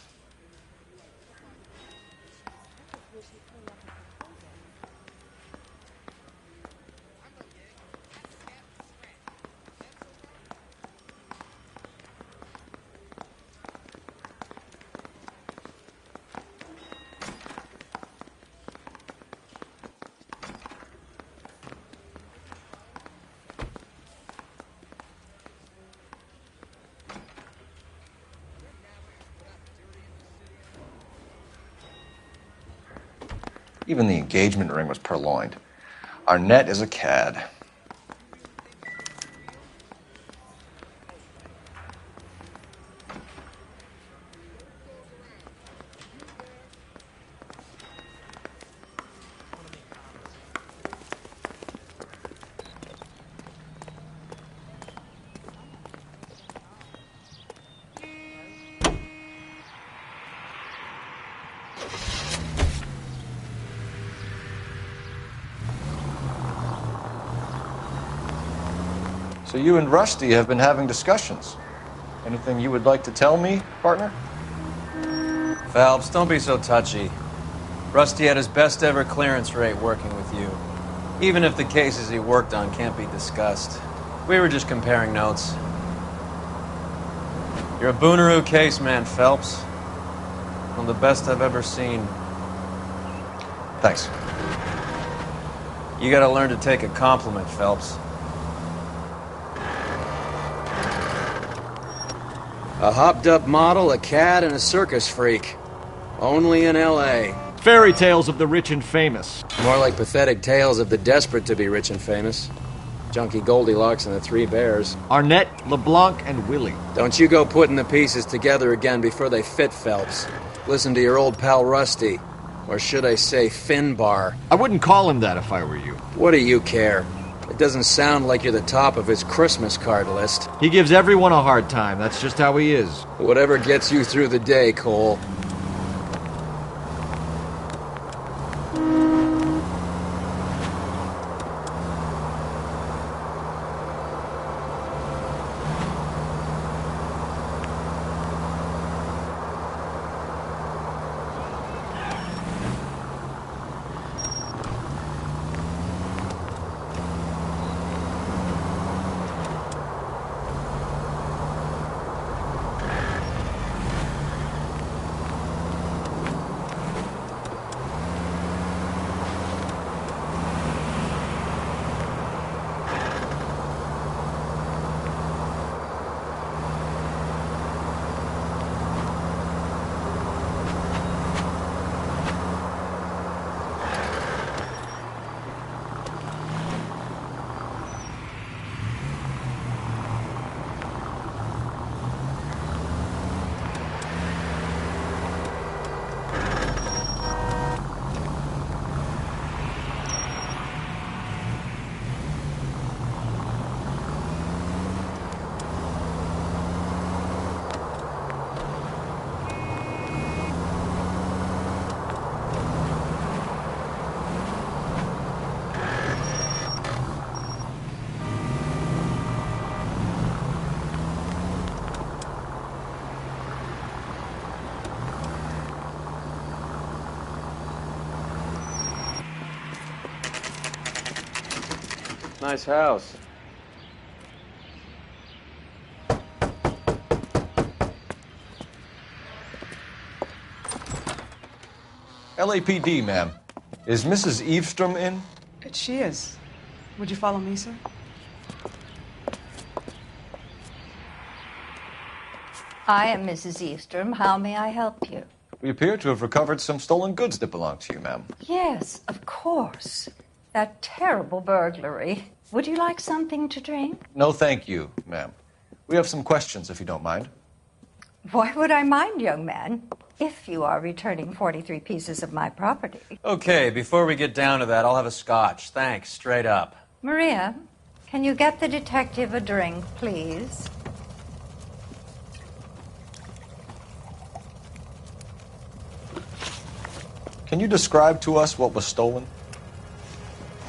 Even the engagement ring was purloined. Arnett is a cad. So you and Rusty have been having discussions. Anything you would like to tell me, partner? Phelps, don't be so touchy. Rusty had his best ever clearance rate working with you. Even if the cases he worked on can't be discussed. We were just comparing notes. You're a Booneroo case man, Phelps. One of the best I've ever seen. Thanks. You gotta learn to take a compliment, Phelps. A hopped-up model, a cad, and a circus freak. Only in L.A. Fairy tales of the rich and famous. More like pathetic tales of the desperate to be rich and famous. Junkie Goldilocks and the Three Bears. Arnett, LeBlanc, and Willie. Don't you go putting the pieces together again before they fit, Phelps. Listen to your old pal Rusty. Or should I say Finbar. I wouldn't call him that if I were you. What do you care? It doesn't sound like you're the top of his Christmas card list. He gives everyone a hard time. That's just how he is. Whatever gets you through the day, Cole. Nice house. LAPD, ma'am. Is Mrs. Eavestrom in? She is. Would you follow me, sir? I am Mrs. Eavestrom. How may I help you? We appear to have recovered some stolen goods that belong to you, ma'am. Yes, of course. That terrible burglary. Would you like something to drink? No, thank you, ma'am. We have some questions, if you don't mind. Why would I mind, young man, if you are returning 43 pieces of my property? Okay, before we get down to that, I'll have a scotch. Thanks, straight up. Maria, can you get the detective a drink, please? Can you describe to us what was stolen?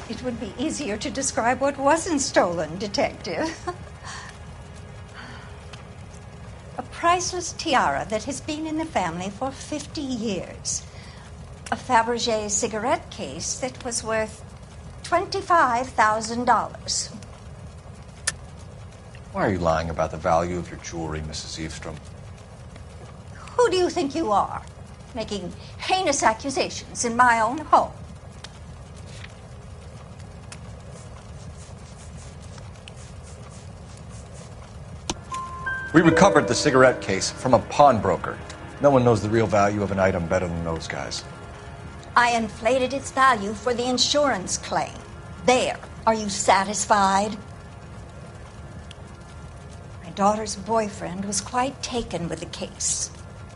It would be easier to describe what wasn't stolen, Detective. A priceless tiara that has been in the family for 50 years. A Fabergé cigarette case that was worth $25,000. Why are you lying about the value of your jewelry, Mrs. Eavestrom? Who do you think you are, making heinous accusations in my own home? We recovered the cigarette case from a pawnbroker. No one knows the real value of an item better than those guys. I inflated its value for the insurance claim. There. Are you satisfied? My daughter's boyfriend was quite taken with the case.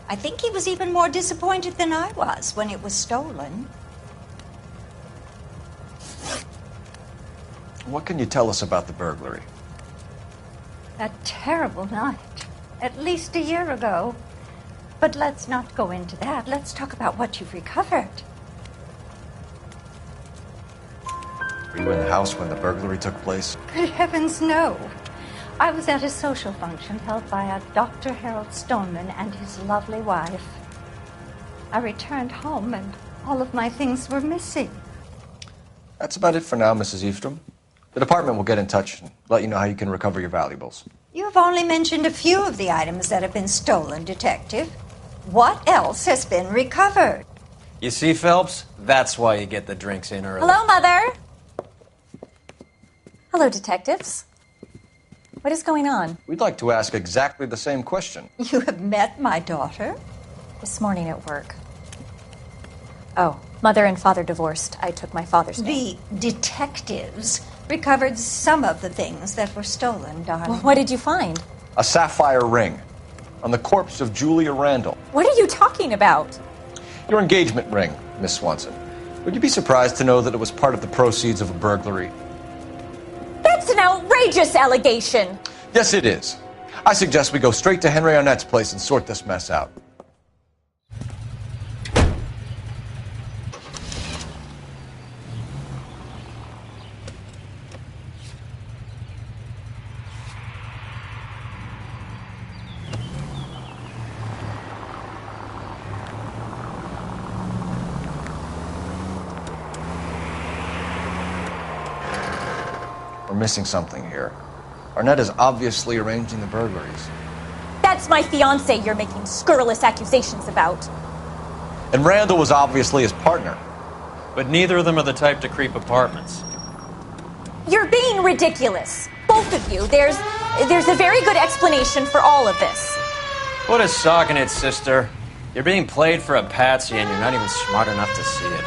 I think he was even more disappointed than I was when it was stolen. What can you tell us about the burglary? That terrible night, at least a year ago. But let's not go into that. Let's talk about what you've recovered. Were you in the house when the burglary took place? Good heavens, no. I was at a social function held by a Dr. Harold Stoneman and his lovely wife. I returned home and all of my things were missing. That's about it for now, Mrs. Eavestrom. The department will get in touch and let you know how you can recover your valuables. You've only mentioned a few of the items that have been stolen, Detective. What else has been recovered? You see, Phelps? That's why you get the drinks in early. Hello, Mother. Hello, detectives. What is going on? We'd like to ask exactly the same question. You have met my daughter? This morning at work. Oh, Mother and Father divorced. I took my father's name. The detectives recovered some of the things that were stolen, darling. Well, what did you find? A sapphire ring on the corpse of Julia Randall. What are you talking about? Your engagement ring, Miss Swanson. Would you be surprised to know that it was part of the proceeds of a burglary? That's an outrageous allegation. Yes, it is. I suggest we go straight to Henry Arnett's place and sort this mess out. We're missing something here. Arnett is obviously arranging the burglaries. That's my fiancé you're making scurrilous accusations about. And Randall was obviously his partner. But neither of them are the type to creep apartments. You're being ridiculous. Both of you. There's a very good explanation for all of this. What a sock in it, sister. You're being played for a patsy and you're not even smart enough to see it.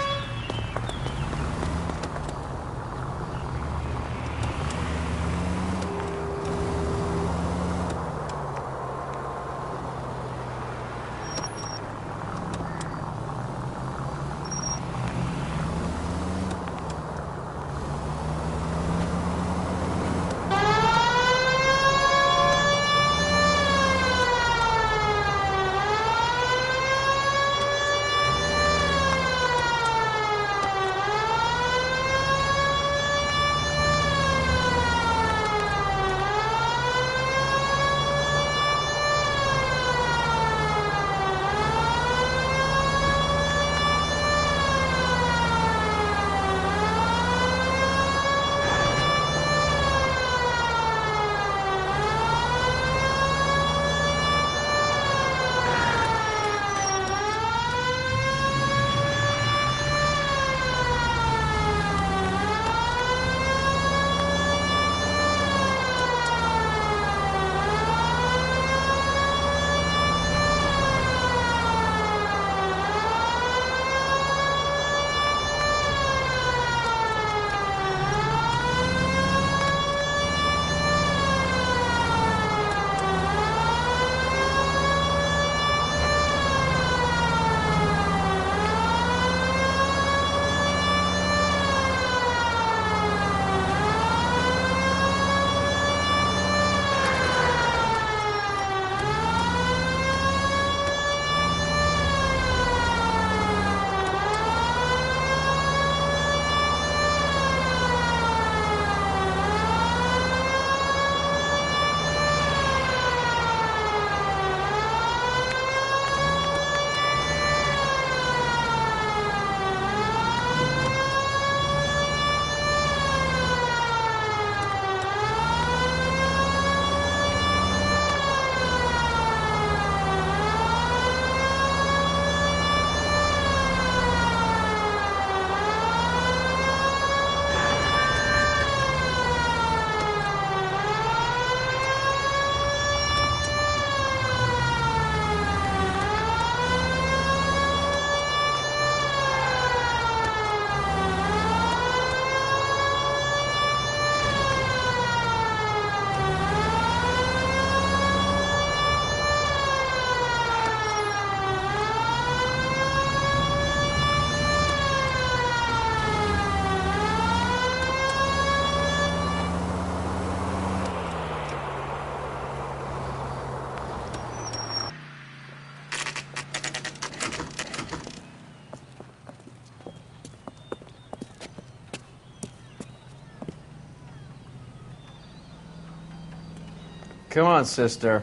Come on, sister.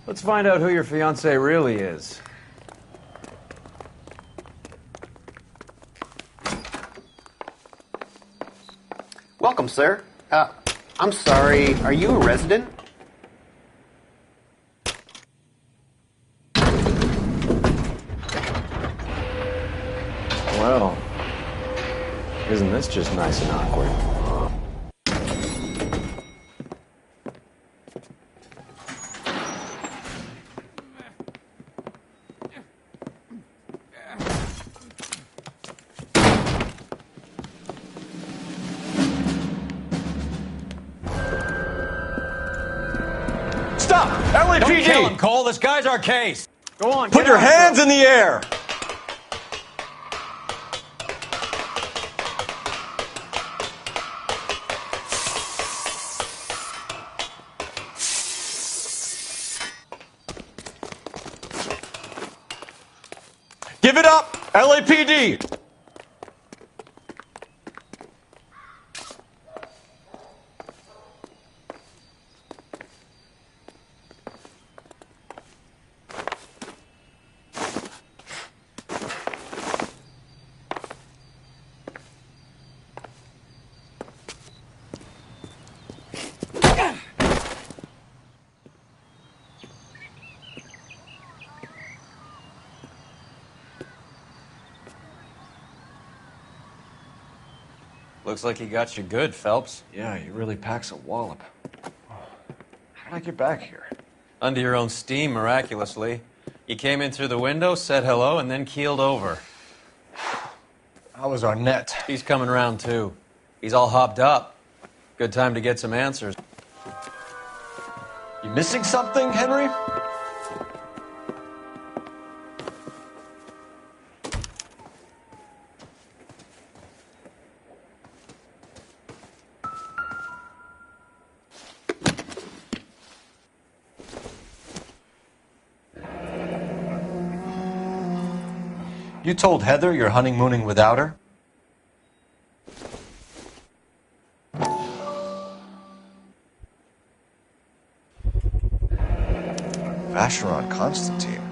Let's find out who your fiance really is. Welcome, sir. I'm sorry, are you a resident? Well, isn't this just nice and awkward? Stop! LAPD! Don't kill him, Cole. This guy's our case. Go on, Put get your after hands him. in the air! Give it up! LAPD! Looks like he got you good, Phelps. Yeah, he really packs a wallop. How did I get back here? Under your own steam, miraculously. You came in through the window, said hello, and then keeled over. How was Arnett? He's coming round, too. He's all hopped up. Good time to get some answers. You missing something, Henry? You told Heather you're honeymooning without her? Vacheron Constantine.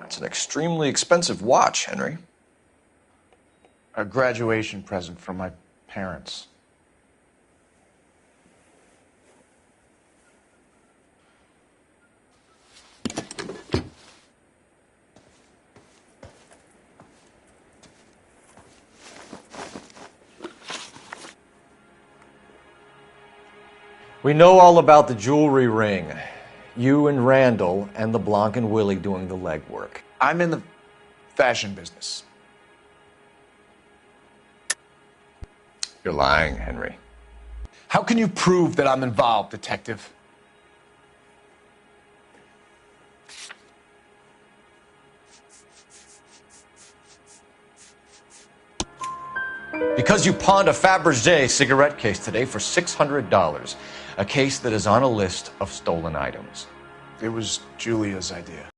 That's an extremely expensive watch, Henry. A graduation present from my parents. We know all about the jewelry ring. You and Randall and LeBlanc and Willie doing the legwork. I'm in the fashion business. You're lying, Henry. How can you prove that I'm involved, Detective? Because you pawned a Fabergé cigarette case today for $600. A case that is on a list of stolen items. It was Julia's idea.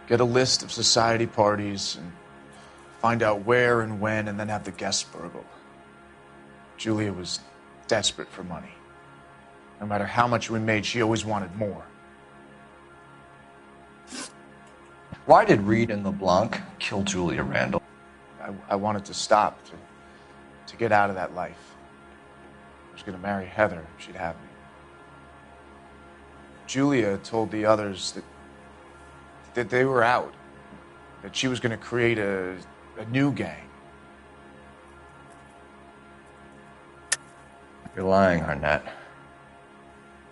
Get a list of society parties and find out where and when and then have the guests burgled. Julia was desperate for money. No matter how much we made, she always wanted more. Why did Reed and LeBlanc kill Julia Randall? I wanted to stop, to get out of that life. I was going to marry Heather if she'd have me. Julia told the others that they were out, that she was going to create a new gang. You're lying, Arnett.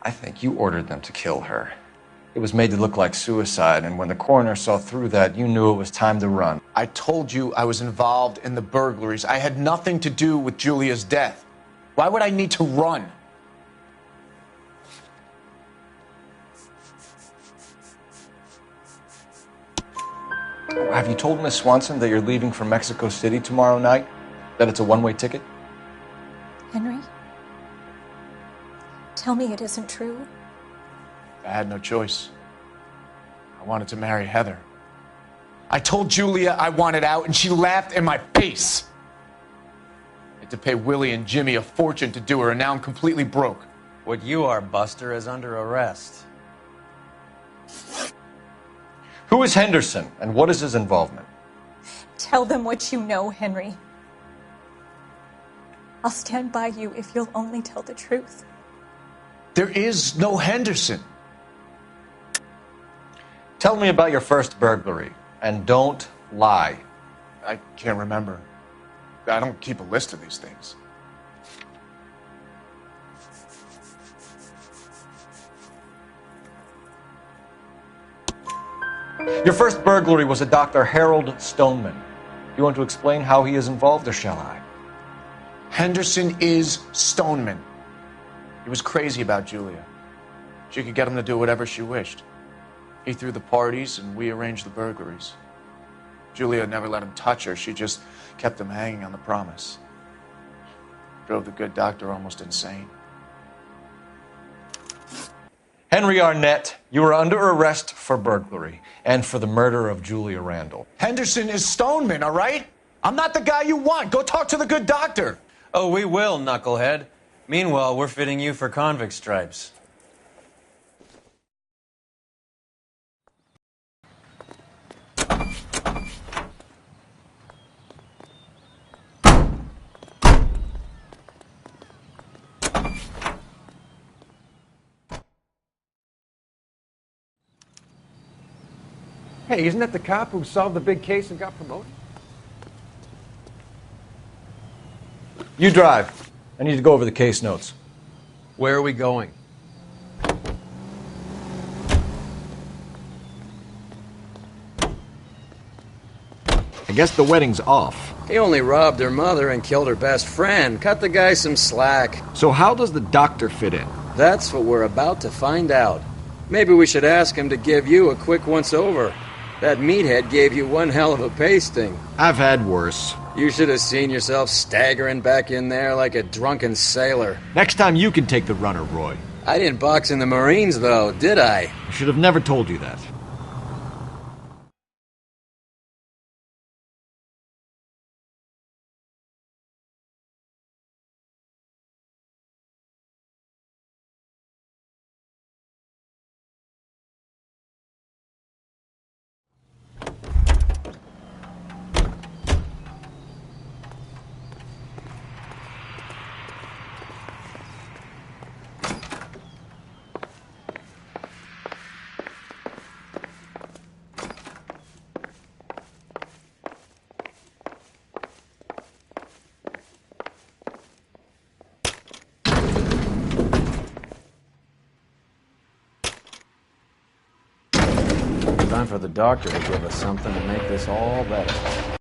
I think you ordered them to kill her. It was made to look like suicide, and when the coroner saw through that, you knew it was time to run. I told you I was involved in the burglaries. I had nothing to do with Julia's death. Why would I need to run? Have you told Miss Swanson that you're leaving for Mexico City tomorrow night? That it's a one-way ticket? Henry? Tell me it isn't true. I had no choice. I wanted to marry Heather. I told Julia I wanted out, and she laughed in my face. I had to pay Willie and Jimmy a fortune to do her, and now I'm completely broke. What you are, Buster, is under arrest. Who is Henderson, and what is his involvement? Tell them what you know, Henry. I'll stand by you if you'll only tell the truth. There is no Henderson. Tell me about your first burglary, and don't lie. I can't remember. I don't keep a list of these things. Your first burglary was a Dr. Harold Stoneman. You want to explain how he is involved, or shall I? Henderson is Stoneman. He was crazy about Julia. She could get him to do whatever she wished. He threw the parties, and we arranged the burglaries. Julia never let him touch her. She just kept him hanging on the promise. Drove the good doctor almost insane. Henry Arnett, you are under arrest for burglary and for the murder of Julia Randall. Henderson is Stoneman, all right? I'm not the guy you want. Go talk to the good doctor. Oh, we will, knucklehead. Meanwhile, we're fitting you for convict stripes. Hey, isn't that the cop who solved the big case and got promoted? You drive. I need to go over the case notes. Where are we going? I guess the wedding's off. He only robbed her mother and killed her best friend. Cut the guy some slack. So how does the doctor fit in? That's what we're about to find out. Maybe we should ask him to give you a quick once-over. That meathead gave you one hell of a pasting. I've had worse. You should have seen yourself staggering back in there like a drunken sailor. Next time you can take the runner, Roy. I didn't box in the Marines, though, did I? I should have never told you that. Time for the doctor to give us something to make this all better.